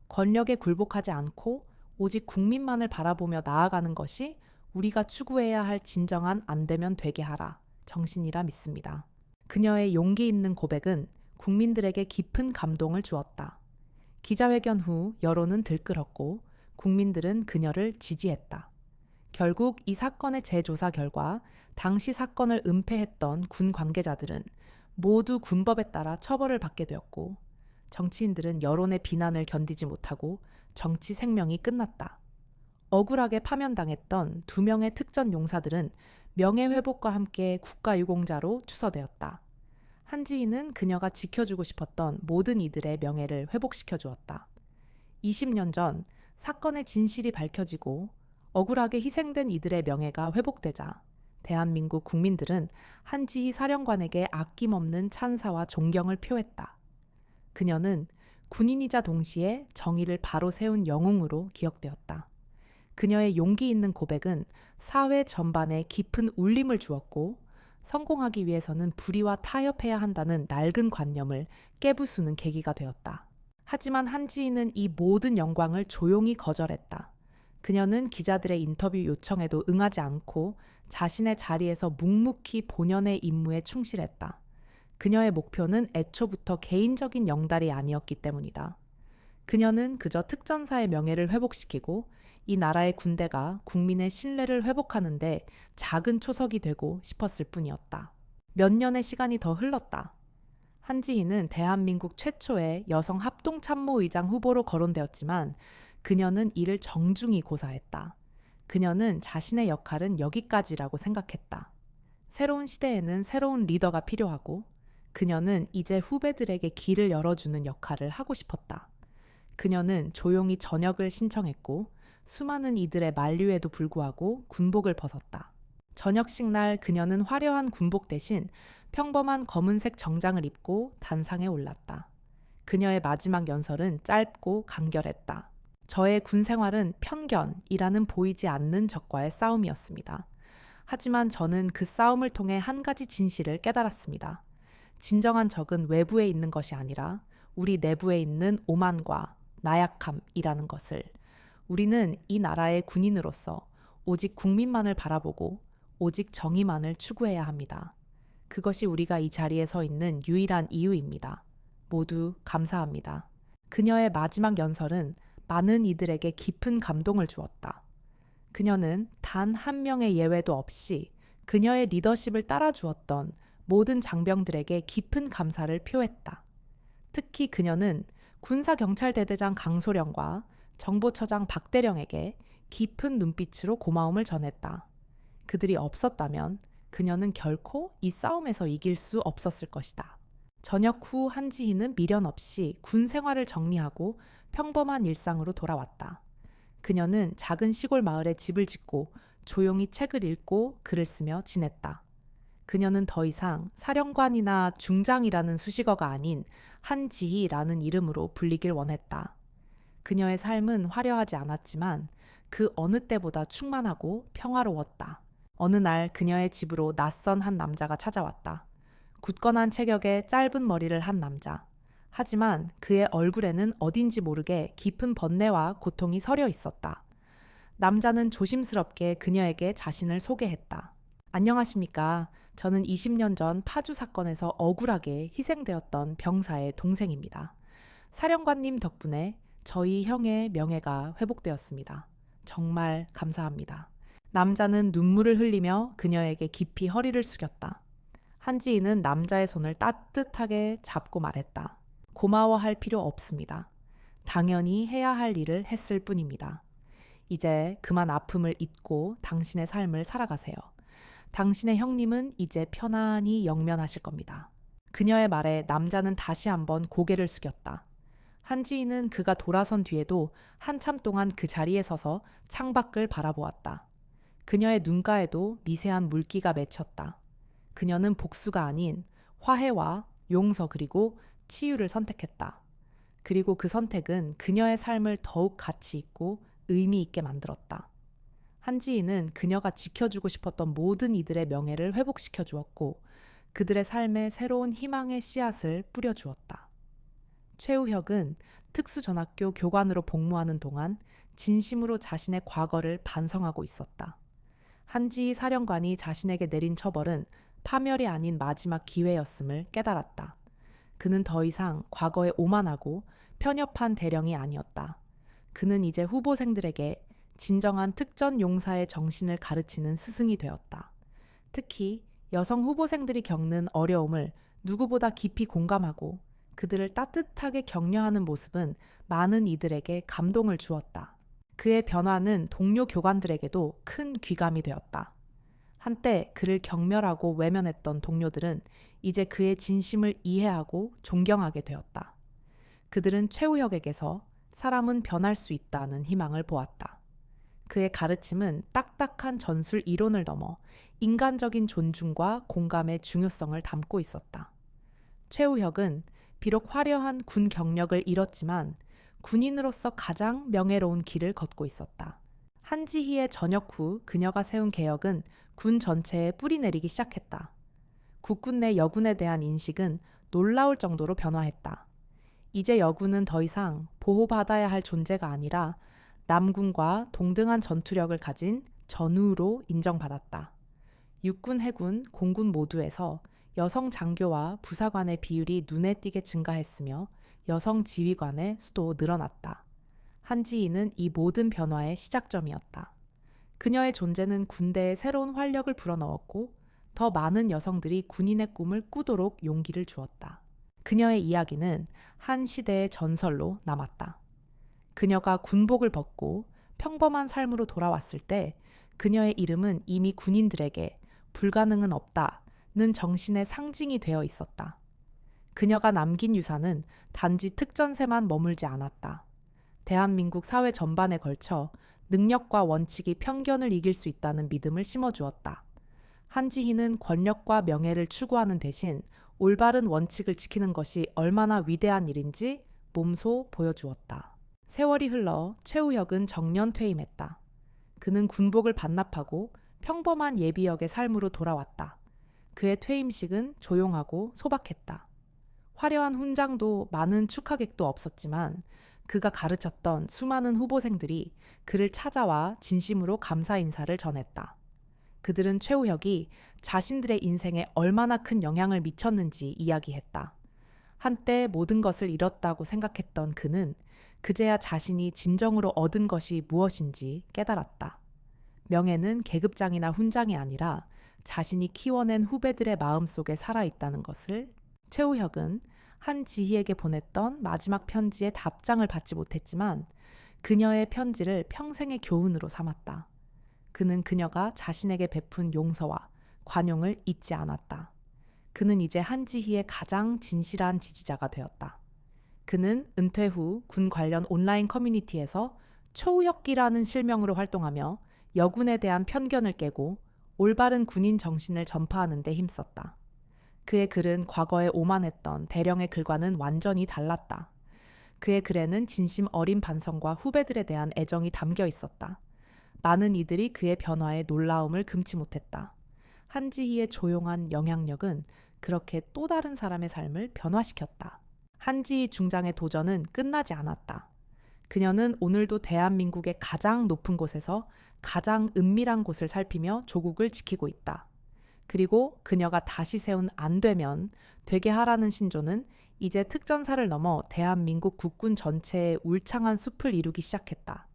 권력에 굴복하지 않고 오직 국민만을 바라보며 나아가는 것이 우리가 추구해야 할 진정한 안 되면 되게 하라 정신이라 믿습니다. 그녀의 용기 있는 고백은 국민들에게 깊은 감동을 주었다. 기자회견 후 여론은 들끓었고 국민들은 그녀를 지지했다. 결국 이 사건의 재조사 결과 당시 사건을 은폐했던 군 관계자들은 모두 군법에 따라 처벌을 받게 되었고 정치인들은 여론의 비난을 견디지 못하고 정치 생명이 끝났다. 억울하게 파면당했던 2명의 특전 용사들은 명예회복과 함께 국가유공자로 추서되었다. 한지희는 그녀가 지켜주고 싶었던 모든 이들의 명예를 회복시켜 주었다. 20년 전 사건의 진실이 밝혀지고 억울하게 희생된 이들의 명예가 회복되자 대한민국 국민들은 한지희 사령관에게 아낌없는 찬사와 존경을 표했다. 그녀는 군인이자 동시에 정의를 바로 세운 영웅으로 기억되었다. 그녀의 용기 있는 고백은 사회 전반에 깊은 울림을 주었고 성공하기 위해서는 불의와 타협해야 한다는 낡은 관념을 깨부수는 계기가 되었다. 하지만 한지희는 이 모든 영광을 조용히 거절했다. 그녀는 기자들의 인터뷰 요청에도 응하지 않고 자신의 자리에서 묵묵히 본연의 임무에 충실했다. 그녀의 목표는 애초부터 개인적인 영달이 아니었기 때문이다. 그녀는 그저 특전사의 명예를 회복시키고 이 나라의 군대가 국민의 신뢰를 회복하는데 작은 초석이 되고 싶었을 뿐이었다. 몇 년의 시간이 더 흘렀다. 한지희는 대한민국 최초의 여성 합동참모의장 후보로 거론되었지만 그녀는 이를 정중히 고사했다. 그녀는 자신의 역할은 여기까지라고 생각했다. 새로운 시대에는 새로운 리더가 필요하고 그녀는 이제 후배들에게 길을 열어주는 역할을 하고 싶었다. 그녀는 조용히 전역을 신청했고 수많은 이들의 만류에도 불구하고 군복을 벗었다. 저녁식 날 그녀는 화려한 군복 대신 평범한 검은색 정장을 입고 단상에 올랐다. 그녀의 마지막 연설은 짧고 간결했다. 저의 군 생활은 편견이라는 보이지 않는 적과의 싸움이었습니다. 하지만 저는 그 싸움을 통해 한 가지 진실을 깨달았습니다. 진정한 적은 외부에 있는 것이 아니라 우리 내부에 있는 오만과 나약함이라는 것을. 우리는 이 나라의 군인으로서 오직 국민만을 바라보고 오직 정의만을 추구해야 합니다. 그것이 우리가 이 자리에 서 있는 유일한 이유입니다. 모두 감사합니다. 그녀의 마지막 연설은 많은 이들에게 깊은 감동을 주었다. 그녀는 단 한 명의 예외도 없이 그녀의 리더십을 따라주었던 모든 장병들에게 깊은 감사를 표했다. 특히 그녀는 군사경찰대대장 강소령과 정보처장 박대령에게 깊은 눈빛으로 고마움을 전했다. 그들이 없었다면 그녀는 결코 이 싸움에서 이길 수 없었을 것이다. 저녁 후 한지희는 미련 없이 군 생활을 정리하고 평범한 일상으로 돌아왔다. 그녀는 작은 시골 마을에 집을 짓고 조용히 책을 읽고 글을 쓰며 지냈다. 그녀는 더 이상 사령관이나 중장이라는 수식어가 아닌 한지희라는 이름으로 불리길 원했다. 그녀의 삶은 화려하지 않았지만 그 어느 때보다 충만하고 평화로웠다. 어느 날 그녀의 집으로 낯선 한 남자가 찾아왔다. 굳건한 체격에 짧은 머리를 한 남자. 하지만 그의 얼굴에는 어딘지 모르게 깊은 번뇌와 고통이 서려 있었다. 남자는 조심스럽게 그녀에게 자신을 소개했다. 안녕하십니까. 저는 20년 전 파주 사건에서 억울하게 희생되었던 병사의 동생입니다. 사령관님 덕분에 저희 형의 명예가 회복되었습니다. 정말 감사합니다. 남자는 눈물을 흘리며 그녀에게 깊이 허리를 숙였다. 한지희는 남자의 손을 따뜻하게 잡고 말했다. 고마워할 필요 없습니다. 당연히 해야 할 일을 했을 뿐입니다. 이제 그만 아픔을 잊고 당신의 삶을 살아가세요. 당신의 형님은 이제 편안히 영면하실 겁니다. 그녀의 말에 남자는 다시 한번 고개를 숙였다. 한지희는 그가 돌아선 뒤에도 한참 동안 그 자리에 서서 창밖을 바라보았다. 그녀의 눈가에도 미세한 물기가 맺혔다. 그녀는 복수가 아닌 화해와 용서 그리고 치유를 선택했다. 그리고 그 선택은 그녀의 삶을 더욱 가치 있고 의미 있게 만들었다. 한지희는 그녀가 지켜주고 싶었던 모든 이들의 명예를 회복시켜 주었고 그들의 삶에 새로운 희망의 씨앗을 뿌려주었다. 최우혁은 특수전학교 교관으로 복무하는 동안 진심으로 자신의 과거를 반성하고 있었다. 한지희 사령관이 자신에게 내린 처벌은 파멸이 아닌 마지막 기회였음을 깨달았다. 그는 더 이상 과거에 오만하고 편협한 대령이 아니었다. 그는 이제 후보생들에게 진정한 특전 용사의 정신을 가르치는 스승이 되었다. 특히 여성 후보생들이 겪는 어려움을 누구보다 깊이 공감하고 그들을 따뜻하게 격려하는 모습은 많은 이들에게 감동을 주었다. 그의 변화는 동료 교관들에게도 큰 귀감이 되었다. 한때 그를 경멸하고 외면했던 동료들은 이제 그의 진심을 이해하고 존경하게 되었다. 그들은 최우혁에게서 사람은 변할 수 있다는 희망을 보았다. 그의 가르침은 딱딱한 전술 이론을 넘어 인간적인 존중과 공감의 중요성을 담고 있었다. 최우혁은 비록 화려한 군 경력을 잃었지만 군인으로서 가장 명예로운 길을 걷고 있었다. 한지희의 전역 후 그녀가 세운 개혁은 군 전체에 뿌리내리기 시작했다. 국군 내 여군에 대한 인식은 놀라울 정도로 변화했다. 이제 여군은 더 이상 보호받아야 할 존재가 아니라 남군과 동등한 전투력을 가진 전우로 인정받았다. 육군, 해군, 공군 모두에서 여성 장교와 부사관의 비율이 눈에 띄게 증가했으며 여성 지휘관의 수도 늘어났다. 한지희는 이 모든 변화의 시작점이었다. 그녀의 존재는 군대에 새로운 활력을 불어넣었고 더 많은 여성들이 군인의 꿈을 꾸도록 용기를 주었다. 그녀의 이야기는 한 시대의 전설로 남았다. 그녀가 군복을 벗고 평범한 삶으로 돌아왔을 때 그녀의 이름은 이미 군인들에게 불가능은 없다는 정신의 상징이 되어 있었다. 그녀가 남긴 유산은 단지 특전세만 머물지 않았다. 대한민국 사회 전반에 걸쳐 능력과 원칙이 편견을 이길 수 있다는 믿음을 심어주었다. 한지희는 권력과 명예를 추구하는 대신 올바른 원칙을 지키는 것이 얼마나 위대한 일인지 몸소 보여주었다. 세월이 흘러 최우혁은 정년 퇴임했다. 그는 군복을 반납하고 평범한 예비역의 삶으로 돌아왔다. 그의 퇴임식은 조용하고 소박했다. 화려한 훈장도 많은 축하객도 없었지만 그가 가르쳤던 수많은 후보생들이 그를 찾아와 진심으로 감사 인사를 전했다. 그들은 최우혁이 자신들의 인생에 얼마나 큰 영향을 미쳤는지 이야기했다. 한때 모든 것을 잃었다고 생각했던 그는 그제야 자신이 진정으로 얻은 것이 무엇인지 깨달았다. 명예는 계급장이나 훈장이 아니라 자신이 키워낸 후배들의 마음속에 살아있다는 것을. 최우혁은 한지희에게 보냈던 마지막 편지의 답장을 받지 못했지만 그녀의 편지를 평생의 교훈으로 삼았다. 그는 그녀가 자신에게 베푼 용서와 관용을 잊지 않았다. 그는 이제 한지희의 가장 진실한 지지자가 되었다. 그는 은퇴 후 군 관련 온라인 커뮤니티에서 최우혁기라는 실명으로 활동하며 여군에 대한 편견을 깨고 올바른 군인 정신을 전파하는 데 힘썼다. 그의 글은 과거에 오만했던 대령의 글과는 완전히 달랐다. 그의 글에는 진심 어린 반성과 후배들에 대한 애정이 담겨 있었다. 많은 이들이 그의 변화에 놀라움을 금치 못했다. 한지희의 조용한 영향력은 그렇게 또 다른 사람의 삶을 변화시켰다. 한지희 중장의 도전은 끝나지 않았다. 그녀는 오늘도 대한민국의 가장 높은 곳에서 가장 은밀한 곳을 살피며 조국을 지키고 있다. 그리고 그녀가 다시 세운 안 되면 되게 하라는 신조는 이제 특전사를 넘어 대한민국 국군 전체의 울창한 숲을 이루기 시작했다.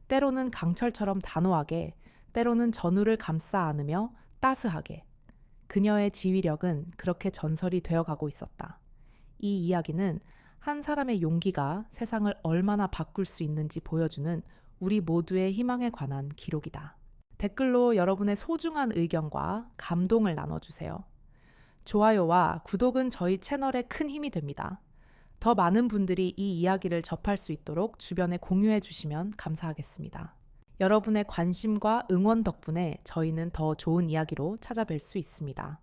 때로는 강철처럼 단호하게, 때로는 전우를 감싸 안으며 따스하게. 그녀의 지휘력은 그렇게 전설이 되어가고 있었다. 이 이야기는 한 사람의 용기가 세상을 얼마나 바꿀 수 있는지 보여주는 우리 모두의 희망에 관한 기록이다. 댓글로 여러분의 소중한 의견과 감동을 나눠주세요. 좋아요와 구독은 저희 채널에 큰 힘이 됩니다. 더 많은 분들이 이 이야기를 접할 수 있도록 주변에 공유해 주시면 감사하겠습니다. 여러분의 관심과 응원 덕분에 저희는 더 좋은 이야기로 찾아뵐 수 있습니다.